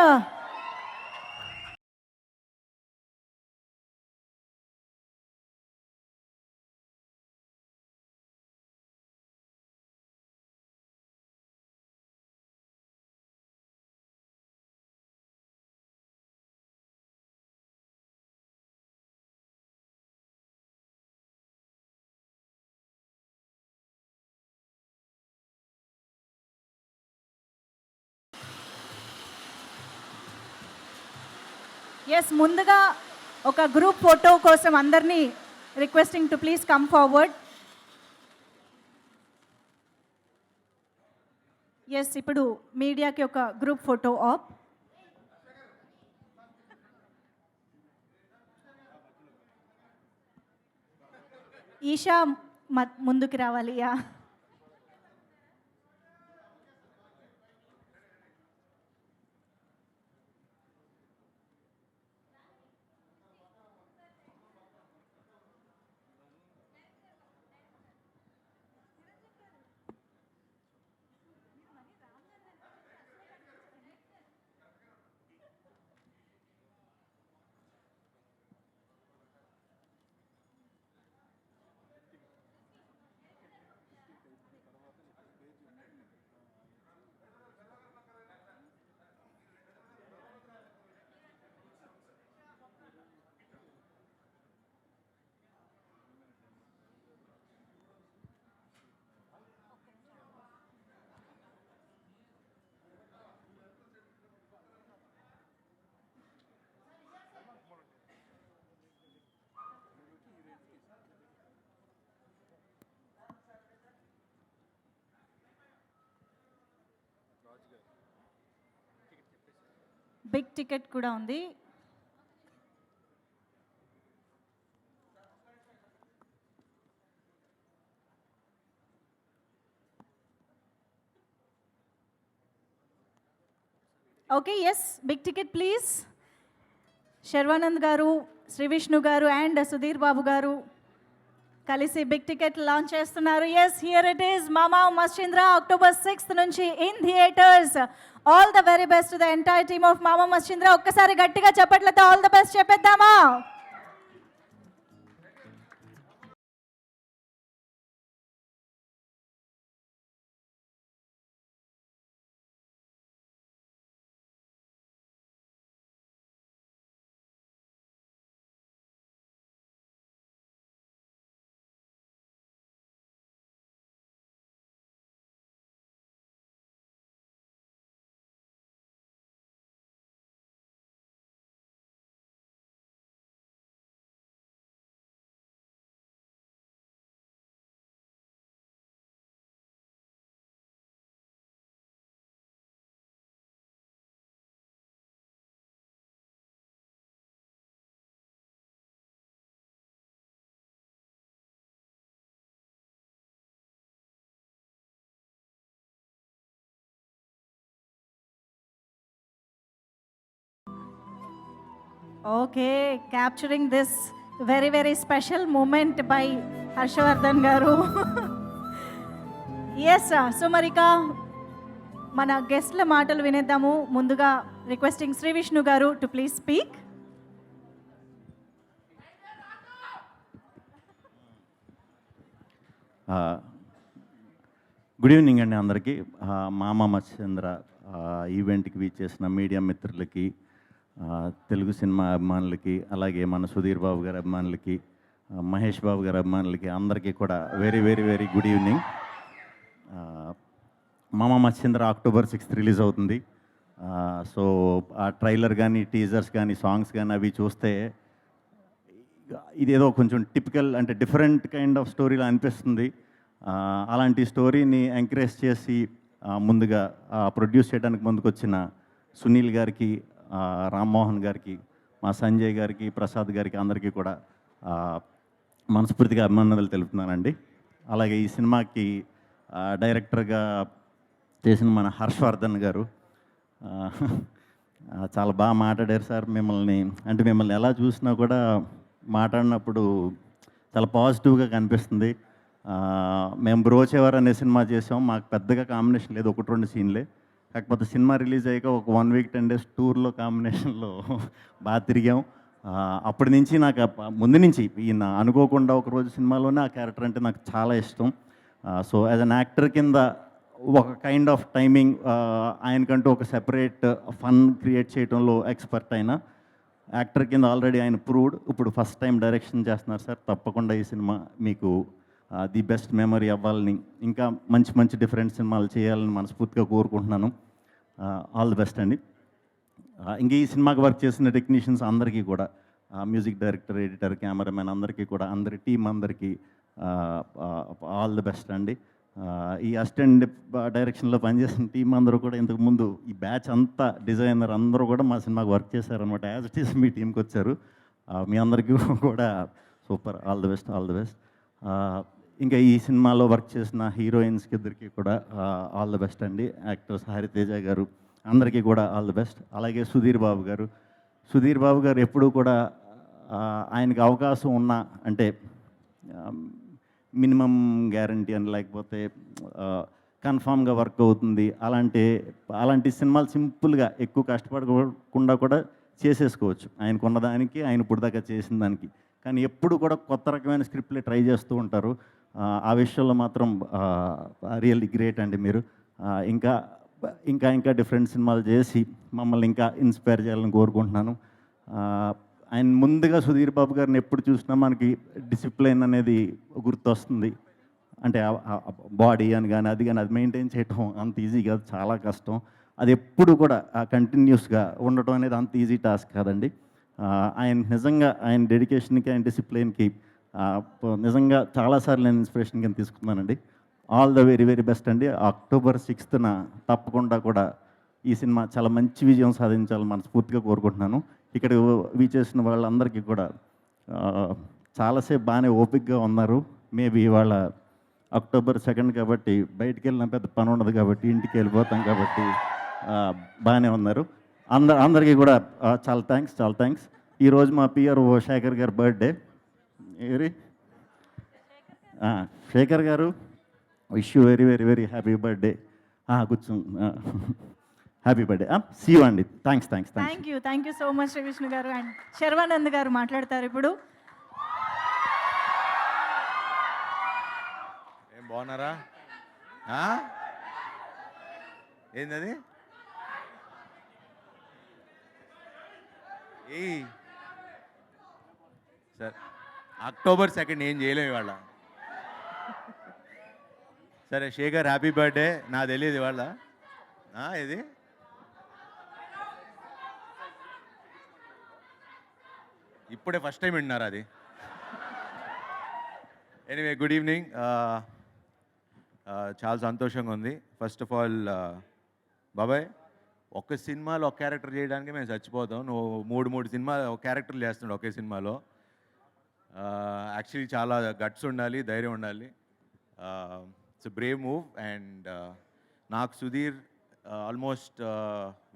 Speaker 1: Yes, ముందుగా ఒక గ్రూప్ ఫోటో కోసం అందరినీ requesting to please come forward. Yes, ఇప్పుడు మీడియాకి ఒక గ్రూప్ ఫోటో ఆప్. ఈషా ముందుకు రావాలి. యా, బిగ్ టికెట్ కూడా ఉంది. Okay, yes, big ticket please. Sharwanand garu, Sri Vishnu గారు అండ్ సుధీర్ బాబు గారు కలిసి బిగ్ టికెట్ లాంచ్ చేస్తున్నారు. Yes, here it is, Maama Mascheendra, October 6th నుంచి in theatres. All the very best to the entire team of Maama Mascheendra. ఒక్కసారి గట్టిగా చప్పట్లతో ఆల్ ద బెస్ట్ చెప్పేద్దామా? Okay, capturing this very, very special moment by Harshvardhan garu. Yes, Sumarika, మన గెస్ట్ల మాటలు వినేద్దాము. ముందుగా requesting Shri Vishnu గారు to please speak.
Speaker 19: Good evening అండి అందరికీ. మామా మత్స్యేంద్ర ఈవెంట్కి వీచేసిన మీడియా మిత్రులకి, తెలుగు సినిమా అభిమానులకి, అలాగే మన సుధీర్ బాబు గారి అభిమానులకి, మహేష్ బాబు గారి అభిమానులకి అందరికీ కూడా very very very good evening. మామా మత్స్యేంద్ర October 6th రిలీజ్ అవుతుంది. సో ఆ ట్రైలర్ కానీ, టీజర్స్ కానీ, సాంగ్స్ కానీ అవి చూస్తే ఇదేదో కొంచెం టిపికల్, అంటే డిఫరెంట్ కైండ్ ఆఫ్ స్టోరీలా అనిపిస్తుంది. అలాంటి స్టోరీని ఎంకరేజ్ చేసి ముందుగా ప్రొడ్యూస్ చేయడానికి ముందుకు వచ్చిన సునీల్ గారికి, రామ్మోహన్ గారికి, మా సంజయ్ గారికి, ప్రసాద్ గారికి అందరికీ కూడా మనస్ఫూర్తిగా అభినందనలు తెలుపుతున్నానండి. అలాగే ఈ సినిమాకి డైరెక్టర్గా చేసిన మన హర్షవర్ధన్ గారు చాలా బాగా మాట్లాడారు సార్. మిమ్మల్ని ఎలా చూసినా కూడా మాట్లాడినప్పుడు చాలా పాజిటివ్గా కనిపిస్తుంది. మేము బ్రోచేవర్ అనే సినిమా చేసాం. మాకు పెద్దగా కాంబినేషన్ లేదు, 1-2 సీన్లే. కాకపోతే సినిమా రిలీజ్ అయ్యాక ఒక 1 week 10 days టూర్లో కాంబినేషన్లో బాగా తిరిగాం. అప్పటి నుంచి నాకు ముందు నుంచి ఈయన అనుకోకుండా ఒకరోజు సినిమాలోనే ఆ క్యారెక్టర్ అంటే నాకు చాలా ఇష్టం. సో యాజ్ అన్ యాక్టర్ కింద ఒక కైండ్ ఆఫ్ టైమింగ్, ఆయనకంటూ ఒక సెపరేట్ ఫన్ క్రియేట్ చేయడంలో ఎక్స్పర్ట్ అయిన యాక్టర్ కింద ఆల్రెడీ ఆయన ప్రూవ్డ్. ఇప్పుడు ఫస్ట్ టైం డైరెక్షన్ చేస్తున్నారు సార్. తప్పకుండా ఈ సినిమా మీకు ది బెస్ట్ మెమరీ అవ్వాలని, ఇంకా మంచి మంచి డిఫరెంట్ సినిమాలు చేయాలని మనస్ఫూర్తిగా కోరుకుంటున్నాను. ఆల్ ది బెస్ట్ అండి. ఇంక ఈ సినిమాకి వర్క్ చేసిన టెక్నీషియన్స్ అందరికీ కూడా, మ్యూజిక్ డైరెక్టర్, ఎడిటర్, కెమెరామెన్ అందరికీ కూడా, అందరి టీం అందరికీ ఆల్ ది బెస్ట్ అండి. ఈ అసిస్టెంట్ డైరెక్షన్లో పనిచేసిన టీం అందరూ కూడా, ఇంతకుముందు ఈ బ్యాచ్ అంతా డిజైనర్ అందరూ కూడా మా సినిమాకి వర్క్ చేశారనమాట. యాజ్ ఇట్ ఈస్ మీ టీంకి వచ్చారు. మీ అందరికీ కూడా super, all the best, all the best. ఇంకా ఈ సినిమాలో వర్క్ చేసిన హీరోయిన్స్కి ఇద్దరికి కూడా ఆల్ ది బెస్ట్ అండి. యాక్టర్స్ హరితేజ గారు అందరికీ కూడా ఆల్ ది బెస్ట్. అలాగే సుధీర్ బాబు గారు ఎప్పుడూ కూడా ఆయనకి అవకాశం ఉన్నా, అంటే మినిమం గ్యారంటీ అని, లేకపోతే కన్ఫామ్గా వర్క్ అవుతుంది అలాంటి సినిమాలు సింపుల్గా ఎక్కువ కష్టపడకుండా కూడా చేసేసుకోవచ్చు. ఆయనకున్న దానికి, ఆయన ఇప్పుడు దాకా చేసిన దానికి. కానీ ఎప్పుడు కూడా కొత్త రకమైన స్క్రిప్ట్లే ట్రై చేస్తూ ఉంటారు. ఆ విషయంలో మాత్రం రియల్లీ గ్రేట్ అండి మీరు. ఇంకా ఇంకా ఇంకా డిఫరెంట్ సినిమాలు చేసి మమ్మల్ని ఇంకా ఇన్స్పైర్ చేయాలని కోరుకుంటున్నాను. ఆయన ముందుగా సుధీర్ బాబు గారిని ఎప్పుడు చూసినా మనకి డిసిప్లైన్ అనేది గుర్తొస్తుంది. అంటే బాడీ అని కానీ అది మెయింటైన్ చేయటం అంత ఈజీ కాదు, చాలా కష్టం. అది ఎప్పుడు కూడా కంటిన్యూస్గా ఉండటం అనేది అంత ఈజీ టాస్క్ కాదండి. ఆయన నిజంగా ఆయన డెడికేషన్కి, ఆయన డిసిప్లిన్కి నిజంగా చాలాసార్లు నేను ఇన్స్పిరేషన్ కింద తీసుకున్నానండి. All the very very best అండి. October 6th తప్పకుండా కూడా ఈ సినిమా చాలా మంచి విజయం సాధించాలని మనస్ఫూర్తిగా కోరుకుంటున్నాను. ఇక్కడ వీచేసిన వాళ్ళందరికీ కూడా చాలాసేపు బాగానే ఓపికగా ఉన్నారు. మేబీ ఇవాళ అక్టోబర్ 2 కాబట్టి బయటికి వెళ్ళిన పెద్ద పని ఉండదు కాబట్టి ఇంటికి వెళ్ళిపోతాం కాబట్టి బాగానే ఉన్నారు. అందరికీ కూడా చాలా థ్యాంక్స్. ఈరోజు మా పిఆర్ఓ శేఖర్ గారి బర్త్డే. శేఖర్ గారు, wish you very very very happy birthday. కూర్చో, హ్యాపీ బర్త్డే. సీ యూ అండి. Thanks.
Speaker 1: Thank you so much Shri Vishnu గారు. అండ్ శర్వానంద్ గారు మాట్లాడతారు ఇప్పుడు.
Speaker 20: ఏం బాగున్నారా? ఏంటది? సార్ అక్టోబర్ 2 ఏం చేయలేము ఇవాళ. సరే శేఖర్ హ్యాపీ బర్త్డే. నాకు తెలియదు ఇవాళ. ఇది ఇప్పుడే ఫస్ట్ టైం వింటున్నారు అది. Anyway, good evening. చాలా సంతోషంగా ఉంది. ఫస్ట్ ఆఫ్ ఆల్ బాబాయ్, ఒక్క సినిమాలో ఒక క్యారెక్టర్ చేయడానికి మేము చచ్చిపోతాం. నువ్వు మూడు సినిమాలు ఒక క్యారెక్టర్లు చేస్తున్నాడు ఒకే సినిమాలో. యాక్చువల్లీ చాలా గట్స్ ఉండాలి, ధైర్యం ఉండాలి. It's Brave move. అండ్ నాకు Sudheer almost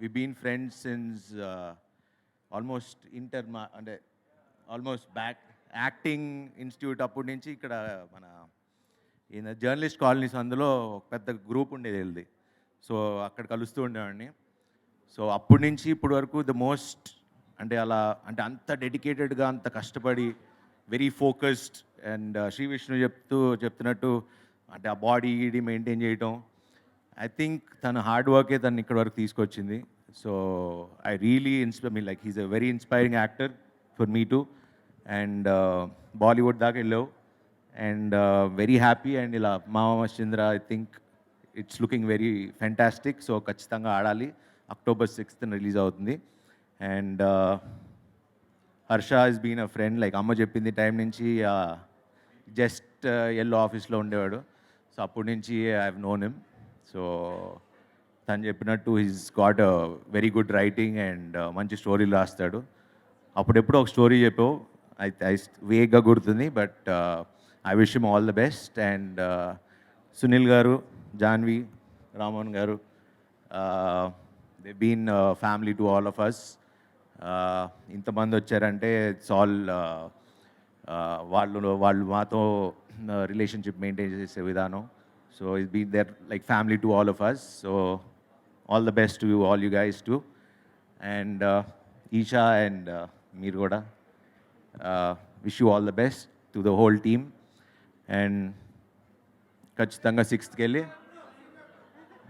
Speaker 20: we been friends since almost అంటే ఆల్మోస్ట్ బ్యాక్ యాక్టింగ్ ఇన్స్టిట్యూట్ అప్పటి నుంచి ఇక్కడ మన ఈయన జర్నలిస్ట్ కాలనీస్, అందులో ఒక పెద్ద గ్రూప్ ఉండేది వెళ్ళి. సో అక్కడ కలుస్తూ ఉండేవాడిని. సో అప్పటి నుంచి ఇప్పటి వరకు ద మోస్ట్ అంటే అంత డెడికేటెడ్గా, అంత కష్టపడి, very focused. And Shri Vishnu చెప్తున్నట్టు అంటే ఆ బాడీ మెయింటైన్ చేయటం, ఐ థింక్ తన హార్డ్ వర్కే తను ఇక్కడ వరకు తీసుకొచ్చింది. So I really like he's a very inspiring actor for me too. And Bollywood దాకా వెళ్ళావు. And very happy. అండ్ ఇలా Maama Mascheendra, I think it's looking very fantastic. So ఖచ్చితంగా ఆడాలి. అక్టోబర్ 6 రిలీజ్ అవుతుంది. And Harsha has been a friend. Like అమ్మ చెప్పింది time నుంచి just yellow ఆఫీస్లో ఉండేవాడు. సో అప్పటి నుంచి I have known him. So తను చెప్పినట్టు he's got a very good writing and మంచి స్టోరీలు రాస్తాడు. అప్పుడెప్పుడు ఒక స్టోరీ చెప్పావు, ఐ వేగ్గా గుర్తుంది. But I wish him all the best. And Sunil గారు, జాన్వి, రామోహన్ గారు, they been family to all of us. ఇంతమంది వచ్చారంటే ఇట్స్ ఆల్ వాళ్ళు మాతో రిలేషన్షిప్ మెయింటైన్ చేసే విధానం. So it's been there like family to all of us. So all the best to all you guys too. And Esha and మీరు కూడా wish you all the best to the whole team. And ఖచ్చితంగా 6th వెళ్ళి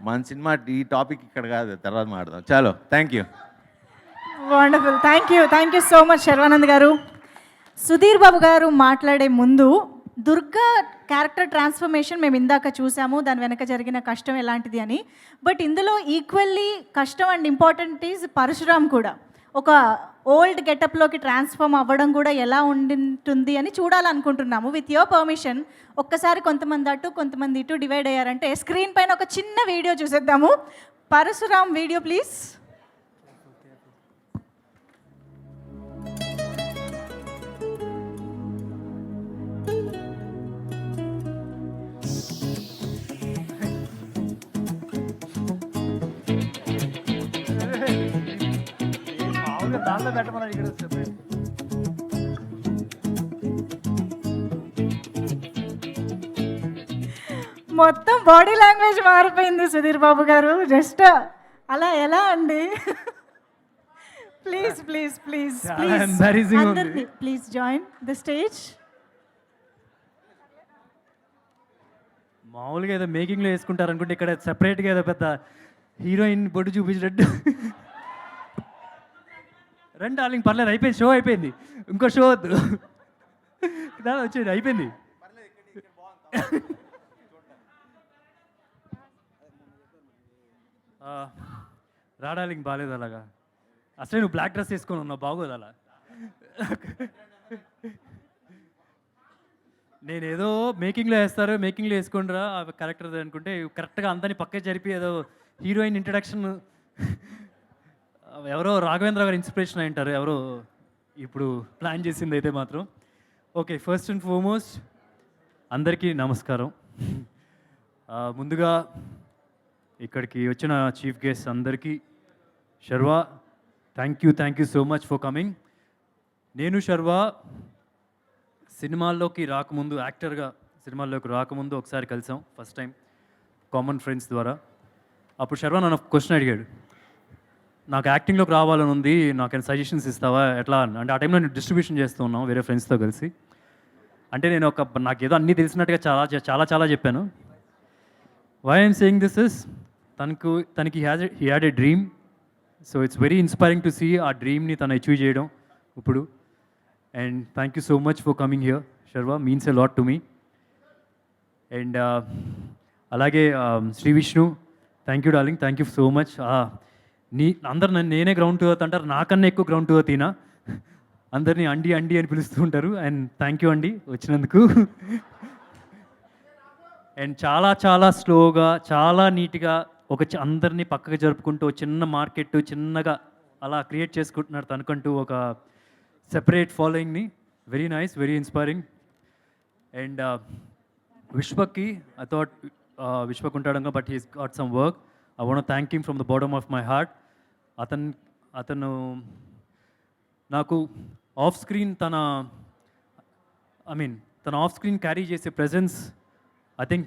Speaker 20: మన cinema, ఈ topic ఇక్కడ కాదు, తర్వాత మాట్లాడదాం. చాలు, thank you.
Speaker 1: Wonderful. Thank you so much Sharwanand గారు. సుధీర్ బాబు గారు మాట్లాడే ముందు దుర్గా క్యారెక్టర్ ట్రాన్స్ఫర్మేషన్ మేము ఇందాక చూసాము, దాని వెనక జరిగిన కష్టం ఎలాంటిది అని. బట్ ఇందులో ఈక్వల్లీ కష్టం అండ్ ఇంపార్టెంట్ ఈజ్ పరశురామ్ కూడా. ఒక ఓల్డ్ గెటప్లోకి ట్రాన్స్ఫార్మ్ అవ్వడం కూడా ఎలా ఉంటుంది అని చూడాలనుకుంటున్నాము. విత్ యువర్ పర్మిషన్ ఒక్కసారి కొంతమంది అటు కొంతమంది ఇటు డివైడ్ అయ్యారంటే స్క్రీన్ పైన ఒక చిన్న వీడియో చూసేద్దాము. Parasuram video please.
Speaker 12: దానిలో పెట్టమని ఇక్కడ సెపరేట్.
Speaker 1: మొత్తం బాడీ లాంగ్వేజ్ మారిపోయింది సుధీర్ బాబు గారు. జస్ట్ అలా ఎలా అండి? ప్లీజ్ ప్లీజ్ ప్లీజ్ అందరినీ ప్లీజ్ జాయిన్ ద స్టేజ్.
Speaker 14: మామూలుగా ఏదో మేకింగ్లో వేసుకుంటారు అనుకుంటే ఇక్కడ సెపరేట్గా ఏదో పెద్ద హీరోయిన్ బొడ్డు చూపించినట్టు. రండి డార్లింగ్, పర్లేదు, అయిపోయింది, షో అయిపోయింది, ఇంకో షో వద్దు, వచ్చేది అయిపోయింది. రా డార్లింగ్, బాగాలేదు అలాగా. అసలే నువ్వు బ్లాక్ డ్రెస్ వేసుకొని ఉన్నావు, బాగోదు అలా. నేనేదో మేకింగ్లో వేస్తారు, మేకింగ్లో వేసుకోండి రా క్యారెక్టర్ అనుకుంటే కరెక్ట్గా అందరినీ పక్కే జరిపి ఏదో హీరోయిన్ ఇంట్రడక్షన్ ఎవరో రాఘవేంద్ర గారు ఇన్స్పిరేషన్ అయి ఉంటారు, ఎవరో ఇప్పుడు ప్లాన్ చేసింది అయితే మాత్రం. ఓకే, ఫస్ట్ అండ్ ఫార్మోస్ట్ అందరికీ నమస్కారం. ముందుగా ఇక్కడికి వచ్చిన చీఫ్ గెస్ట్ అందరికీ, Sharwa thank you so much for coming. నేను శర్వా సినిమాల్లోకి రాకముందు, యాక్టర్గా సినిమాల్లోకి రాకముందు ఒకసారి కలిసాం ఫస్ట్ టైం కామన్ ఫ్రెండ్స్ ద్వారా. అప్పుడు శర్వా నన్ను క్వశ్చన్ అడిగాడు, నాకు యాక్టింగ్లోకి రావాలని ఉంది, నాకు సజెషన్స్ ఇస్తావా ఎట్లా అని. అంటే ఆ టైంలో నేను డిస్ట్రిబ్యూషన్ చేస్తూ ఉన్నాం వేరే ఫ్రెండ్స్తో కలిసి. అంటే నేను నాకేదో అన్నీ తెలిసినట్టుగా చాలా చెప్పాను. Why I'm saying this is, తనకి he had a dream. So it's very inspiring to see ఆ డ్రీమ్ని తను అచీవ్ చేయడం ఇప్పుడు. And thank you so much for coming here Sharwa, means a lot to me. And అలాగే Sri Vishnu, thank you darling, thank you so much. అందరు నేనే ground to earth అంటారు, నాకన్నా ఎక్కువ గ్రౌండ్ టు ఎర్త్ ఈయన. అందరినీ అండి అని పిలుస్తూ ఉంటారు. అండ్ థ్యాంక్ యూ అండి వచ్చినందుకు. అండ్ చాలా స్లోగా, చాలా నీట్గా అందరినీ పక్కకు జరుపుకుంటూ చిన్న మార్కెట్ చిన్నగా అలా క్రియేట్ చేసుకుంటున్నారు తనకంటూ ఒక సెపరేట్ ఫాలోయింగ్ని. Very nice, very inspiring. And విశ్వక్కి, ఐ థాట్ విశ్వక్ ఉంటాడు, but he's got some work. I want thank him from the bottom of my heart. అతను నాకు ఆఫ్ స్క్రీన్ తన ఆఫ్ స్క్రీన్ క్యారీ చేసే presence, I think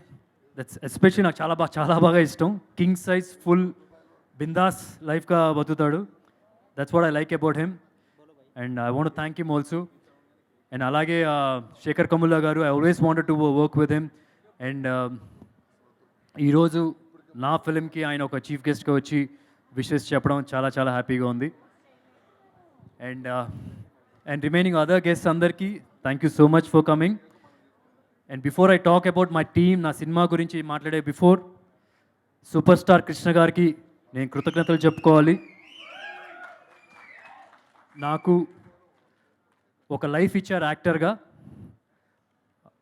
Speaker 14: that's especially నాకు చాలా బాగా ఇష్టం. కింగ్ సైజ్ ఫుల్ బిందాస్ లైఫ్గా బతుకుతాడు. That's what I like about him. And I want thank him also. And అలాగే శేఖర్ కముల్లా గారు, I always wanted to work with him. And ఈరోజు నా ఫిలింకి ఆయన ఒక చీఫ్ గెస్ట్గా వచ్చి విషెస్ చెప్పడం చాలా హ్యాపీగా ఉంది. అండ్ రిమైనింగ్ అదర్ గెస్ట్స్ అందరికీ thank you so much for coming. And before I talk about my team, నా సినిమా గురించి మాట్లాడే బిఫోర్, సూపర్ స్టార్ కృష్ణ గారికి నేను కృతజ్ఞతలు చెప్పుకోవాలి. నాకు ఒక లైఫ్ ఇచ్చారు యాక్టర్గా.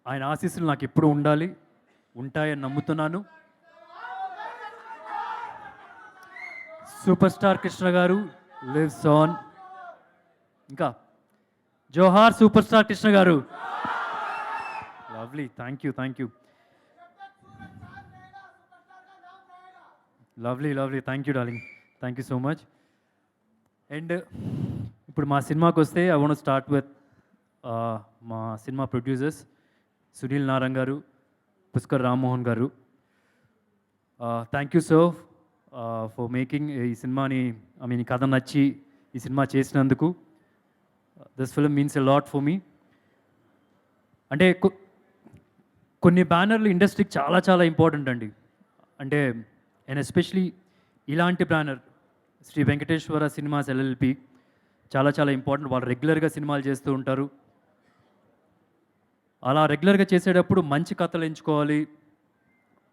Speaker 14: ఆయన ఆశీస్సులు నాకు ఎప్పుడు ఉంటాయని నమ్ముతున్నాను. సూపర్ స్టార్ కృష్ణ గారు లివ్స్ ఆన్. ఇంకా జోహార్ సూపర్ స్టార్ కృష్ణ గారు. Lovely, thank you lovely thank you darling, thank you so much. And ఇప్పుడు మా సినిమాకి వస్తే ఐ వాంట్ స్టార్ట్ విత్ మా సినిమా ప్రొడ్యూసర్స్ సునీల్ నారంగ్ గారు, పుష్కర్ రామ్మోహన్ గారు. Thank you so for making ఈ సినిమాని, ఈ కథ నచ్చి ఈ సినిమా చేసినందుకు. This film means a lot for me. అంటే కొన్ని బ్యానర్లు ఇండస్ట్రీకి చాలా ఇంపార్టెంట్ అండి. అంటే అండ్ ఎస్పెషలీ ఇలాంటి banner Sri Venkateswara cinemas LLP చాలా ఇంపార్టెంట్. వాళ్ళు రెగ్యులర్గా సినిమాలు చేస్తూ ఉంటారు. అలా రెగ్యులర్గా చేసేటప్పుడు మంచి కథలు ఎంచుకోవాలి,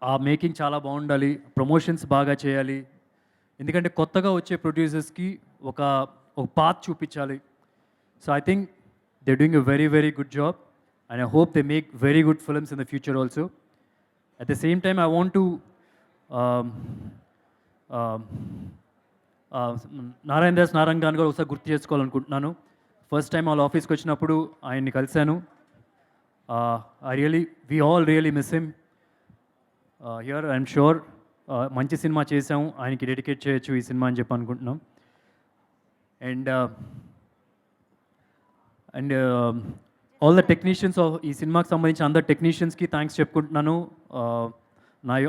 Speaker 14: ఆ మేకింగ్ చాలా బాగుండాలి, ప్రమోషన్స్ బాగా చేయాలి. ఎందుకంటే కొత్తగా వచ్చే ప్రొడ్యూసర్స్కి ఒక పాత్ చూపించాలి. So I think they doing a very good job and I hope they make very good films in the future also. At the same time I want to Narayana Das Narang గారిని కూడా ఒకసారి గుర్తు చేసుకోవాలనుకుంటున్నాను. ఫస్ట్ టైం వాళ్ళ ఆఫీస్కి వచ్చినప్పుడు ఆయన్ని కలిశాను. We all really miss him here. I'm sure మంచి సినిమా చేసాము, ఆయనకి డెడికేట్ చేయొచ్చు ఈ సినిమా అని చెప్పి అనుకుంటున్నాం. అండ్ ఆల్ ద టెక్నీషియన్స్ ఈ సినిమాకి సంబంధించిన అందరు టెక్నీషియన్స్కి థ్యాంక్స్ చెప్పుకుంటున్నాను. My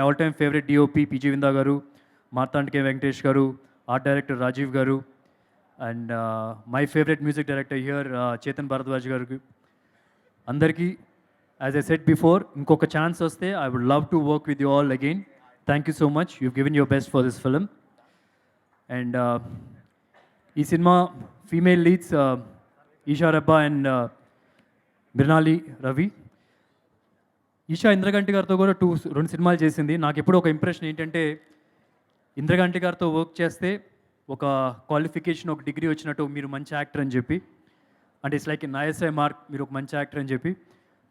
Speaker 14: all time favourite DOP PG Vinda garu, Marthand K Venkatesh garu, art director Rajeev garu, and my favourite music director here Chetan Bharadwaj గారికి అందరికీ. యాజ్ ఐ సెడ్ బిఫోర్, ఇంకొక ఛాన్స్ వస్తే I would love to work with you all again. Thank you so much, you given your best for this film. And ఈ సినిమా female leads Eesha Rebba and Mrinali Ravi. Isha Indraganti గారితో కూడా 2 సినిమాలు చేసింది. నాకు ఎప్పుడు ఒక ఇంప్రెషన్ ఏంటంటే, ఇంద్రగంటి గారితో వర్క్ చేస్తే ఒక క్వాలిఫికేషన్, ఒక డిగ్రీ వచ్చినట్టు మీరు మంచి యాక్టర్ అని చెప్పి, అంటే ఇట్స్ లైక్ ISI మార్క్, మీరు ఒక మంచి యాక్టర్ అని చెప్పి.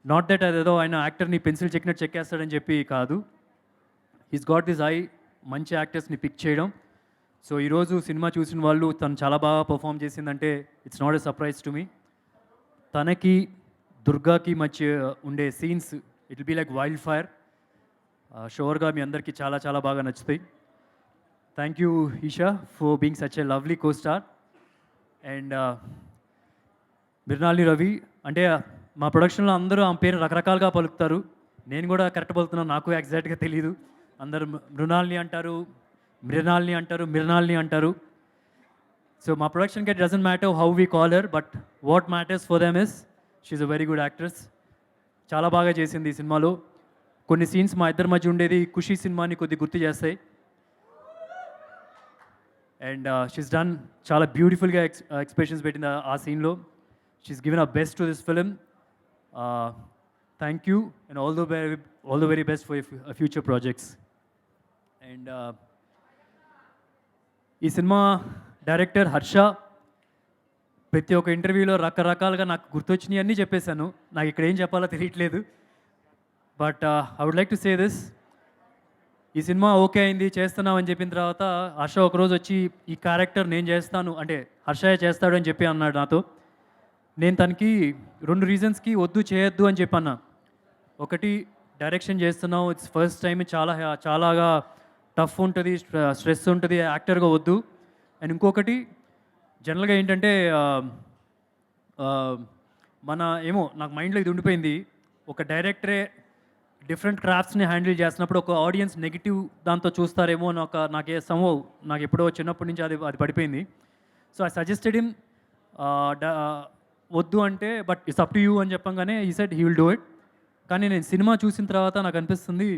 Speaker 14: నాట్ దట్ అదేదో ఆయన యాక్టర్ని పెన్సిల్ చెక్కినట్టు చెక్కేస్తాడని చెప్పి కాదు. హీస్ గాట్ దిస్ ఐ, మంచి యాక్టర్స్ని పిక్ చేయడం. సో ఈరోజు సినిమా చూసిన వాళ్ళు తను చాలా బాగా పర్ఫామ్ చేసిందంటే it's not a surprise to me. తనకి దుర్గాకి మధ్య ఉండే scenes it will be like wild fire. షూర్గా మీ అందరికీ చాలా చాలా బాగా నచ్చుతాయి. Thank you Eesha for being such a lovely co star. And Mrinali Ravi అంటే మా ప్రొడక్షన్లో అందరూ ఆమె పేరు రకరకాలుగా పలుకుతారు. నేను కూడా కరెక్ట్ పలుకుతున్నాను, నాకు ఎగ్జాక్ట్గా తెలియదు. అందరూ మృణాల్ని అంటారు, మిర్నాల్ని అంటారు. సో మా ప్రొడక్షన్కి it doesn't matter how we call her, but what matters for them is she a very good actress. చాలా బాగా చేసింది ఈ సినిమాలో. కొన్ని సీన్స్ మా ఇద్దరి మధ్య ఉండేది ఖుషి సినిమాని కొద్ది గుర్తు చేస్తాయి. అండ్ షీస్ డన్ చాలా బ్యూటిఫుల్గా ఎక్స్ప్రెషన్స్ పెట్టింది ఆ సీన్లో. She's given a best to this film. Thank you and all the very best for future projects. And ఈ సినిమా డైరెక్టర్ హర్ష ప్రతి ఒక్క ఇంటర్వ్యూలో రకరకాలుగా నాకు గుర్తొచ్చినాయి అన్నీ చెప్పేశాను. నాకు ఇక్కడ ఏం చెప్పాలో తెలియట్లేదు. But I would like to say this, ఈ సినిమా ఓకే అయింది చేస్తున్నామని చెప్పిన తర్వాత హర్ష ఒకరోజు వచ్చి ఈ క్యారెక్టర్ నేను చేస్తాను అంటే హర్షయ్య చేస్తాడు అని చెప్పి అన్నాడు నాతో. నేను తనకి 2 రీజన్స్కి వద్దు చేయొద్దు అని చెప్పన్నా. ఒకటి, డైరెక్షన్ చేస్తున్నావు, ఇట్స్ ఫస్ట్ టైం, చాలాగా టఫ్ ఉంటుంది, స్ట్రెస్ ఉంటుంది, యాక్టర్గా వద్దు. అండ్ ఇంకొకటి జనరల్గా ఏంటంటే మన ఏమో నాకు మైండ్లో ఇది ఉండిపోయింది, ఒక డైరెక్టరే డిఫరెంట్ క్రాఫ్ట్స్ని హ్యాండిల్ చేస్తున్నప్పుడు ఒక ఆడియన్స్ నెగిటివ్ దాంతో చూస్తారేమో నాకు ఎప్పుడో చిన్నప్పటి నుంచి అది పడిపోయింది. సో ఐ సజెస్టెడ్ హిమ్ వద్దు అంటే, but it's up to you అని చెప్పంగానే ఈ said he will do it. కానీ నేను సినిమా చూసిన తర్వాత నాకు అనిపిస్తుంది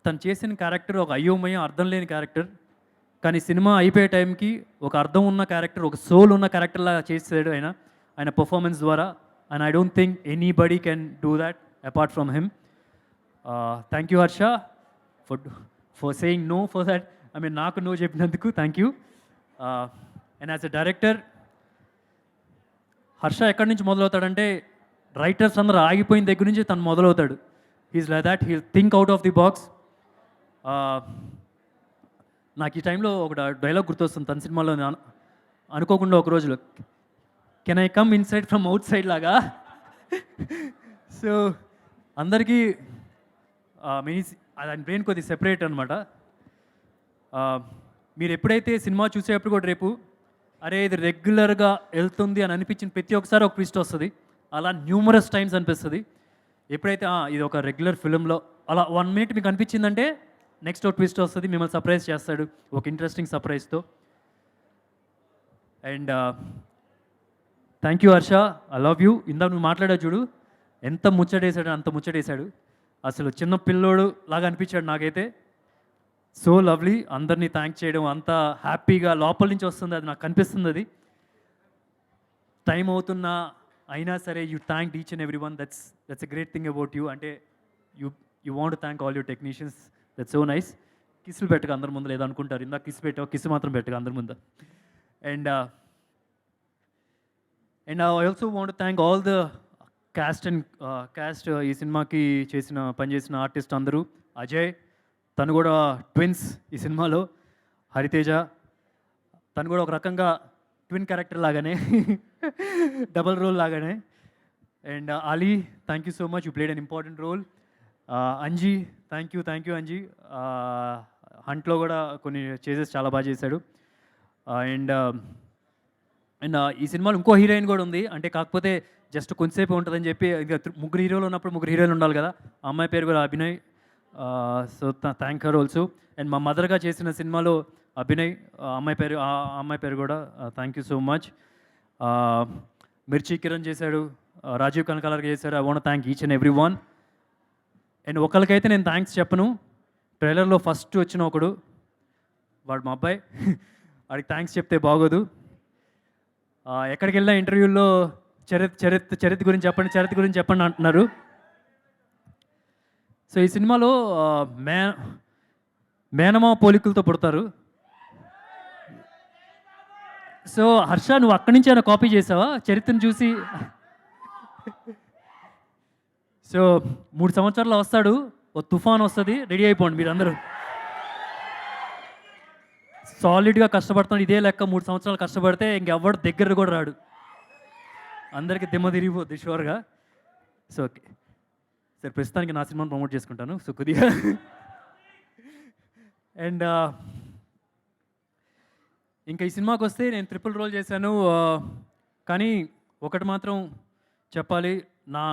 Speaker 14: తను చేసిన క్యారెక్టర్ ఒక అయోమయం అర్థం లేని క్యారెక్టర్, కానీ సినిమా అయిపోయే టైంకి ఒక అర్థం ఉన్న క్యారెక్టర్, ఒక సోల్ ఉన్న క్యారెక్టర్లా చేసాడు ఆయన పర్ఫార్మెన్స్ ద్వారా. And I don't think anybody can do that apart from him. Thank you Harsha for saying no for that. I mean నాకు నో చెప్పినందుకు thank you. And as a director Harsha ఎక్కడి నుంచి మొదలవుతాడంటే రైటర్స్ అందరూ ఆగిపోయిన దగ్గర నుంచి తను మొదలవుతాడు. He's like that, he'll think out of the box. నాకు ఈ టైంలో ఒక డైలాగ్ గుర్తొస్తుంది తన సినిమాలో. అనుకోకుండా ఒక రోజులో can I come inside from out side లాగా. సో అందరికీ ఆయన బ్రెయిన్ కొద్దిగా సెపరేట్ అనమాట. మీరు ఎప్పుడైతే సినిమా చూసేటప్పుడు కూడా రేపు అరే ఇది రెగ్యులర్గా వెళ్తుంది అని అనిపించిన ప్రతి ఒక్కసారి ఒక ట్విస్ట్ వస్తుంది. అలా న్యూమరస్ టైమ్స్ అనిపిస్తుంది. ఎప్పుడైతే ఇది ఒక రెగ్యులర్ ఫిలింలో అలా 1 మినిట్ మీకు అనిపించిందంటే నెక్స్ట్ ఒక ట్విస్ట్ వస్తుంది, మిమ్మల్ని సర్ప్రైజ్ చేస్తాడు ఒక ఇంట్రెస్టింగ్ సర్ప్రైజ్తో. And thank you Harsha, I love you. ఇందాక నువ్వు మాట్లాడా చూడు, ఎంత ముచ్చటేశాడు, అంత ముచ్చటేశాడు. అసలు చిన్న పిల్లోడు లాగా అనిపించాడు నాకైతే. So lovely. అందరినీ థ్యాంక్ చేయడం అంత హ్యాపీగా లోపల నుంచి వస్తుంది, అది నాకు కనిపిస్తుంది. అది టైం అవుతున్నా అయినా సరే you thank each and every one. That's a great thing about you. అంటే you want thank all your technicians. That's so nice. కిస్సులు పెట్టగా అందరి ముందు లేదో అనుకుంటారు, ఇందాక కిస్ పెట్టావు, కిస్ మాత్రం పెట్టగా అందరి ముందు. And I also want thank all the cast ఈ సినిమాకి పనిచేసిన ఆర్టిస్ట్ అందరూ. అజయ్, తను కూడా ట్విన్స్ ఈ సినిమాలో. హరితేజ, తను కూడా ఒక రకంగా ట్విన్ క్యారెక్టర్ లాగానే, డబల్ రోల్ లాగానే. And Ali, thank you so much, you played an important role. Anji, thank you Anji. హంట్లో కూడా కొన్ని చేసేసి చాలా బాగా చేశాడు. అండ్ ఈ సినిమాలో ఇంకో హీరోయిన్ కూడా ఉంది, అంటే కాకపోతే జస్ట్ కొంతసేపు ఉంటుందని చెప్పి, ఇంకా 3 హీరోలు ఉన్నప్పుడు 3 హీరోయిన్లు ఉండాలి కదా. ఆ అమ్మాయి పేరు కూడా Abhinay. So thank her also. And మా మదర్గా చేసిన సినిమాలో అభినయ్, ఆ అమ్మాయి పేరు కూడా థ్యాంక్ యూ సో మచ్. మిర్చి కిరణ్ చేశాడు, రాజీవ్ కనకాలర్ చేశారు. I want thank each and every one. And ఒకరికైతే నేను థ్యాంక్స్ చెప్పను, ట్రైలర్లో ఫస్ట్ వచ్చిన ఒకడు, వాడు మా అబ్బాయి. వాడికి థ్యాంక్స్ చెప్తే బాగోదు. ఎక్కడికి వెళ్ళినా ఇంటర్వ్యూల్లో చరిత్ గురించి చెప్పండి అంటున్నారు. సో ఈ సినిమాలో మేనమా పోలికలతో పుడతారు. సో హర్ష, నువ్వు అక్కడి నుంచి ఏమైనా కాపీ చేసావా చరిత్రను చూసి? సో 3 సంవత్సరాలు వస్తాడు, ఓ తుఫాన్ వస్తుంది, రెడీ అయిపోండి మీరందరూ. సాలిడ్గా కష్టపడుతున్నాడు. ఇదే లెక్క 3 సంవత్సరాలు కష్టపడితే ఇంకెవ్వడు దగ్గర కూడా రాడు. అందరికీ దిమ్మ తిరిగిపోద్ది షూర్గా. సో ఓకే సరే, ప్రస్తుతానికి నా సినిమాను ప్రమోట్ చేసుకుంటాను. సో కొద్దిగా అండ్ ఇంకా ఈ సినిమాకి వస్తే నేను ట్రిపుల్ రోల్ చేశాను. కానీ ఒకటి మాత్రం చెప్పాలి, నా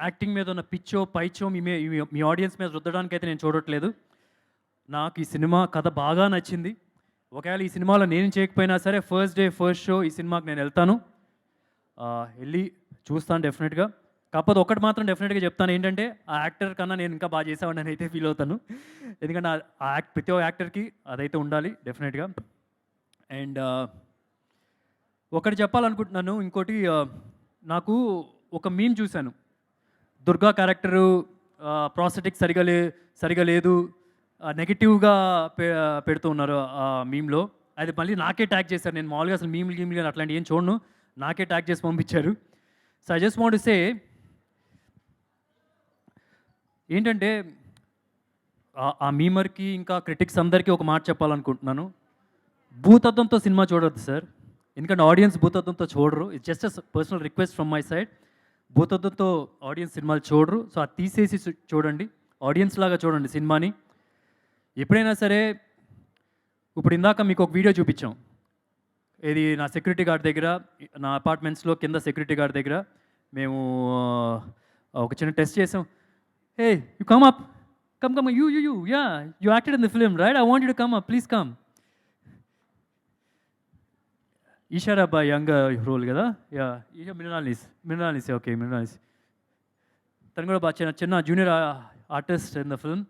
Speaker 14: యాక్టింగ్ మీద ఉన్న పిచ్చో పైచో మీ ఆడియన్స్ మీద రుద్దడానికి అయితే నేను చూడట్లేదు. నాకు ఈ సినిమా కథ బాగా నచ్చింది. ఒకవేళ ఈ సినిమాలో నేను చేయకపోయినా సరే ఫస్ట్ డే ఫస్ట్ షో ఈ సినిమాకి నేను వెళ్తాను, వెళ్ళి చూస్తాను డెఫినెట్గా. కాకపోతే ఒకటి మాత్రం డెఫినెట్గా చెప్తాను ఏంటంటే, ఆ యాక్టర్ కన్నా నేను ఇంకా బాగా చేసామని అయితే ఫీల్ అవుతాను. ఎందుకంటే ఆ ప్రతి ఒక్క యాక్టర్కి అదైతే ఉండాలి డెఫినెట్గా. అండ్ ఒకటి చెప్పాలనుకుంటున్నాను. ఇంకోటి, నాకు ఒక మీమ్ చూశాను, దుర్గా క్యారెక్టరు ప్రాస్థెటిక్ సరిగా లేదు, నెగిటివ్గా పెడుతూ ఉన్నారు ఆ మీమ్లో. అది మళ్ళీ నాకే ట్యాగ్ చేశారు. నేను మామూలుగా అసలు మీమ్లు అట్లాంటి ఏం చూడను, నాకే ట్యాగ్ చేసి పంపించారు. So I just want to say ఏంటంటే, ఆ మీమర్కి ఇంకా క్రిటిక్స్ అందరికీ ఒక మాట చెప్పాలనుకుంటున్నాను. భూతత్వంతో సినిమా చూడొద్దు సార్, ఎందుకంటే ఆడియన్స్ భూతత్వంతో చూడరు. It's just a personal request from my side. భూతత్వంతో ఆడియన్స్ సినిమాలు చూడరు. సో అది తీసేసి చూడండి, ఆడియన్స్ లాగా చూడండి సినిమాని. ఎప్పుడైనా సరే, ఇప్పుడు ఇందాక మీకు ఒక వీడియో చూపించాం, ఇది నా సెక్యూరిటీ గార్డ్ దగ్గర, నా అపార్ట్మెంట్స్లో కింద సెక్యూరిటీ గార్డ్ దగ్గర మేము ఒక చిన్న టెస్ట్ చేసాం. Hey you come up, come you acted in the film right, I want you to come up, please come. ఈషారా బాయ్ యంగ్ రోల్ కదా, ఈషా మినరాలిస్ ఓకే మినరాలిస్. తను కూడా బాగా చిన్న junior artist in the film.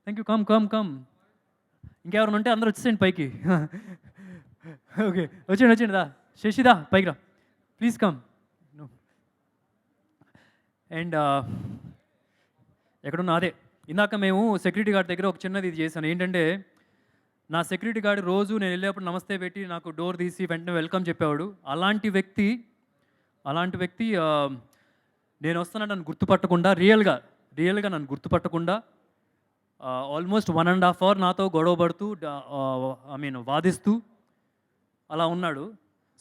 Speaker 14: Thank you, come. ఇంకెవరైనా ఉంటే అందరూ వచ్చేసేయండి పైకి. ఓకే వచ్చేయండి దా శశిదా పైకి రా ప్లీజ్ కమ్. అండ్ ఎక్కడున్నా అదే, ఇందాక మేము సెక్యూరిటీ గార్డ్ దగ్గర ఒక చిన్నది ఇది చేశాను. ఏంటంటే, నా సెక్యూరిటీ గార్డ్ రోజు నేను వెళ్ళేప్పుడు నమస్తే పెట్టి నాకు డోర్ తీసి వెంటనే వెల్కమ్ చెప్పేవాడు. అలాంటి వ్యక్తి నేను వస్తానని నన్ను గుర్తుపట్టకుండా, రియల్గా నన్ను గుర్తుపట్టకుండా ఆల్మోస్ట్ 1.5 hours నాతో గొడవ పడుతూ వాదిస్తూ అలా ఉన్నాడు.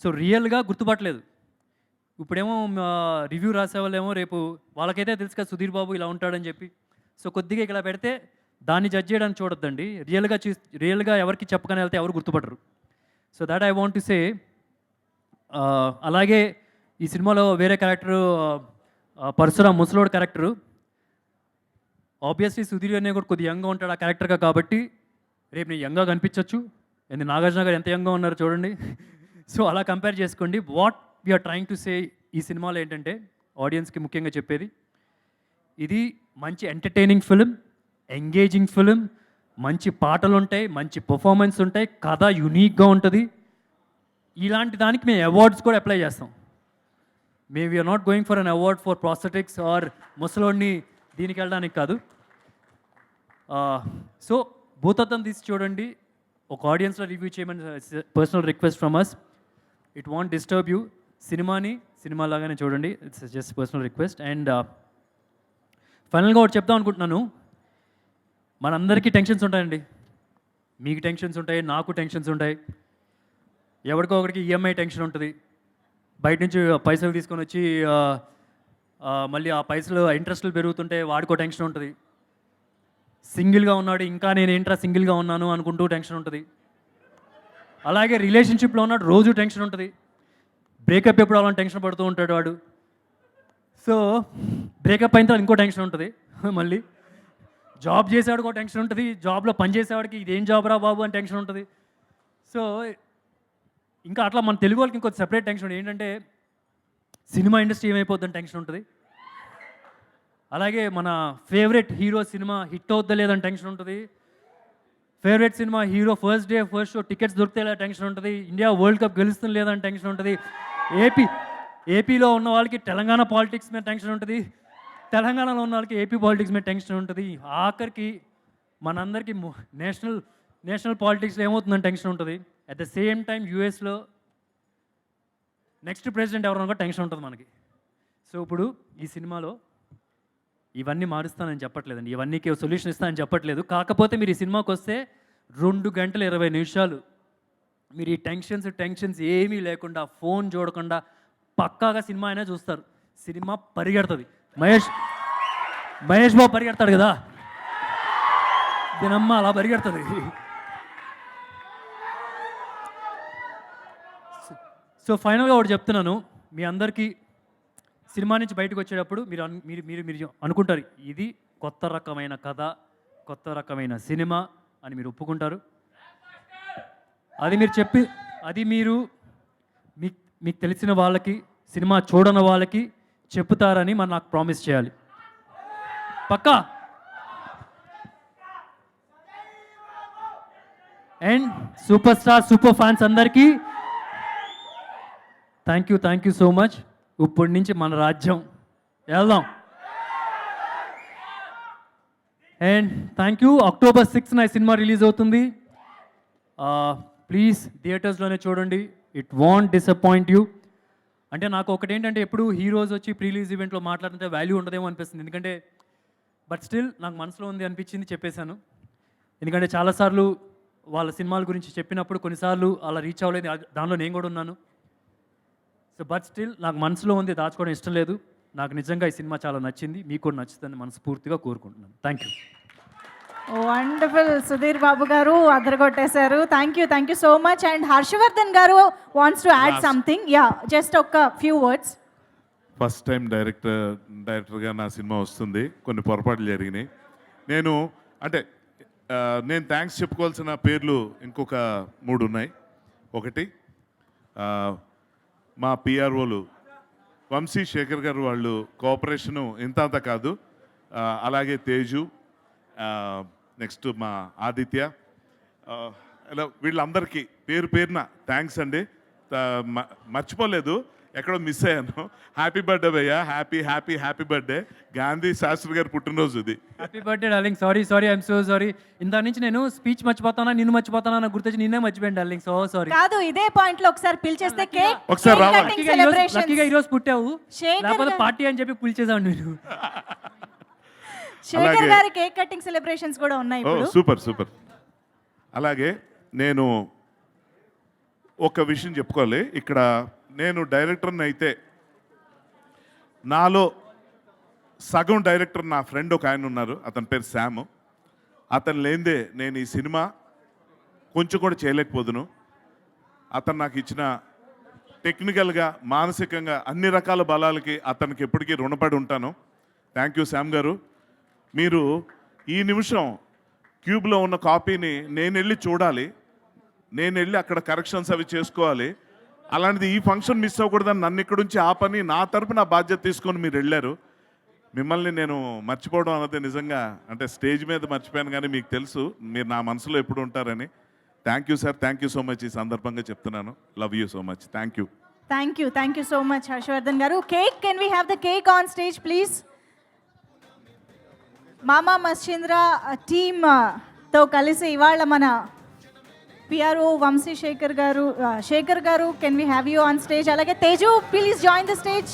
Speaker 14: సో రియల్గా గుర్తుపట్టలేదు. ఇప్పుడేమో రివ్యూ రాసేవాళ్ళేమో రేపు వాళ్ళకైతే తెలుసు కదా సుధీర్ బాబు ఇలా ఉంటాడని చెప్పి. సో కొద్దిగా ఇలా పెడితే దాన్ని జడ్జ్ చేయడానికి చూడొద్దండి. రియల్గా ఎవరికి చెప్పకనే వెళ్తే ఎవరు గుర్తుపట్టరు. So that I want to say. అలాగే ఈ సినిమాలో వేరే క్యారెక్టరు పరశురామ్ ముసలోడు క్యారెక్టరు. ఆబ్వియస్లీ సుధీర్ అనే కూడా కొద్దిగా యంగ్గా ఉంటాడు ఆ క్యారెక్టర్గా, కాబట్టి రేపు నేను యంగ్గా కనిపించవచ్చు. ఎందుకు నాగార్జున గారు ఎంత యంగ్గా ఉన్నారు చూడండి. సో అలా కంపేర్ చేసుకోండి. What we are trying to say ఈ సినిమాలో ఏంటంటే, ఆడియన్స్కి ముఖ్యంగా చెప్పేది, ఇది మంచి ఎంటర్టైనింగ్ ఫిలిం, ఎంగేజింగ్ ఫిలిం, మంచి పాటలు ఉంటాయి, మంచి పర్ఫార్మెన్స్ ఉంటాయి, కథ యూనిక్గా ఉంటుంది. ఇలాంటి దానికి మేము అవార్డ్స్ కూడా అప్లై చేస్తాం. We are not going for an award for prosthetics or ముసలోడిని దీనికి వెళ్ళడానికి కాదు. సో భూతత్వం తీసి చూడండి, ఒక ఆడియన్స్లో రివ్యూ చేయమని personal request from us. It won't disturb you. సినిమా లాగానే చూడండి, it's just personal request. And ఫైనల్గా ఒకటి చెప్దాం అనుకుంటున్నాను. మనందరికీ టెన్షన్స్ ఉంటాయండి. మీకు టెన్షన్స్ ఉంటాయి, నాకు టెన్షన్స్ ఉంటాయి, ఎవరికో ఒకరికి ఈఎంఐ టెన్షన్ ఉంటుంది. బయట నుంచి పైసలు తీసుకొని వచ్చి మళ్ళీ ఆ పైసలు ఇంట్రెస్ట్లు పెరుగుతుంటే వాడికో టెన్షన్ ఉంటుంది. సింగిల్గా ఉన్నాడు, ఇంకా నేను ఏంట్రా సింగిల్గా ఉన్నాను అనుకుంటూ టెన్షన్ ఉంటుంది. అలాగే రిలేషన్షిప్లో ఉన్నాడు, రోజు టెన్షన్ ఉంటుంది. బ్రేకప్ ఎప్పుడు అవ్వాలని టెన్షన్ పడుతూ ఉంటాడు వాడు. సో బ్రేకప్ అయిన తర్వాత ఇంకో టెన్షన్ ఉంటుంది. మళ్ళీ జాబ్ చేసేవాడికి ఒక టెన్షన్ ఉంటుంది, జాబ్లో పని చేసేవాడికి ఇదేం జాబ్ రా బాబు అని టెన్షన్ ఉంటుంది. సో ఇంకా అట్లా మన తెలుగు వాళ్ళకి ఇంకొక సెపరేట్ టెన్షన్ ఉంటుంది. ఏంటంటే, సినిమా ఇండస్ట్రీ ఏమైపోద్దని టెన్షన్ ఉంటుంది. అలాగే మన ఫేవరెట్ హీరో సినిమా హిట్ అవుద్దా లేదని టెన్షన్ ఉంటుంది. Favourite cinema hero first day first show tickets దొరికితే లేదా టెన్షన్ ఉంటుంది. ఇండియా వరల్డ్ కప్ గెలుస్తుంది లేదని టెన్షన్ ఉంటుంది. ఏపీలో ఉన్న వాళ్ళకి తెలంగాణ పాలిటిక్స్ మీద టెన్షన్ ఉంటుంది. తెలంగాణలో ఉన్న వాళ్ళకి ఏపీ పాలిటిక్స్ మీద టెన్షన్ ఉంటుంది. ఆఖరికి మనందరికీ నేషనల్ పాలిటిక్స్లో ఏమవుతుందని టెన్షన్ ఉంటుంది. అట్ ద సేమ్ టైం యూఎస్లో నెక్స్ట్ ప్రెసిడెంట్ ఎవరన్నా కూడా టెన్షన్ ఉంటుంది మనకి. సో ఇప్పుడు ఈ సినిమాలో ఇవన్నీ మారుస్తానని చెప్పట్లేదండి, ఇవన్నీకి సొల్యూషన్ ఇస్తానని చెప్పట్లేదు. కాకపోతే మీరు ఈ సినిమాకి వస్తే 2 గంటల 20 నిమిషాలు మీరు ఈ టెన్షన్స్ ఏమీ లేకుండా ఫోన్ చూడకుండా పక్కాగా సినిమా అయినా చూస్తారు. సినిమా పరిగెడుతుంది. మహేష్ బాబు పరిగెడతాడు కదా, దీనమ్మ అలా పరిగెడుతుంది. సో ఫైనల్గా ఒకటి చెప్తున్నాను మీ అందరికీ, సినిమా నుంచి బయటకు వచ్చేటప్పుడు మీరు అనుకుంటారు ఇది కొత్త రకమైన కథ, కొత్త రకమైన సినిమా అని మీరు ఒప్పుకుంటారు. అది మీరు మీకు తెలిసిన వాళ్ళకి, సినిమా చూడని వాళ్ళకి చెప్తారని మరి నాకు ప్రామిస్ చేయాలి. పక్కా. And super star, super fans అందరికీ థ్యాంక్ యూ సో మచ్. ఇప్పటి నుంచి మన రాజ్యం వెళ్దాం. And thank you. అక్టోబర్ 6న ఈ సినిమా రిలీజ్ అవుతుంది. ప్లీజ్ థియేటర్స్లోనే చూడండి. It won't disappoint you. అంటే నాకు ఒకటి ఏంటంటే, ఎప్పుడు హీరోస్ వచ్చి ప్రీ రిలీజ్ ఈవెంట్లో మాట్లాడితే వాల్యూ ఉండదేమో అనిపిస్తుంది. ఎందుకంటే బట్ స్టిల్ నాకు మనసులో ఉంది అనిపించింది, చెప్పేశాను. ఎందుకంటే చాలాసార్లు వాళ్ళ సినిమాల గురించి చెప్పినప్పుడు కొన్నిసార్లు అలా రీచ్ అవ్వలేదు, దానిలో నేను కూడా ఉన్నాను. సో బట్ స్టిల్ నాకు మనసులో ఉంది, దాచుకోవడం ఇష్టం లేదు. నాకు నిజంగా ఈ సినిమా చాలా నచ్చింది, మీకు కూడా నచ్చుతుందని మనస్ఫూర్తిగా కోరుకుంటున్నాను. Thank you.
Speaker 1: Wonderful Sudheer Babu garu, అదరగొట్టేశారు. Thank you so much. And Harshavardhan garu wants to add something. Yeah, just ఒక ఫ్యూ వర్డ్స్.
Speaker 10: ఫస్ట్ టైం డైరెక్టర్గా నా సినిమా వస్తుంది. కొన్ని పొరపాట్లు జరిగినాయి. నేను థ్యాంక్స్ చెప్పుకోవాల్సిన పేర్లు ఇంకొక 3 ఉన్నాయి. ఒకటి, మా పిఆర్ఓలు వంశీ శేఖర్ గారు, వాళ్ళు కోఆపరేషను ఇంత అంత కాదు. అలాగే తేజు, నెక్స్ట్ మా ఆదిత్య, ఇలా వీళ్ళందరికీ పేరున థ్యాంక్స్ అండి. మర్చిపోలేదు, ఎక్కడో మిస్ అయ్యాను. హ్యాపీ బర్త్డే భయ్యా, హ్యాపీ బర్త్డే. గాంధీ శాస్త్రి గారు పుట్టినరోజు ఇది.
Speaker 14: Happy birthday darling. Sorry I'm so sorry. ఇందా నుంచి నేను స్పీచ్ మర్చిపోతానా, నిన్ను మర్చిపోతానా నాకు గుర్తొచ్చి నిన్నే మర్చిపోయాను డార్లింగ్. So sorry.
Speaker 1: కాదు, ఇదే పాయింట్ లో ఒకసారి పిలిచేస్తే కేక్
Speaker 10: ఒకసారి రావాలి.
Speaker 14: లక్కీగా ఈరోజు పుట్టావు, లేకపోతే పార్టీ అని చెప్పి పిలిచేసాను నేను.
Speaker 1: శేఖర్ గారి కేక్ కటింగ్ సెలబ్రేషన్స్ కూడా ఉన్నాయి ఇప్పుడు.
Speaker 10: సూపర్. అలాగే నేను ఒక విషయం చెప్పుకోవాలి. ఇక్కడ నేను డైరెక్టర్ని అయితే నాలో సగం డైరెక్టర్ నా ఫ్రెండ్ ఒక ఆయన ఉన్నారు, అతని పేరు శామ్. అతను లేనిదే నేను ఈ సినిమా కొంచెం కూడా చేయలేకపోదును. అతను నాకు ఇచ్చిన టెక్నికల్గా, మానసికంగా అన్ని రకాల బలాలకి అతనికి ఎప్పటికీ రుణపడి ఉంటాను. థ్యాంక్ యూ శామ్ గారు. మీరు ఈ నిమిషం క్యూబ్లో ఉన్న కాపీని నేను వెళ్ళి చూడాలి, నేను వెళ్ళి అక్కడ కరెక్షన్స్ అవి చేసుకోవాలి. అలాంటిది ఈ ఫంక్షన్ మిస్ అవ్వకూడదని నన్ను ఇక్కడ నుంచి ఆ పని నా తరపు నా బాధ్యత తీసుకొని మీరు వెళ్ళారు. మిమ్మల్ని నేను మర్చిపోవడం అన్నది నిజంగా, స్టేజ్ మీద మర్చిపోయాను, కానీ మీకు తెలుసు మీరు నా మనసులో ఎప్పుడు ఉంటారని. Thank you sir, thank you so much. ఈ సందర్భంగా చెప్తున్నాను, love you so much. Thank you
Speaker 1: so much Harshavardhan garu. Cake, can we have the cake on stage please? Mama Mascheendra టీమ్తో కలిసి ఇవాళ మన PRO Vamsi Shekhar garu, can we have you on stage? అలాగే Teju, please join the stage.